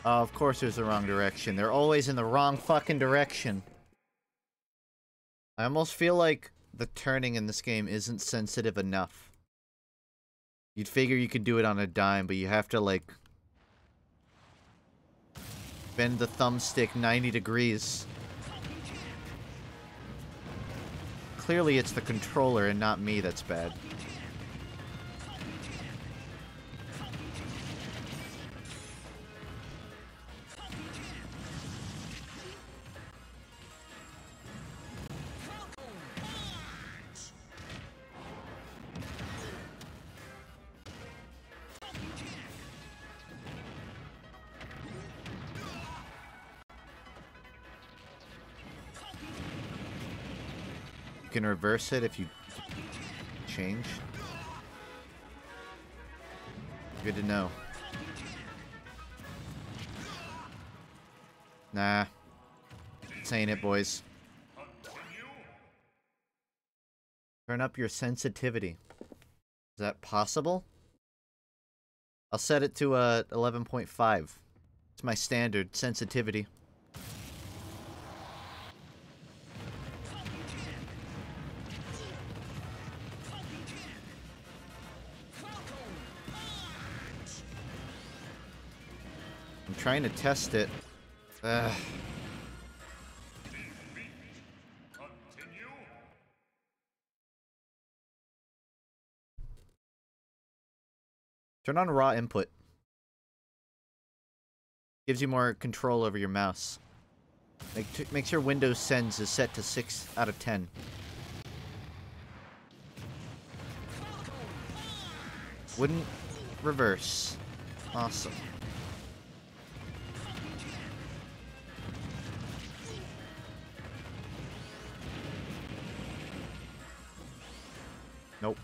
Oh, of course there's the wrong direction. They're always in the wrong fucking direction. I almost feel like the turning in this game isn't sensitive enough. You'd figure you could do it on a dime, but you have to, like, bend the thumbstick 90 degrees. Clearly it's the controller and not me that's bad. You can reverse it if you change. Good to know. Nah. This ain't it, boys. Turn up your sensitivity. Is that possible? I'll set it to 11.5. It's my standard sensitivity. I'm trying to test it. Ugh. Turn on raw input. Gives you more control over your mouse. Make sure Windows Sends is set to 6 out of 10. Wouldn't reverse. Awesome. Nope.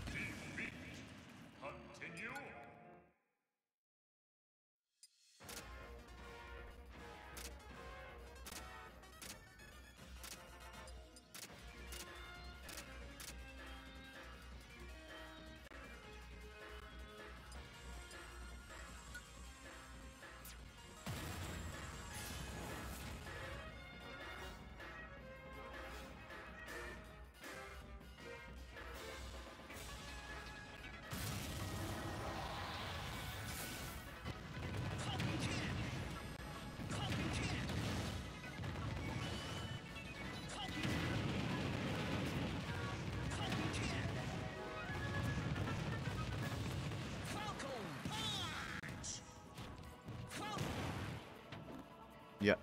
Yeah,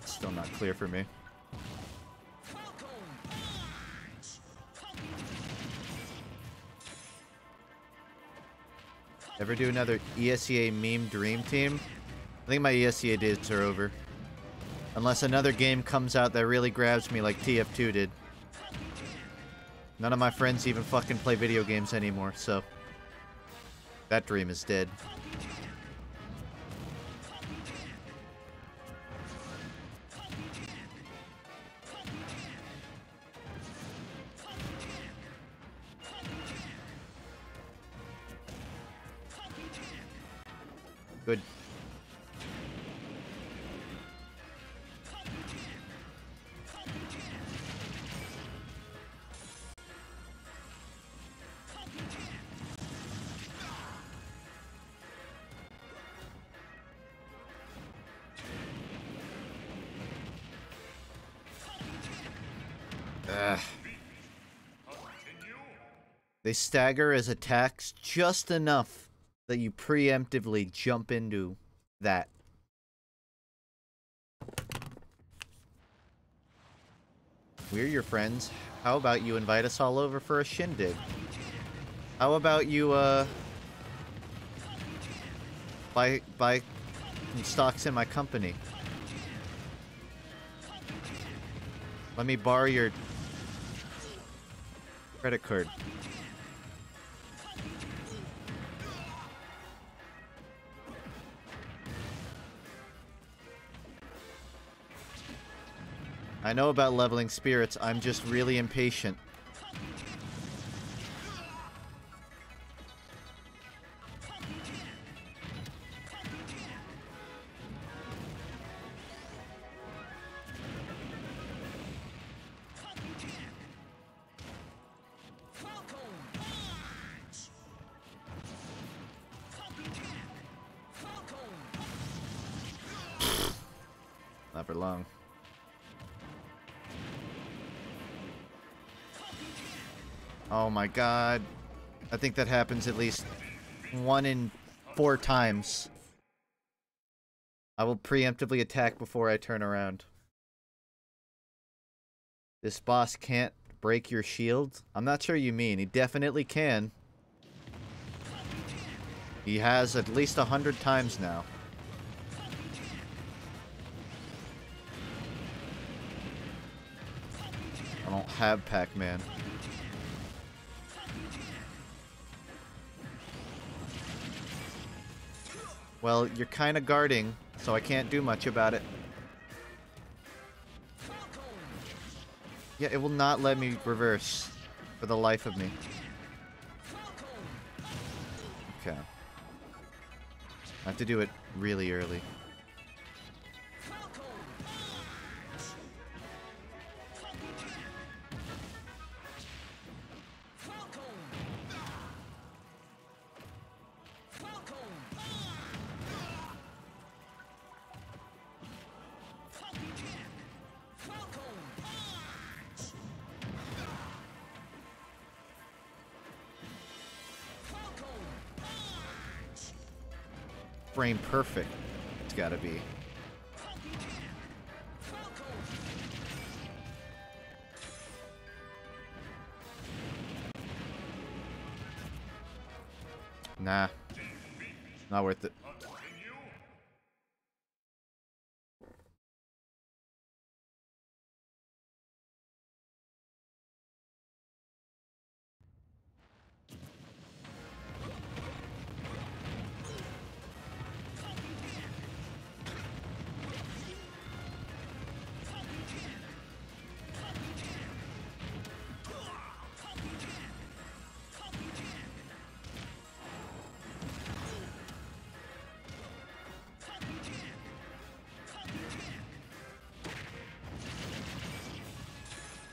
it's still not clear for me. Ever do another ESEA meme dream team? I think my ESEA days are over. Unless another game comes out that really grabs me like TF2 did. None of my friends even fucking play video games anymore, so that dream is dead. Good. Ugh. They stagger as attacks just enough that you preemptively jump into that. We're your friends. How about you invite us all over for a shindig? How about you, buy some stocks in my company? Let me borrow your credit card. I know about leveling spirits, I'm just really impatient. Not for long. Oh my god. I think that happens at least 1 in 4 times. I will preemptively attack before I turn around. This boss can't break your shield? I'm not sure you mean. He definitely can. He has at least 100 times now. I don't have Pac-Man. Well, you're kind of guarding, so I can't do much about it. Yeah, it will not let me reverse for the life of me. Okay. I have to do it really early. Frame perfect. It's gotta be. Nah. Not worth it.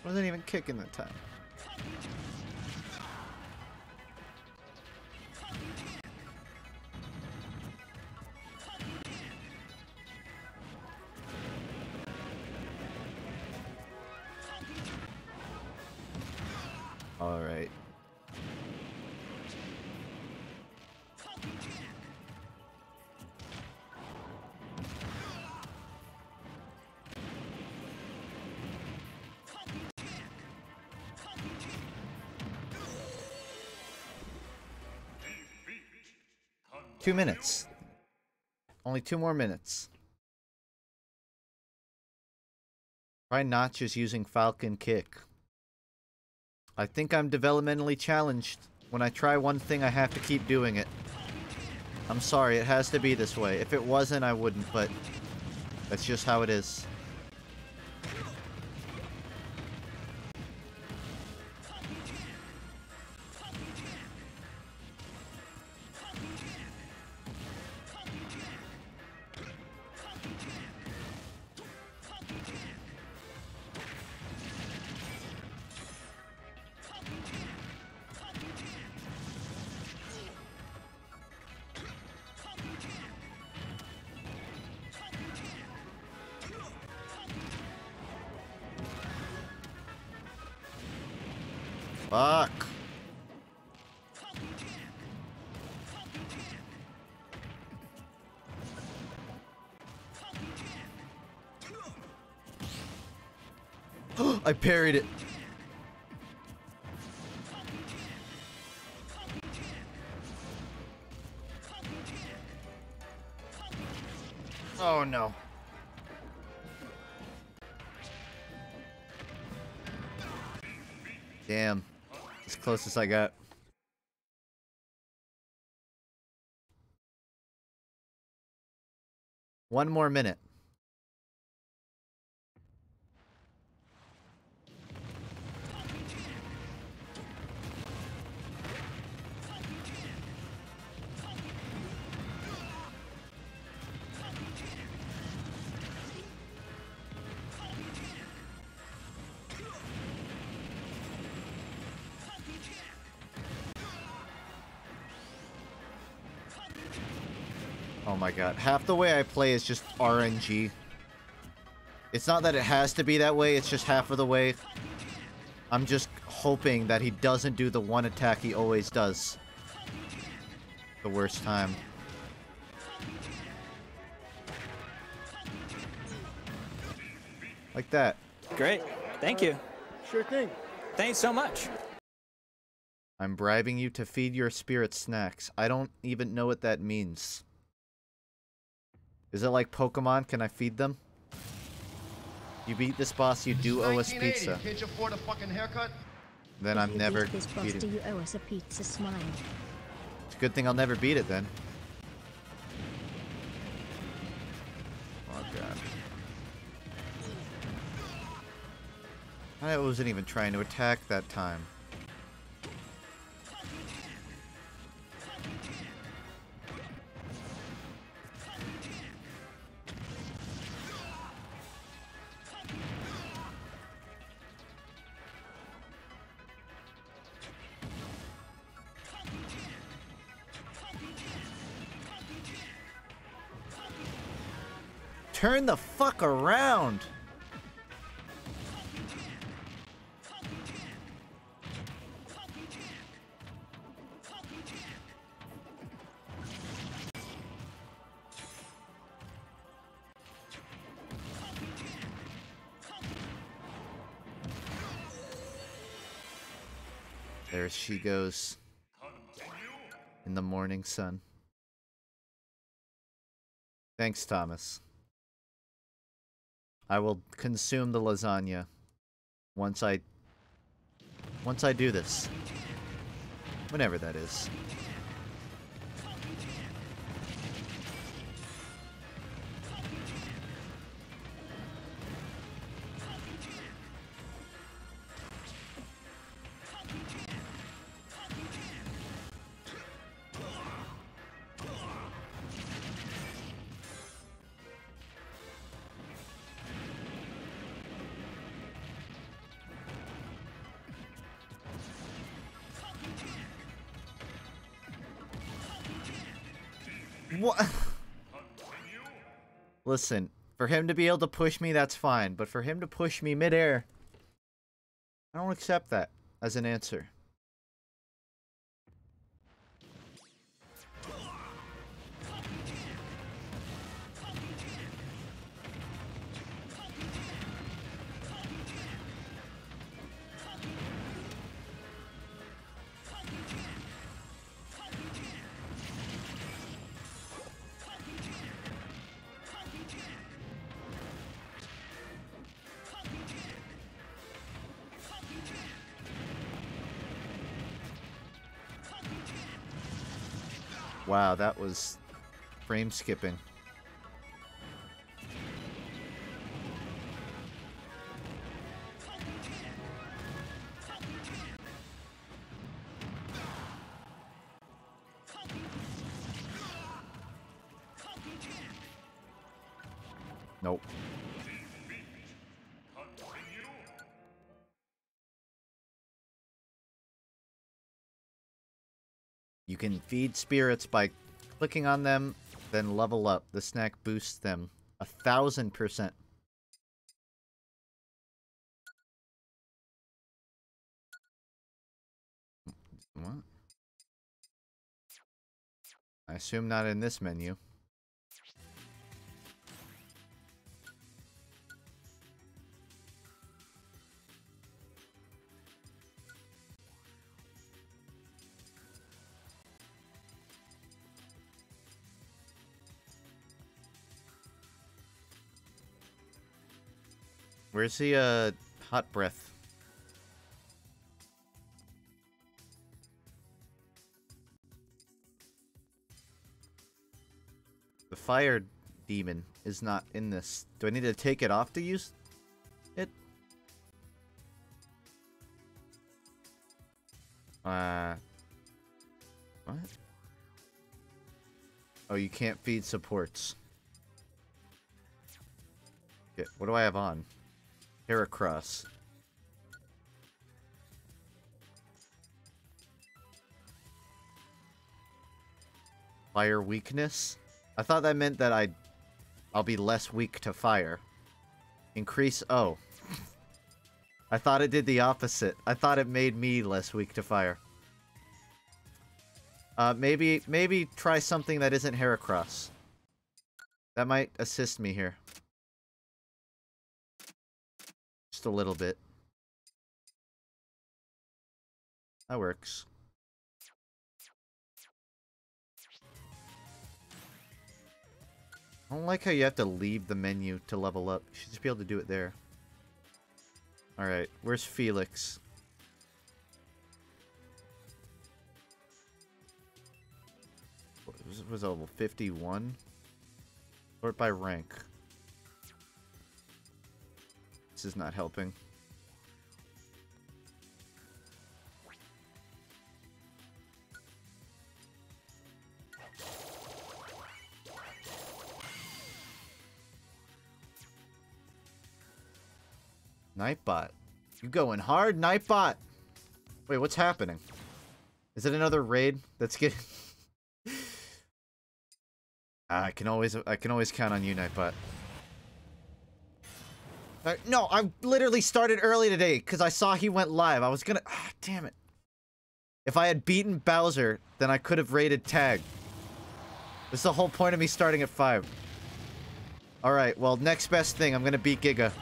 Wasn't even kicking that time. All right. Two minutes. Only 2 more minutes. Try not just using Falcon Kick. I think I'm developmentally challenged. When I try one thing, I have to keep doing it. I'm sorry, it has to be this way. If it wasn't, I wouldn't, but that's just how it is. Fuck. I parried it. Oh no. Damn. As close as I got. One more minute. Oh my god. Half the way I play is just RNG. It's not that it has to be that way, it's just half of the way. I'm just hoping that he doesn't do the one attack he always does. The worst time. Like that. Great. Thank you. Sure thing. Thanks so much. I'm bribing you to feed your spirit snacks. I don't even know what that means. Is it like Pokemon? Can I feed them? You beat this boss, you do owe us pizza. Can't you afford a fucking haircut? Then I'm never this boss, beating. do you owe us a pizza smile? It's a good thing I'll never beat it then. Oh god. I wasn't even trying to attack that time. Turn the fuck around! There she goes. In the morning sun. Thanks, Thomas. I will consume the lasagna once I do this. Whenever that is. What? Listen, for him to be able to push me, that's fine. But for him to push me midair, I don't accept that as an answer. Wow, that was frame skipping. Nope. You can feed spirits by clicking on them, then level up. The snack boosts them 1,000%. What? I assume not in this menu. Where's the, hot breath? The fire demon is not in this. Do I need to take it off to use it? What? Oh, you can't feed supports. Okay, what do I have on? Heracross. Fire weakness? I thought that meant that I'll be less weak to fire. Increase... Oh. I thought it did the opposite. I thought it made me less weak to fire. Maybe try something that isn't Heracross. That might assist me here. Just a little bit. That works. I don't like how you have to leave the menu to level up. You should just be able to do it there. Alright, where's Felix? Was level 51? Sort by rank. This is not helping. Nightbot. You going hard, Nightbot? Wait, what's happening? Is it another raid that's getting... I can always count on you, Nightbot. No, I literally started early today because I saw he went live. I was gonna... Ah, damn it. If I had beaten Bowser, then I could have raided Tag. This is the whole point of me starting at 5. Alright, well, next best thing. I'm gonna beat Giga.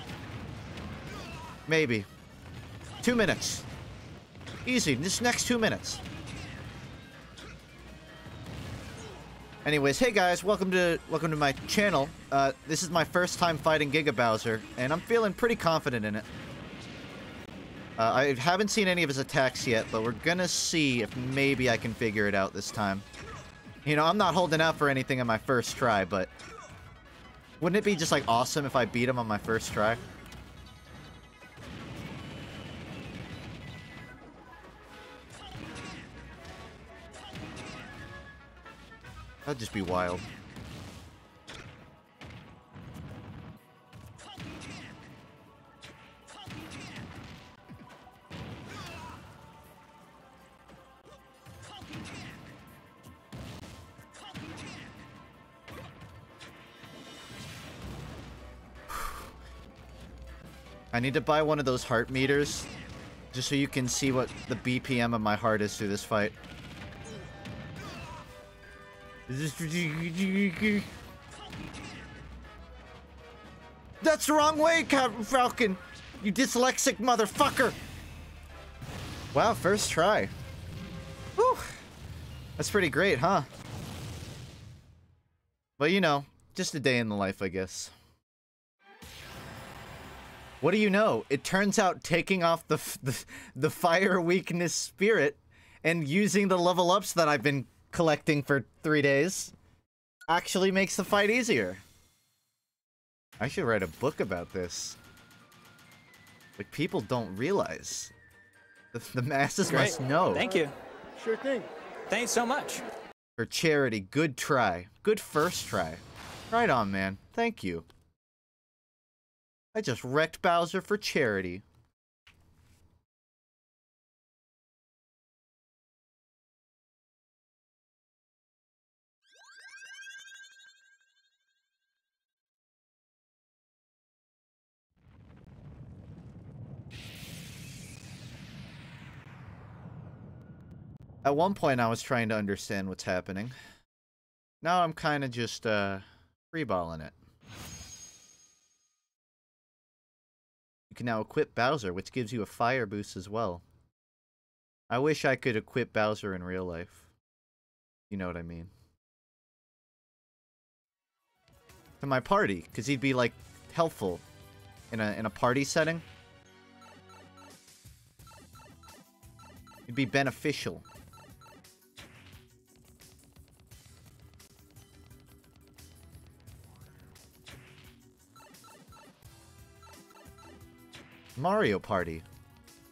Maybe. 2 minutes. Easy, this next 2 minutes. Anyways, hey guys, welcome to my channel. This is my first time fighting Giga Bowser, and I'm feeling pretty confident in it. I haven't seen any of his attacks yet, but we're gonna see if maybe I can figure it out this time. You know, I'm not holding out for anything on my first try, but wouldn't it be just like awesome if I beat him on my first try? That'd just be wild. I need to buy one of those heart meters, just so you can see what the BPM of my heart is through this fight. That's the wrong way, Captain Falcon! You dyslexic motherfucker! Wow, first try. Whew. That's pretty great, huh? But you know, just a day in the life, I guess. What do you know? It turns out taking off the fire weakness spirit and using the level ups that I've been collecting for 3 days actually makes the fight easier. I should write a book about this. Like, people don't realize. The masses must know. Thank you. Sure thing. Thanks so much. For charity, good try. Good first try. Right on, man. Thank you. I just wrecked Bowser for charity. At one point, I was trying to understand what's happening. Now I'm kind of just, freeballing it. You can now equip Bowser, which gives you a fire boost as well. I wish I could equip Bowser in real life. You know what I mean. To my party, because he'd be, like, helpful in a party setting. It'd be beneficial. Mario Party.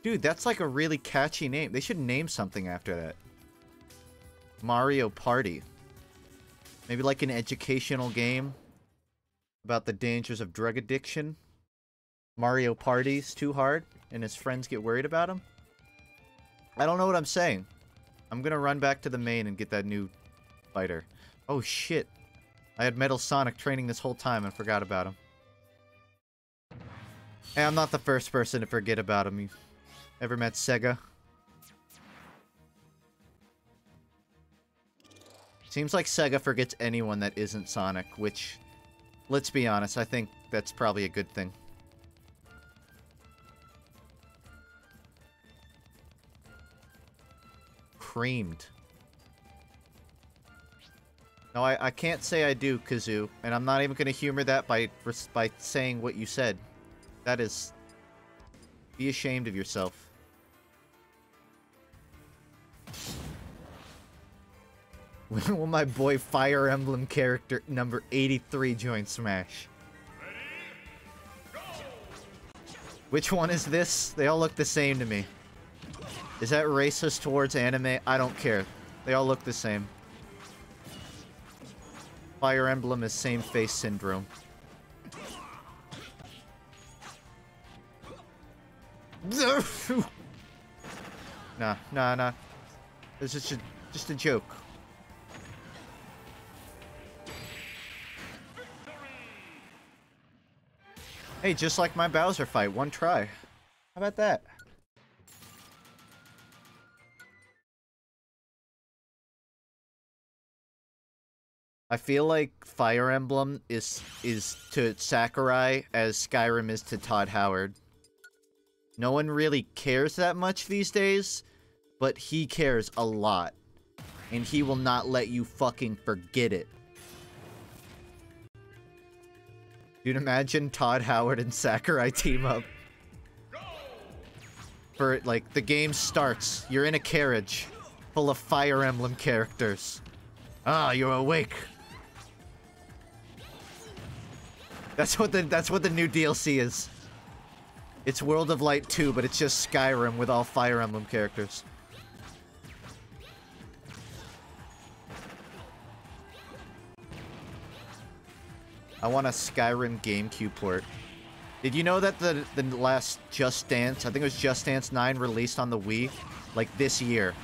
Dude, that's like a really catchy name. They should name something after that. Mario Party. Maybe like an educational game about the dangers of drug addiction. Mario Party's too hard and his friends get worried about him. I don't know what I'm saying. I'm gonna run back to the main and get that new fighter. Oh shit. I had Metal Sonic training this whole time and forgot about him. Hey, I'm not the first person to forget about him. You ever met Sega? Seems like Sega forgets anyone that isn't Sonic, which, let's be honest, I think that's probably a good thing. Creamed. No, I can't say I do, Kazoo, and I'm not even going to humor that by saying what you said. That is... Be ashamed of yourself. When will my boy Fire Emblem character number 83 join Smash? Which one is this? They all look the same to me. Is that racist towards anime? I don't care. They all look the same. Fire Emblem is same face syndrome. Nah. This is just a joke. Hey, just like my Bowser fight, one try. How about that? I feel like Fire Emblem is to Sakurai as Skyrim is to Todd Howard. No one really cares that much these days, but he cares a lot. And he will not let you fucking forget it. Dude, imagine Todd Howard and Sakurai team up. For, like, the game starts. You're in a carriage full of Fire Emblem characters. Ah, you're awake. That's what the new DLC is. It's World of Light 2, but it's just Skyrim with all Fire Emblem characters. I want a Skyrim GameCube port. Did you know that the last Just Dance, I think it was Just Dance 9, released on the Wii? Like, this year.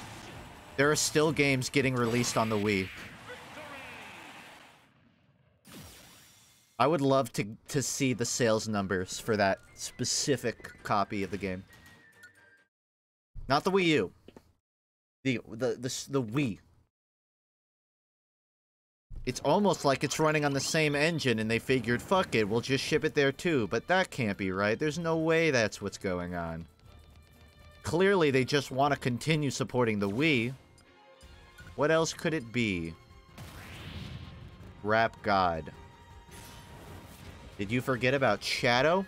There are still games getting released on the Wii. I would love to see the sales numbers for that specific copy of the game. Not the Wii U. The Wii. It's almost like it's running on the same engine and they figured, fuck it, we'll just ship it there too. But that can't be right. There's no way that's what's going on. Clearly, they just want to continue supporting the Wii. What else could it be? Rap God. Did you forget about Shadow?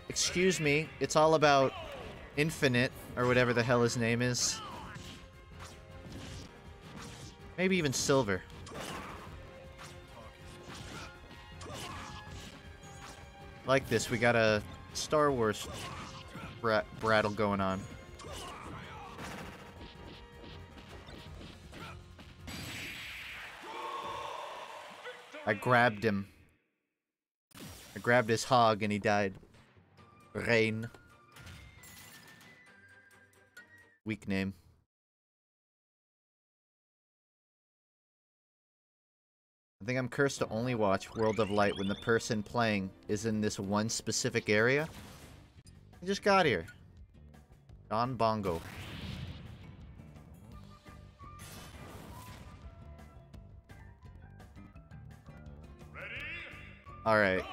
Excuse me. It's all about Infinite, or whatever the hell his name is. Maybe even Silver. Like this, we got a Star Wars brattle going on. I grabbed him. I grabbed his hog and he died. Rain. Weak name. I think I'm cursed to only watch World of Light when the person playing is in this one specific area. I just got here. Don Bongo. Alright.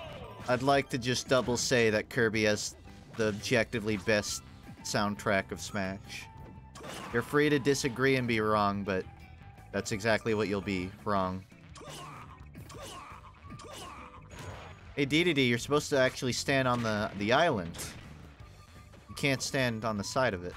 I'd like to just double say that Kirby has the objectively best soundtrack of Smash. You're free to disagree and be wrong, but that's exactly what you'll be, wrong. Hey, DDD, you're supposed to actually stand on the island. You can't stand on the side of it.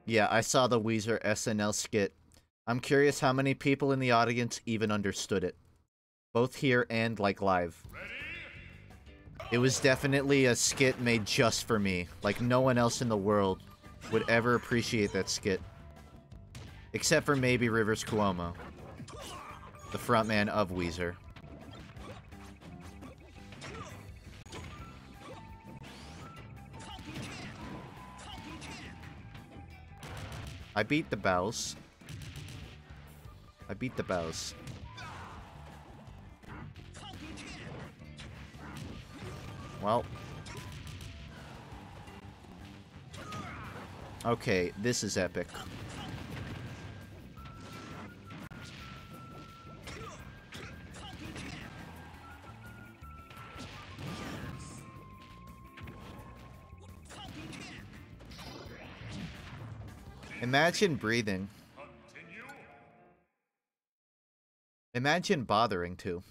Yeah, I saw the Weezer SNL skit. I'm curious how many people in the audience even understood it. Both here and, like, live. It was definitely a skit made just for me. Like, no one else in the world would ever appreciate that skit. Except for maybe Rivers Cuomo. The frontman of Weezer. I beat the bows. I beat the bows. Well. Okay, this is epic. Imagine breathing. Imagine bothering to.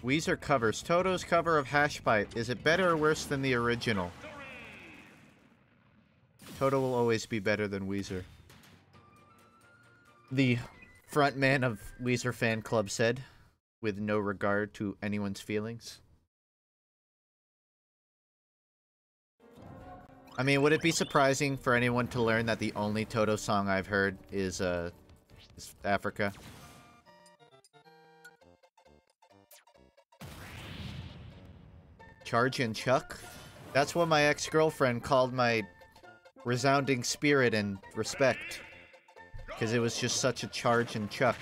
Weezer covers. Toto's cover of Hashbite. Is it better or worse than the original? Toto will always be better than Weezer. The frontman of Weezer fan club said, with no regard to anyone's feelings. I mean, would it be surprising for anyone to learn that the only Toto song I've heard is Africa? Charge and Chuck? That's what my ex-girlfriend called my resounding spirit and respect. Because it was just such a charge and chuck.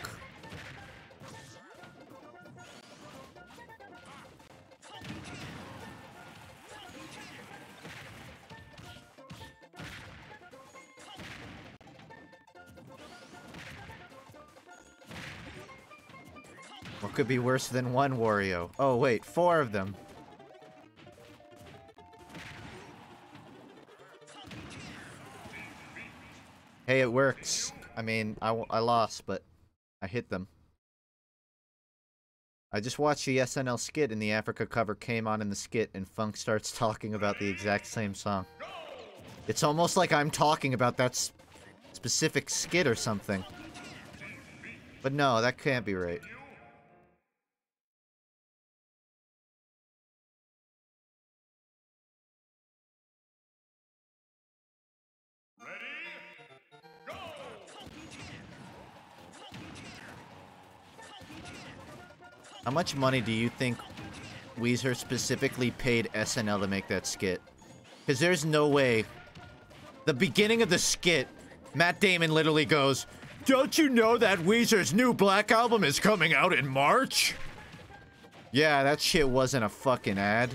What could be worse than one Wario? Oh wait, 4 of them. Hey, it works. I mean, I lost, but I hit them. I just watched the SNL skit and the Africa cover came on in the skit and Funk starts talking about the exact same song. It's almost like I'm talking about that specific skit or something. But no, that can't be right. How much money do you think Weezer specifically paid SNL to make that skit? Because there's no way. The beginning of the skit, Matt Damon literally goes, "Don't you know that Weezer's new Black album is coming out in March?" Yeah, that shit wasn't a fucking ad.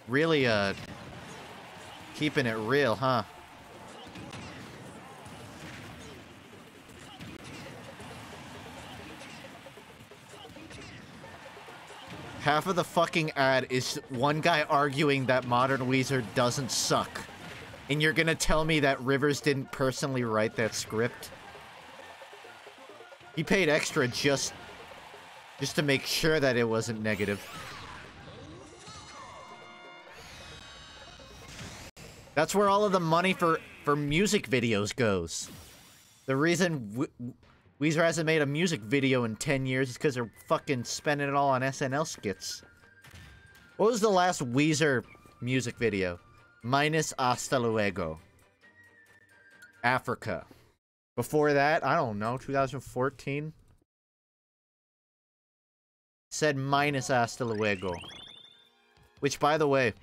Really, keeping it real, huh? Half of the fucking ad is one guy arguing that Modern Weezer doesn't suck. And you're gonna tell me that Rivers didn't personally write that script? He paid extra just to make sure that it wasn't negative. That's where all of the money for music videos goes. The reason Weezer hasn't made a music video in 10 years is because they're fucking spending it all on SNL skits. What was the last Weezer music video? Minus Hasta Luego. Africa. Before that, I don't know, 2014? Said minus Hasta Luego. Which, by the way,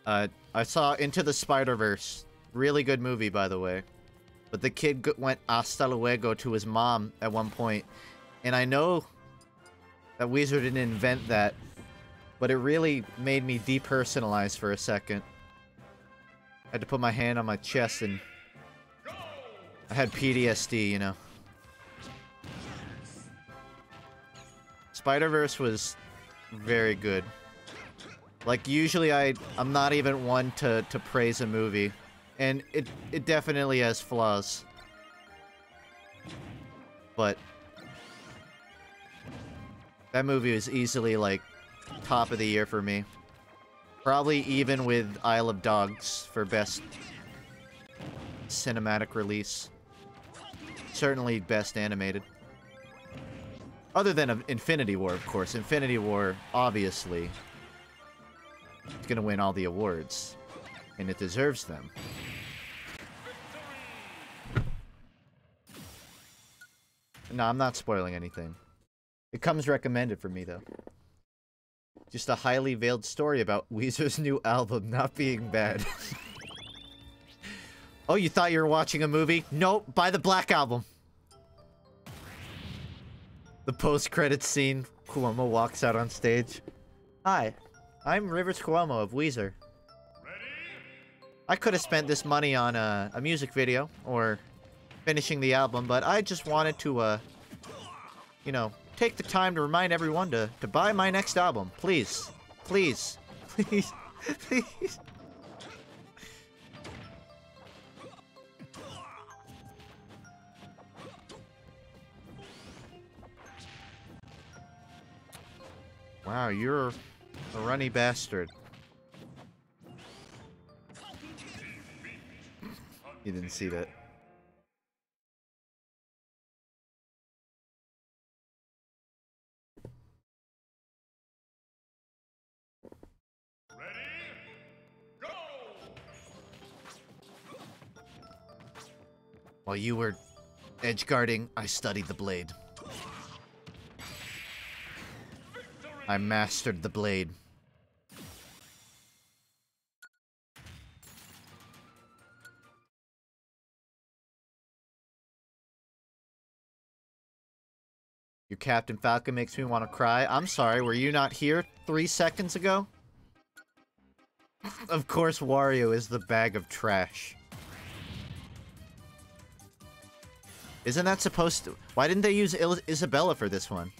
I saw Into the Spider-Verse. Really good movie, by the way. But the kid went hasta luego to his mom at one point. And I know that Weezer didn't invent that. But it really made me depersonalize for a second. I had to put my hand on my chest and I had PTSD, you know. Spider-Verse was very good. Like, usually I'm not even one to praise a movie. And it definitely has flaws. But That movie was easily, like, top of the year for me. Probably even with Isle of Dogs for best cinematic release. Certainly best animated. Other than Infinity War, of course. Infinity War, obviously, is gonna win all the awards. And it deserves them. No, I'm not spoiling anything. It comes recommended for me, though. Just a highly veiled story about Weezer's new album not being bad. Oh, you thought you were watching a movie? Nope, buy the Black Album. The post-credits scene, Cuomo walks out on stage. Hi, I'm Rivers Cuomo of Weezer. I could have spent this money on a music video, or finishing the album, but I just wanted to, you know, take the time to remind everyone to buy my next album. Please. Please. Please. Please. Wow, you're a runny bastard. You didn't see that. While you were edgeguarding, I studied the blade. I mastered the blade. Your Captain Falcon makes me want to cry. I'm sorry, were you not here 3 seconds ago? Of course, Wario is the bag of trash. Isn't that supposed to... Why didn't they use Isabella for this one?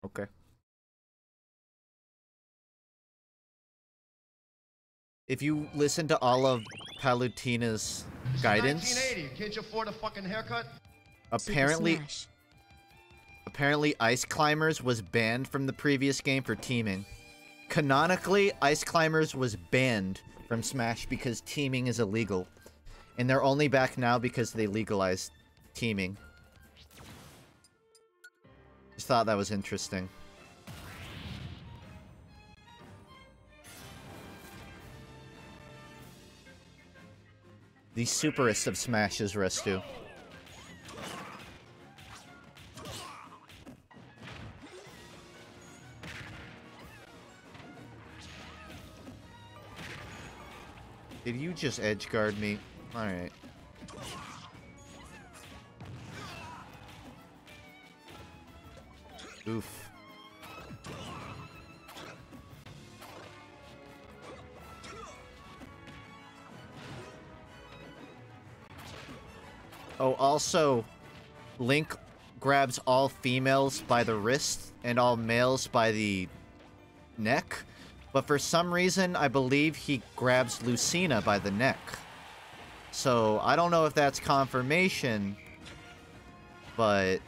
Okay. If you listen to all of Palutina's guidance, 1980. Can't you afford a fucking haircut? apparently Ice Climbers was banned from the previous game for teaming. Canonically, Ice Climbers was banned from Smash because teaming is illegal. And they're only back now because they legalized teaming. Just thought that was interesting. The superists of Smash is Restu. Did you just edgeguard me? Alright. Oof. Oh, also, Link grabs all females by the wrist and all males by the neck. But for some reason, I believe he grabs Lucina by the neck. So, I don't know if that's confirmation, but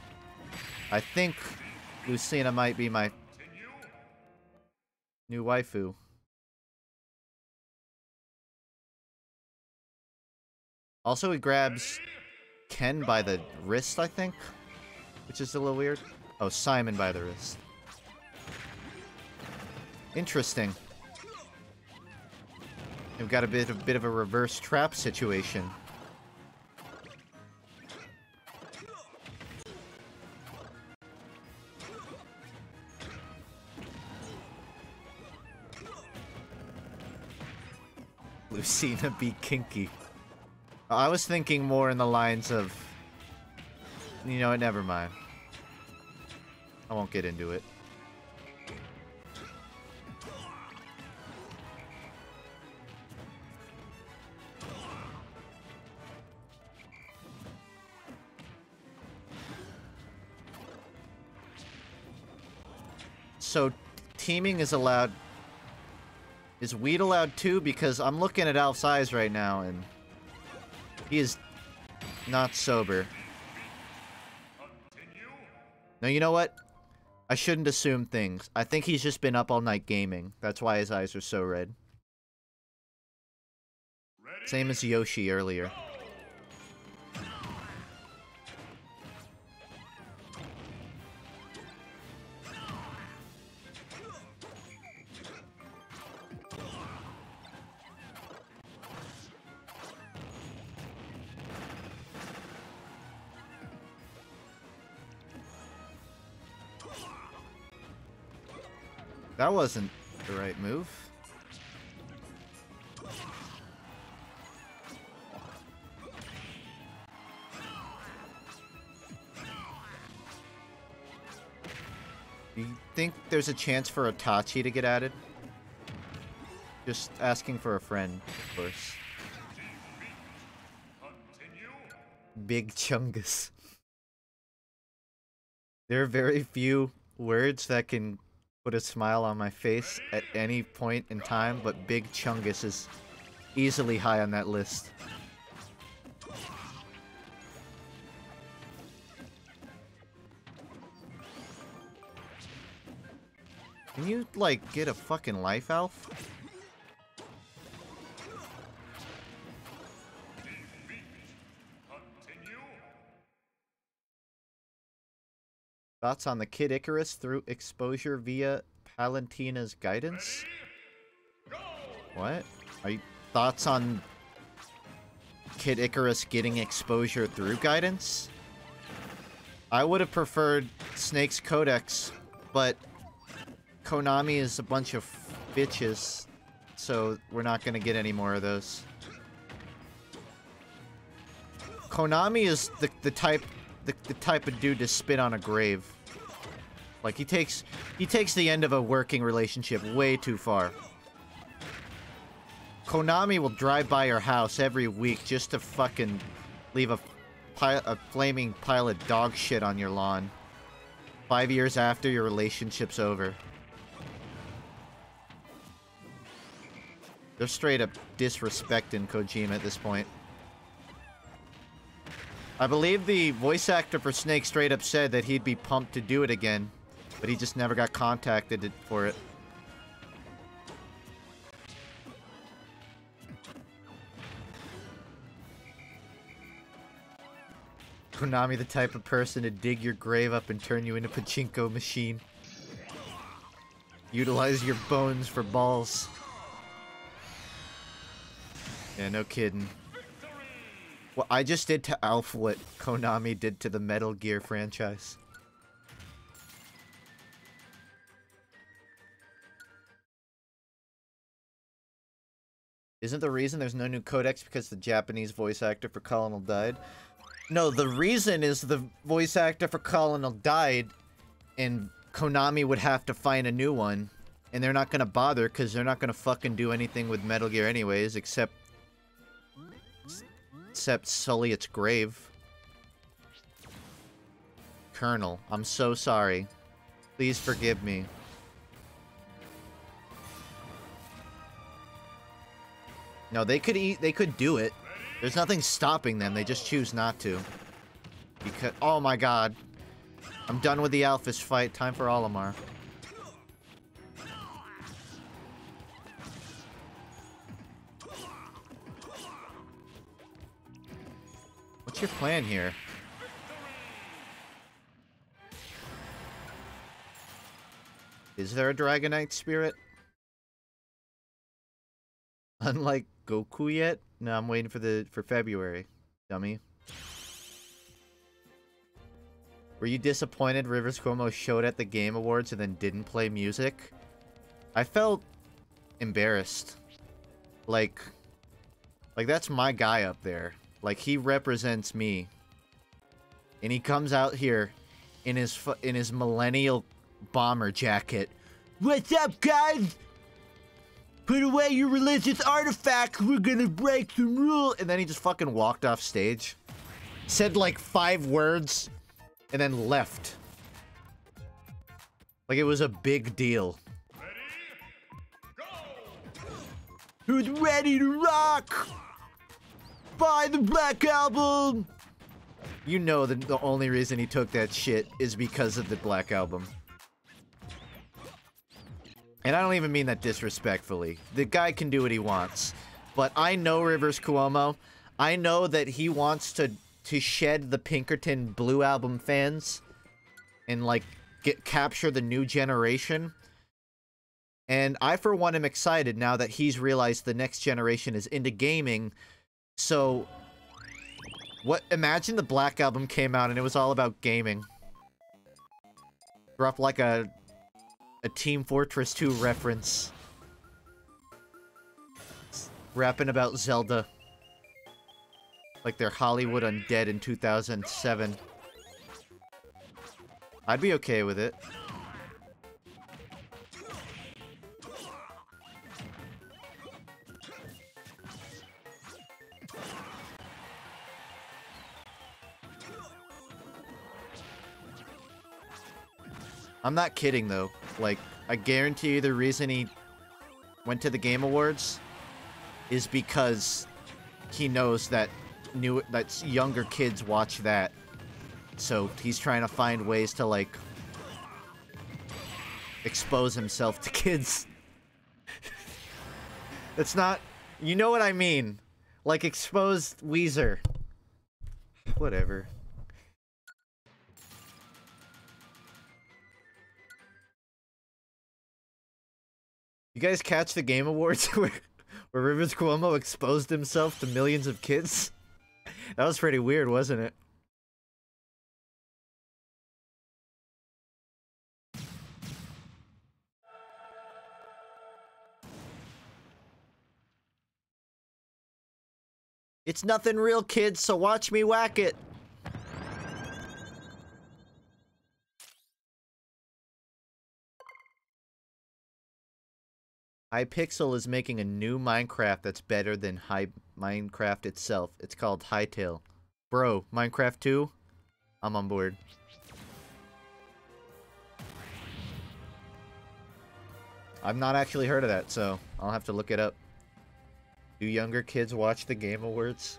I think Lucina might be my new waifu. Also, he grabs Ken by the wrist, I think, which is a little weird. Oh, Simon by the wrist. Interesting. We've got a bit of a reverse trap situation. Lucina be kinky. I was thinking more in the lines of... You know what, never mind. I won't get into it. So teaming is allowed. Is weed allowed too? Because I'm looking at Alf's eyes right now and he is not sober. No, you know what? I shouldn't assume things. I think he's just been up all night gaming. That's why his eyes are so red. Same as Yoshi earlier. That wasn't the right move. Do you think there's a chance for Itachi to get added? Just asking for a friend, of course. Big Chungus. There are very few words that can put a smile on my face at any point in time, but Big Chungus is easily high on that list. Can you, like, get a fucking life, Alf? Thoughts on the Kid Icarus through exposure via Palantina's guidance? What? Are you thoughts on Kid Icarus getting exposure through guidance? I would have preferred Snake's Codex, but Konami is a bunch of bitches, so we're not gonna get any more of those. Konami is the type of dude to spit on a grave. Like, he takes the end of a working relationship way too far. Konami will drive by your house every week just to fucking leave a flaming pile of dog shit on your lawn 5 years after your relationship's over. They're straight up disrespecting Kojima at this point. I believe the voice actor for Snake straight up said that he'd be pumped to do it again, but he just never got contacted for it. Konami the type of person to dig your grave up and turn you into a pachinko machine. Utilize your bones for balls. Yeah, no kidding. Well, I just did to Alf what Konami did to the Metal Gear franchise. Isn't the reason there's no new codex because the Japanese voice actor for Colonel died? No, the reason is the voice actor for Colonel died, and Konami would have to find a new one. And they're not gonna bother, because they're not gonna fucking do anything with Metal Gear anyways, except sully its grave. Colonel, I'm so sorry. Please forgive me. No, they could do it. There's nothing stopping them, they just choose not to. Because, oh my god. I'm done with the Alphys fight, time for Olimar. What's your plan here? Is there a Dragonite spirit? Unlike Goku yet? No, I'm waiting for February, dummy. Were you disappointed Rivers Cuomo showed at the Game Awards and then didn't play music? I felt embarrassed. Like that's my guy up there. Like, he represents me. And he comes out here in his millennial bomber jacket. What's up, guys? Put away your religious artifacts, we're gonna break some rules. And then he just fucking walked off stage. Said like 5 words, and then left. Like, it was a big deal. Who's ready to rock? Buy the Black Album! You know that the only reason he took that shit is because of the Black Album. And I don't even mean that disrespectfully. The guy can do what he wants. But I know Rivers Cuomo. I know that he wants to shed the Pinkerton Blue Album fans and, like, capture the new generation. And I, for one, am excited now that he's realized the next generation is into gaming. So, imagine the Black Album came out and it was all about gaming. Drop like a Team Fortress 2 reference. Rapping about Zelda. Like they're Hollywood Undead in 2007. I'd be okay with it. I'm not kidding though. Like, I guarantee you the reason he went to the Game Awards is because he knows that younger kids watch that. So he's trying to find ways to, like, expose himself to kids. It's not... You know what I mean. Like, exposed Weezer. Whatever. You guys catch the Game Awards where Rivers Cuomo exposed himself to millions of kids? That was pretty weird, wasn't it? It's nothing real, kids, so watch me whack it. Hypixel is making a new Minecraft that's better than Minecraft itself. It's called Hytale. Bro, Minecraft 2? I'm on board. I've not actually heard of that, so I'll have to look it up. Do younger kids watch the Game Awards?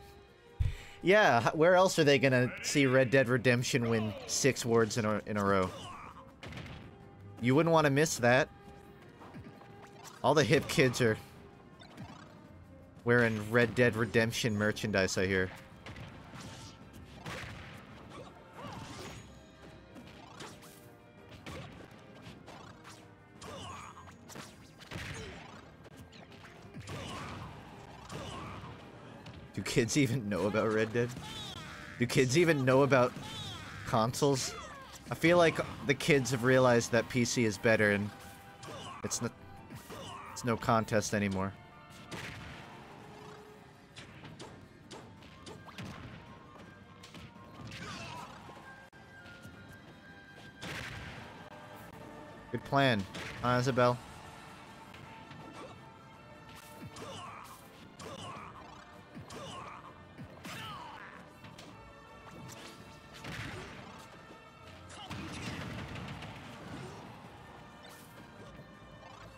Yeah, where else are they gonna see Red Dead Redemption win 6 awards in a row? You wouldn't want to miss that. All the hip kids are wearing Red Dead Redemption merchandise, I hear. Do kids even know about Red Dead? Do kids even know about consoles? I feel like the kids have realized that PC is better and it's no contest anymore. Good plan, huh, Isabel?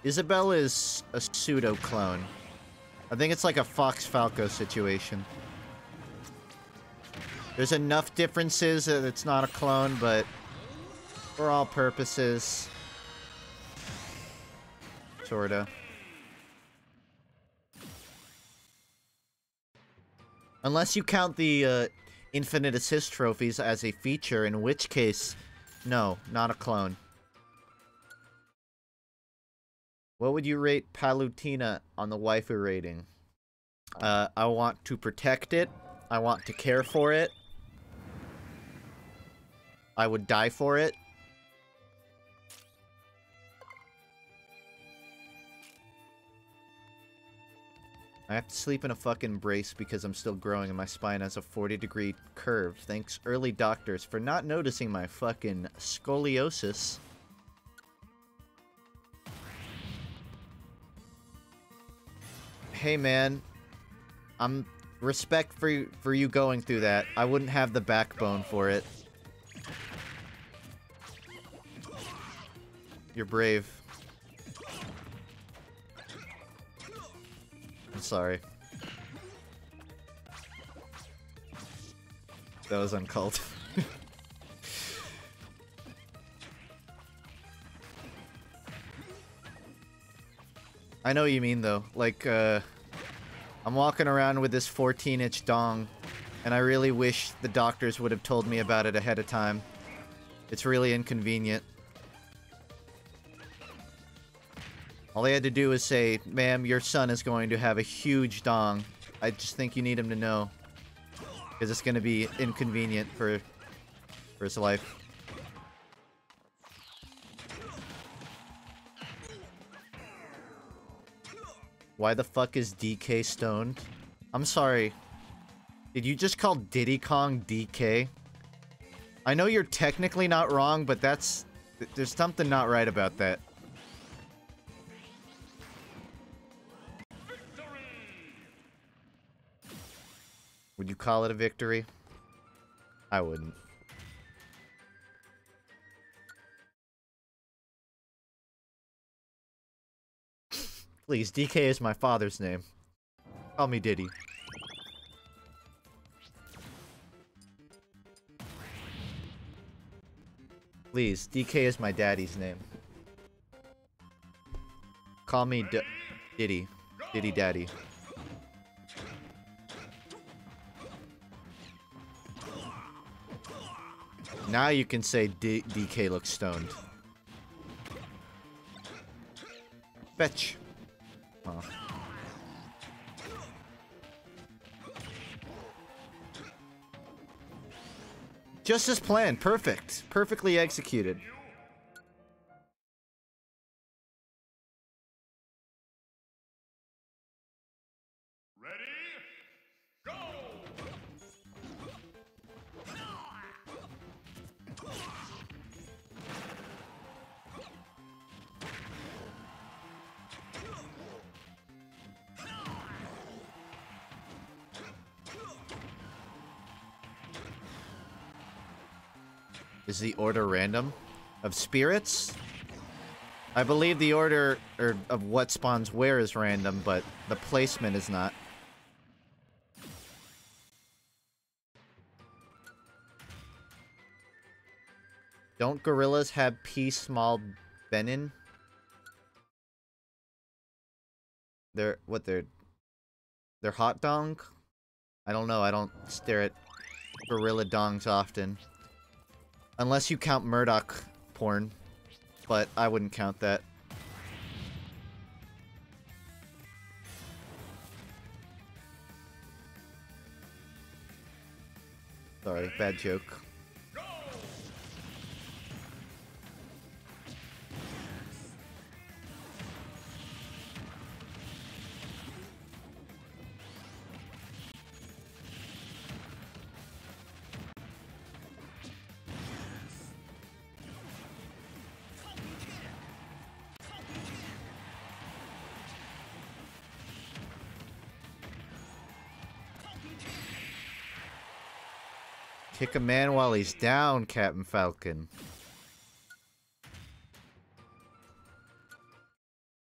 Isabel is a pseudo-clone. I think it's like a Fox Falco situation. There's enough differences that it's not a clone, but for all purposes, sorta. Unless you count the Infinite Assist trophies as a feature, in which case, no, not a clone. What would you rate Palutena on the waifu rating? I want to protect it. I want to care for it. I would die for it. I have to sleep in a fucking brace because I'm still growing and my spine has a 40-degree curve. Thanks, early doctors, for not noticing my fucking scoliosis. Hey man, I'm respect for you going through that. I wouldn't have the backbone for it. You're brave. I'm sorry. That was uncalled. I know what you mean, though. Like, I'm walking around with this 14-inch dong, and I really wish the doctors would have told me about it ahead of time. It's really inconvenient. All they had to do was say, ma'am, your son is going to have a huge dong. I just think you need him to know. Because it's going to be inconvenient for his life. Why the fuck is DK stoned? I'm sorry. Did you just call Diddy Kong DK? I know you're technically not wrong, but that's... There's something not right about that. Would you call it a victory? I wouldn't. Please, DK is my father's name. Call me Diddy. Please, DK is my daddy's name. Call me Diddy. Diddy Daddy. Now you can say DK looks stoned. Fetch. Oh. Just as planned. Perfect. Perfectly executed. Is the order random? Of spirits? I believe the order of what spawns where is random, but the placement is not. Don't gorillas have P small venin? They're hot dong? I don't know, I don't stare at gorilla dongs often. Unless you count Murdoch porn, but I wouldn't count that. Sorry, bad joke. Kick a man while he's down, Captain Falcon.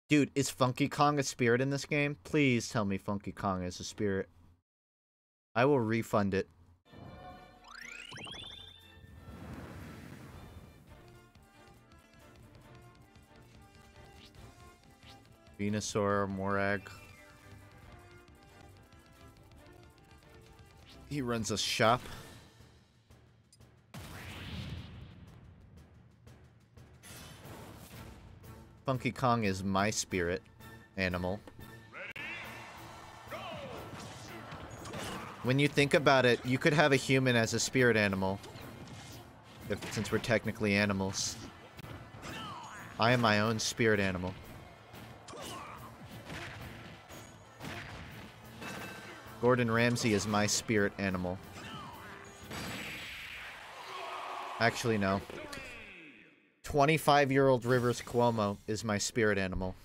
Dude, is Funky Kong a spirit in this game? Please tell me Funky Kong is a spirit. I will refund it. Venusaur, Morag. He runs a shop. Funky Kong is my spirit animal. When you think about it, you could have a human as a spirit animal. Since we're technically animals. I am my own spirit animal. Gordon Ramsay is my spirit animal. Actually, no. 25-year-old Rivers Cuomo is my spirit animal.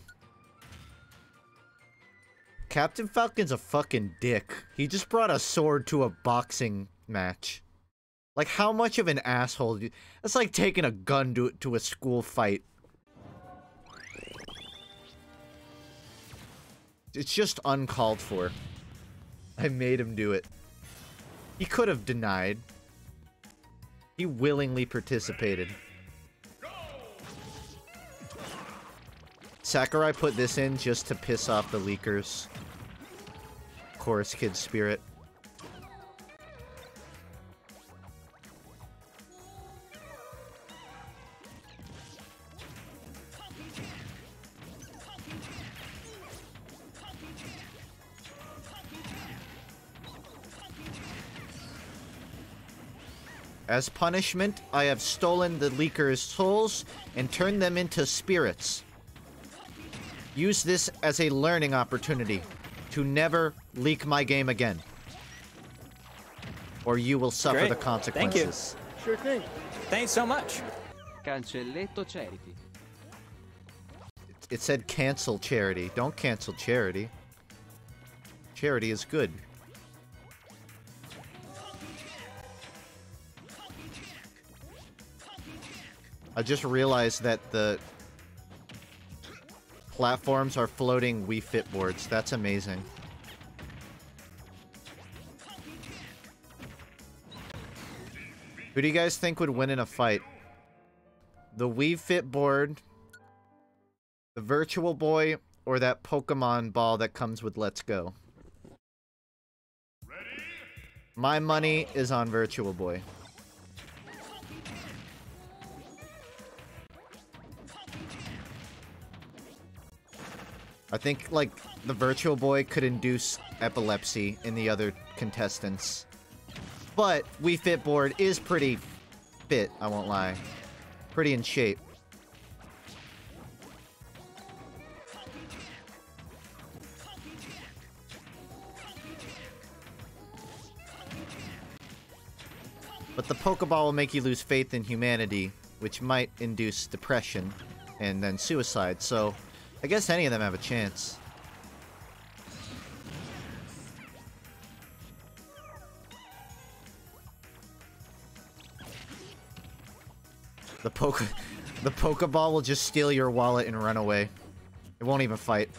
Captain Falcon's a fucking dick. He just brought a sword to a boxing match. Like, how much of an asshole? That's like taking a gun to a school fight. It's just uncalled for. I made him do it. He could have denied. He willingly participated. Sakurai put this in just to piss off the leakers. Chorus Kid spirit. As punishment, I have stolen the leakers' souls and turned them into spirits. Use this as a learning opportunity to never leak my game again. Or you will suffer Great. the consequences. Thank you. Sure thing. Thanks so much. Cancelletto charity. It said cancel charity. Don't cancel charity. Charity is good. I just realized that the platforms are floating Wii Fit boards. That's amazing. Who do you guys think would win in a fight? The Wii Fit board, the Virtual Boy, or that Pokemon ball that comes with Let's Go? My money is on Virtual Boy. I think, like, the Virtual Boy could induce epilepsy in the other contestants. But Wii Fit board is pretty fit, I won't lie. Pretty in shape. But the Pokeball will make you lose faith in humanity, which might induce depression and then suicide, so I guess any of them have a chance. The Pokeball will just steal your wallet and run away. It won't even fight.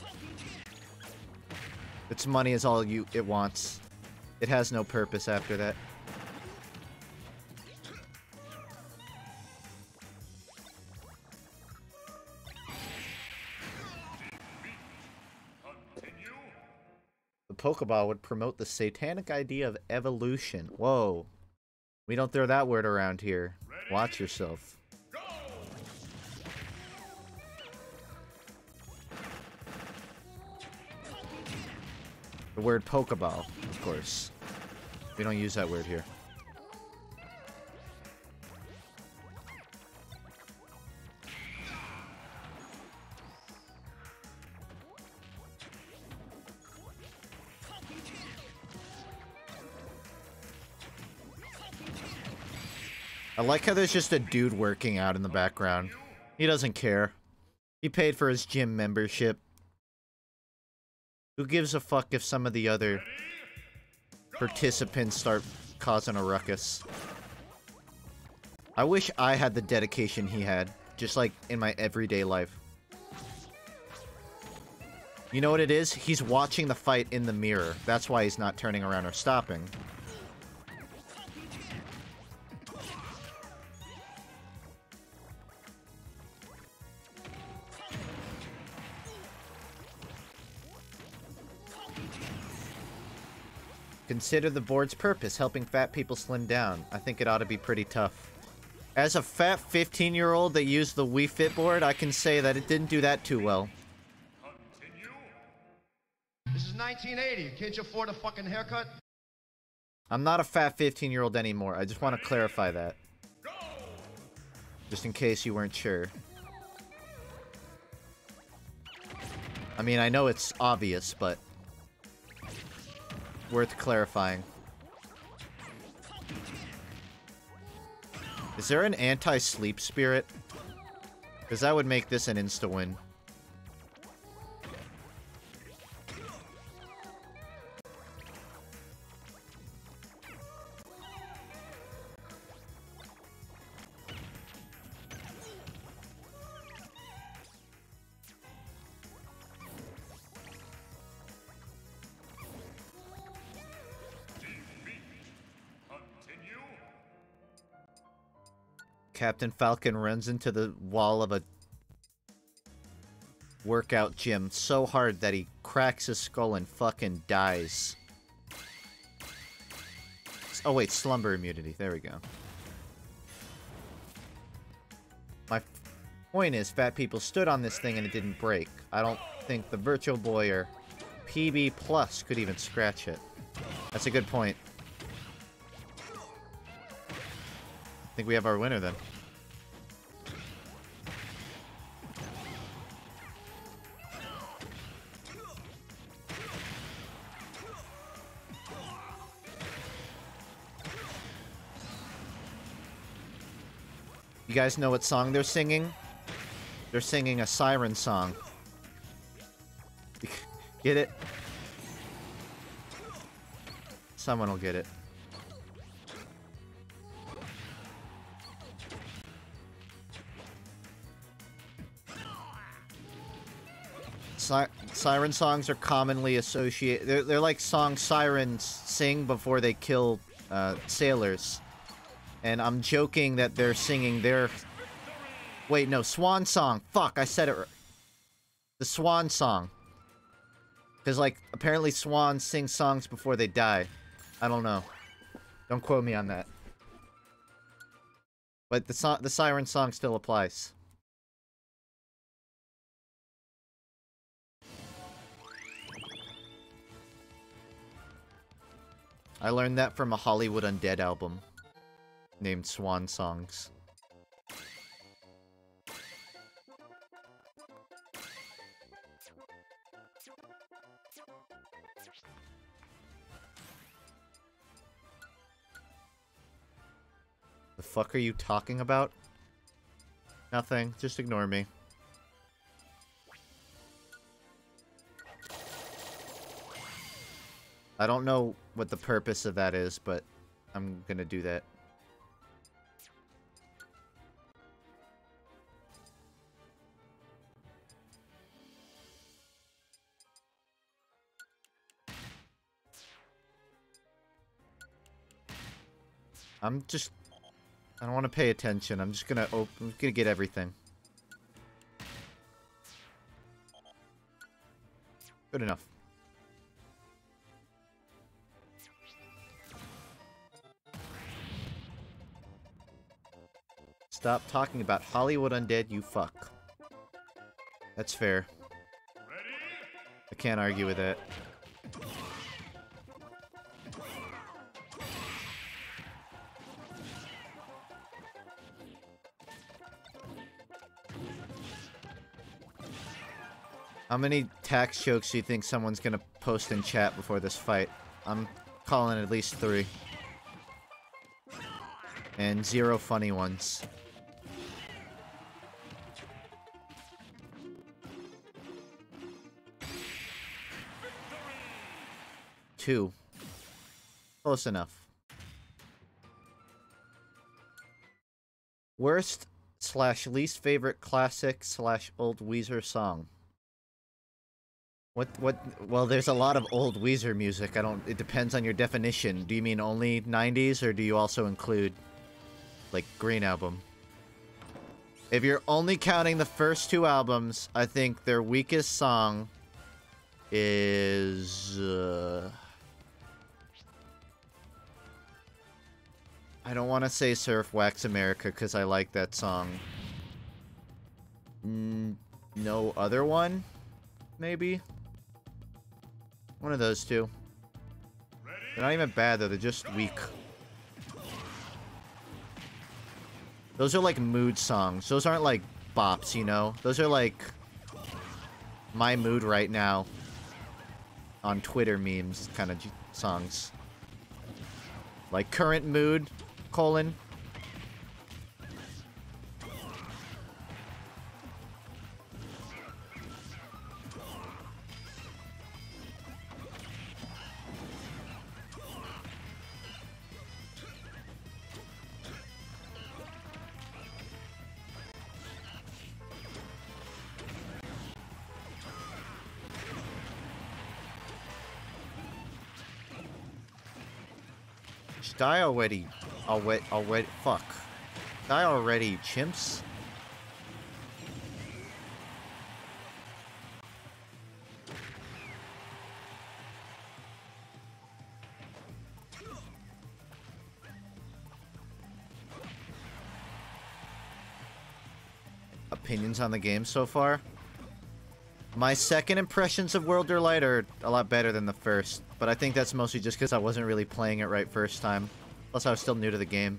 Its money is all it wants. It has no purpose after that. The Pokeball would promote the satanic idea of evolution. Whoa. We don't throw that word around here. Watch yourself. The word Pokeball, of course. We don't use that word here. I like how there's just a dude working out in the background. He doesn't care. He paid for his gym membership. Who gives a fuck if some of the other participants start causing a ruckus? I wish I had the dedication he had, just like in my everyday life. You know what it is? He's watching the fight in the mirror. That's why he's not turning around or stopping. Consider the board's purpose, helping fat people slim down. I think it ought to be pretty tough. As a fat 15-year-old that used the Wii Fit board, I can say that it didn't do that too well. This is 1980. Can't you afford a fucking haircut? I'm not a fat 15-year-old anymore. I just want to clarify that. Just in case you weren't sure. I mean, I know it's obvious, but worth clarifying. Is there an anti-sleep spirit? Because that would make this an insta-win. Captain Falcon runs into the wall of a workout gym so hard that he cracks his skull and fucking dies. Oh wait, slumber immunity. There we go. My point is, fat people stood on this thing and it didn't break. I don't think the Virtual Boy or PB Plus could even scratch it. That's a good point. I think we have our winner then. You guys know what song they're singing? They're singing a siren song. Get it? Someone will get it. Siren songs are commonly associated... They're like songs sirens sing before they kill sailors. And I'm joking that they're singing their... Wait, no, Swan Song. Fuck, I said it... The Swan Song. Because, like, apparently swans sing songs before they die. I don't know. Don't quote me on that. But the siren song still applies. I learned that from a Hollywood Undead album named Swan Songs. The fuck are you talking about? Nothing. Just ignore me. I don't know what the purpose of that is, but I'm gonna do that. I don't want to pay attention. I'm just gonna get everything. Good enough. Stop talking about Hollywood Undead, you fuck. That's fair. I can't argue with that. How many tax jokes do you think someone's gonna post in chat before this fight? I'm calling at least 3. And 0 funny ones. Two. Close enough. Worst / least favorite classic / old Weezer song. Well, there's a lot of old Weezer music. It depends on your definition. Do you mean only 90s, or do you also include, like, Green Album? If you're only counting the first 2 albums, I think their weakest song is... I don't want to say Surf Wax America, because I like that song. No other one? Maybe? One of those 2. They're not even bad, though. They're just weak. Those are like mood songs. Those aren't like bops, you know? Those are like my mood right now on Twitter memes kind of songs. Like current mood, : Die already. Already. Fuck. Die already, chimps. Opinions on the game so far? My second impressions of World or Light are a lot better than the first, but I think that's mostly just because I wasn't really playing it right first time. Plus, I was still new to the game.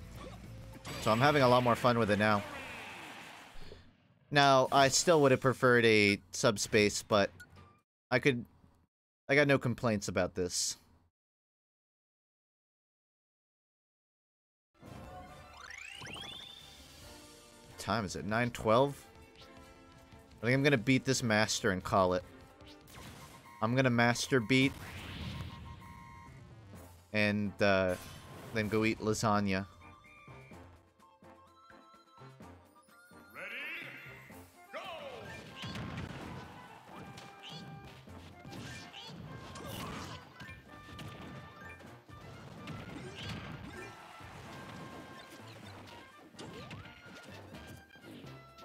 So I'm having a lot more fun with it now. Now, I still would have preferred a subspace, but I got no complaints about this. What time is it? 9:12? I think I'm gonna beat this master and call it. I'm gonna master beat and then go eat lasagna.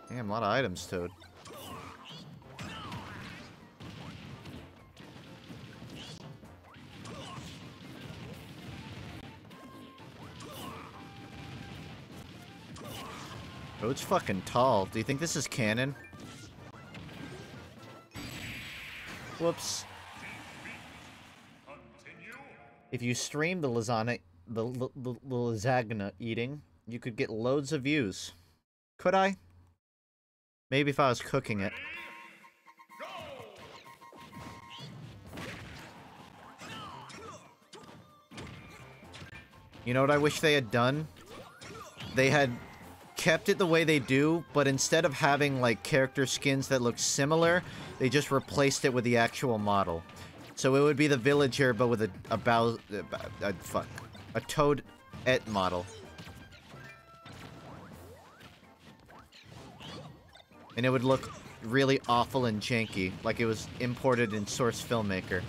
Damn, a lot of items, Toad. Toad's fucking tall. Do you think this is canon? Whoops. If you stream the lasagna, the lasagna eating, you could get loads of views. Could I? Maybe if I was cooking it. You know what I wish they had done? They had kept it the way they do, but instead of having, like, character skins that look similar, they just replaced it with the actual model. So it would be the villager, but with a Toadette model. And it would look really awful and janky, like it was imported in Source Filmmaker.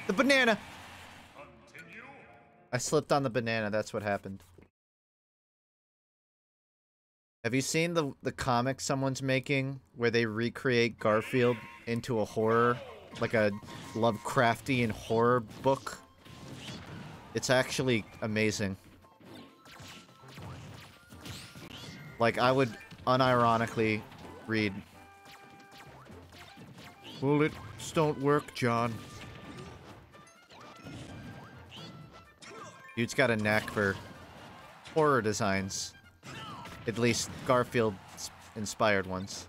The banana! I slipped on the banana, that's what happened. Have you seen the comic someone's making where they recreate Garfield into a horror? Like a Lovecraftian horror book? It's actually amazing. Like, I would unironically read. Bullets don't work, John. Dude's got a knack for horror designs. At least Garfield-inspired ones.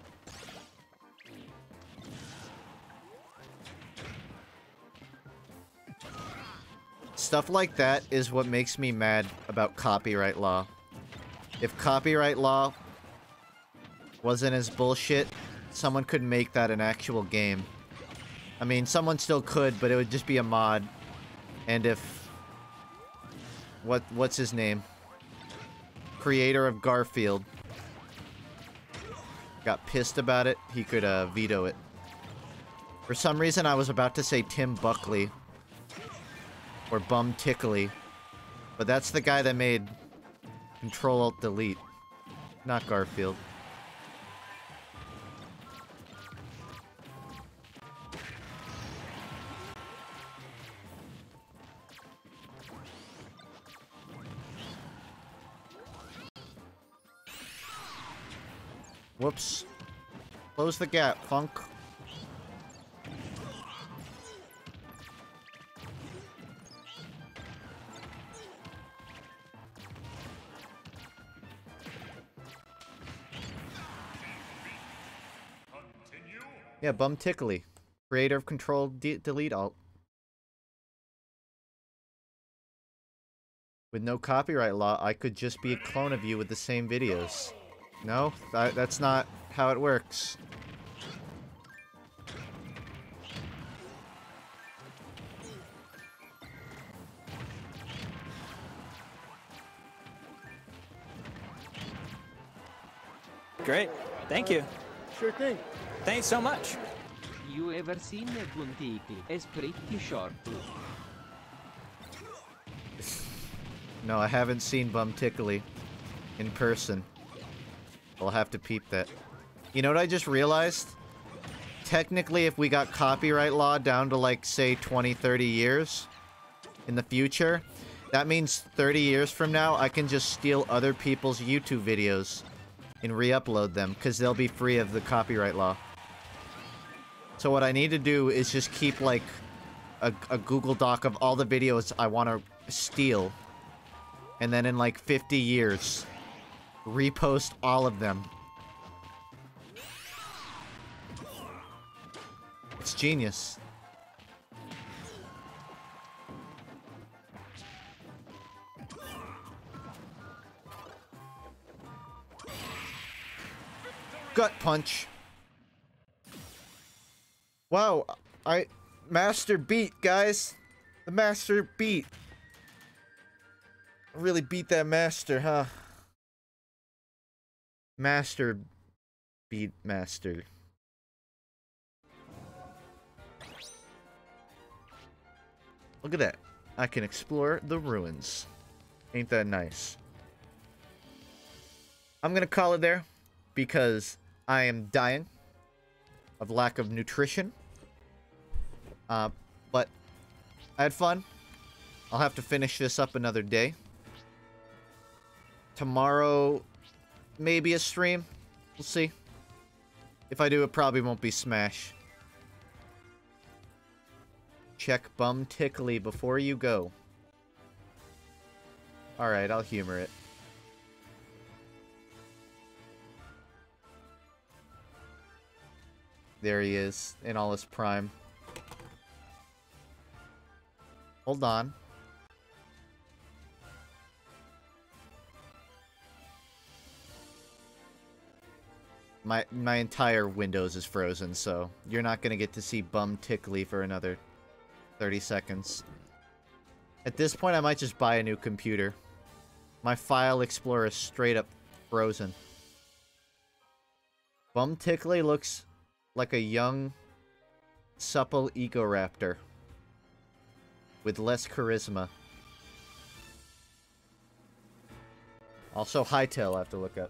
Stuff like that is what makes me mad about copyright law. If copyright law wasn't as bullshit, someone could make that an actual game. I mean, someone still could, but it would just be a mod. And if... What's his name? Creator of Garfield got pissed about it, he could veto it. For some reason, I was about to say Tim Buckley. Or Bum Tickly. But that's the guy that made Control-Alt-Delete. Not Garfield. Whoops. Close the gap, Funk. Yeah, Bum Tickly. Creator of Control Delete Alt. With no copyright law, I could just be a clone of you with the same videos. No? That's not how it works. Great. Thank you. Sure thing. Thanks so much. You ever seen a FUNKe? It's pretty short. No, I haven't seen Bum Tickly in person. I'll have to peep that. You know what I just realized? Technically, if we got copyright law down to, like, say, 20, 30 years in the future, that means 30 years from now, I can just steal other people's YouTube videos and re-upload them, because they'll be free of the copyright law. So what I need to do is just keep, like, a Google Doc of all the videos I want to steal. And then in, like, 50 years, repost all of them. It's genius. Gut punch. Wow, master beat, guys. The master beat. Really beat that master, huh? Master beat master. Look at that. I can explore the ruins. Ain't that nice? I'm gonna call it there because I am dying of lack of nutrition. But I had fun. I'll have to finish this up another day. Tomorrow, maybe a stream. We'll see. If I do, it probably won't be Smash. Check Bum Tickly before you go. Alright, I'll humor it. There he is, in all his prime. Hold on. My entire Windows is frozen, so you're not gonna get to see Bum Tickly for another 30 seconds. At this point, I might just buy a new computer. My File Explorer is straight up frozen. Bum Tickly looks like a young, supple Egoraptor with less charisma. Also, Hytale I have to look up.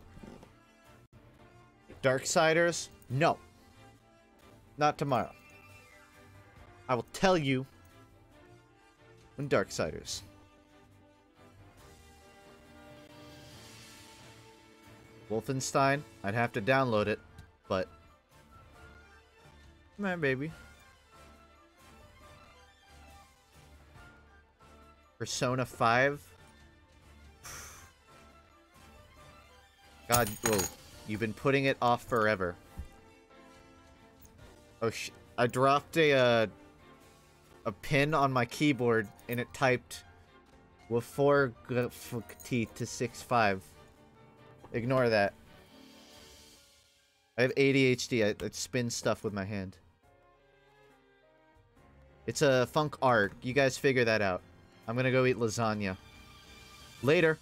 Darksiders? No. Not tomorrow. I will tell you when Darksiders. Wolfenstein? I'd have to download it, but... Man, baby. Persona 5? God, whoa. You've been putting it off forever. Oh, I dropped a pin on my keyboard, and it typed with 4 T to 6.5. Ignore that. I have ADHD. I spin stuff with my hand. It's a funk art. You guys figure that out. I'm gonna go eat lasagna. Later.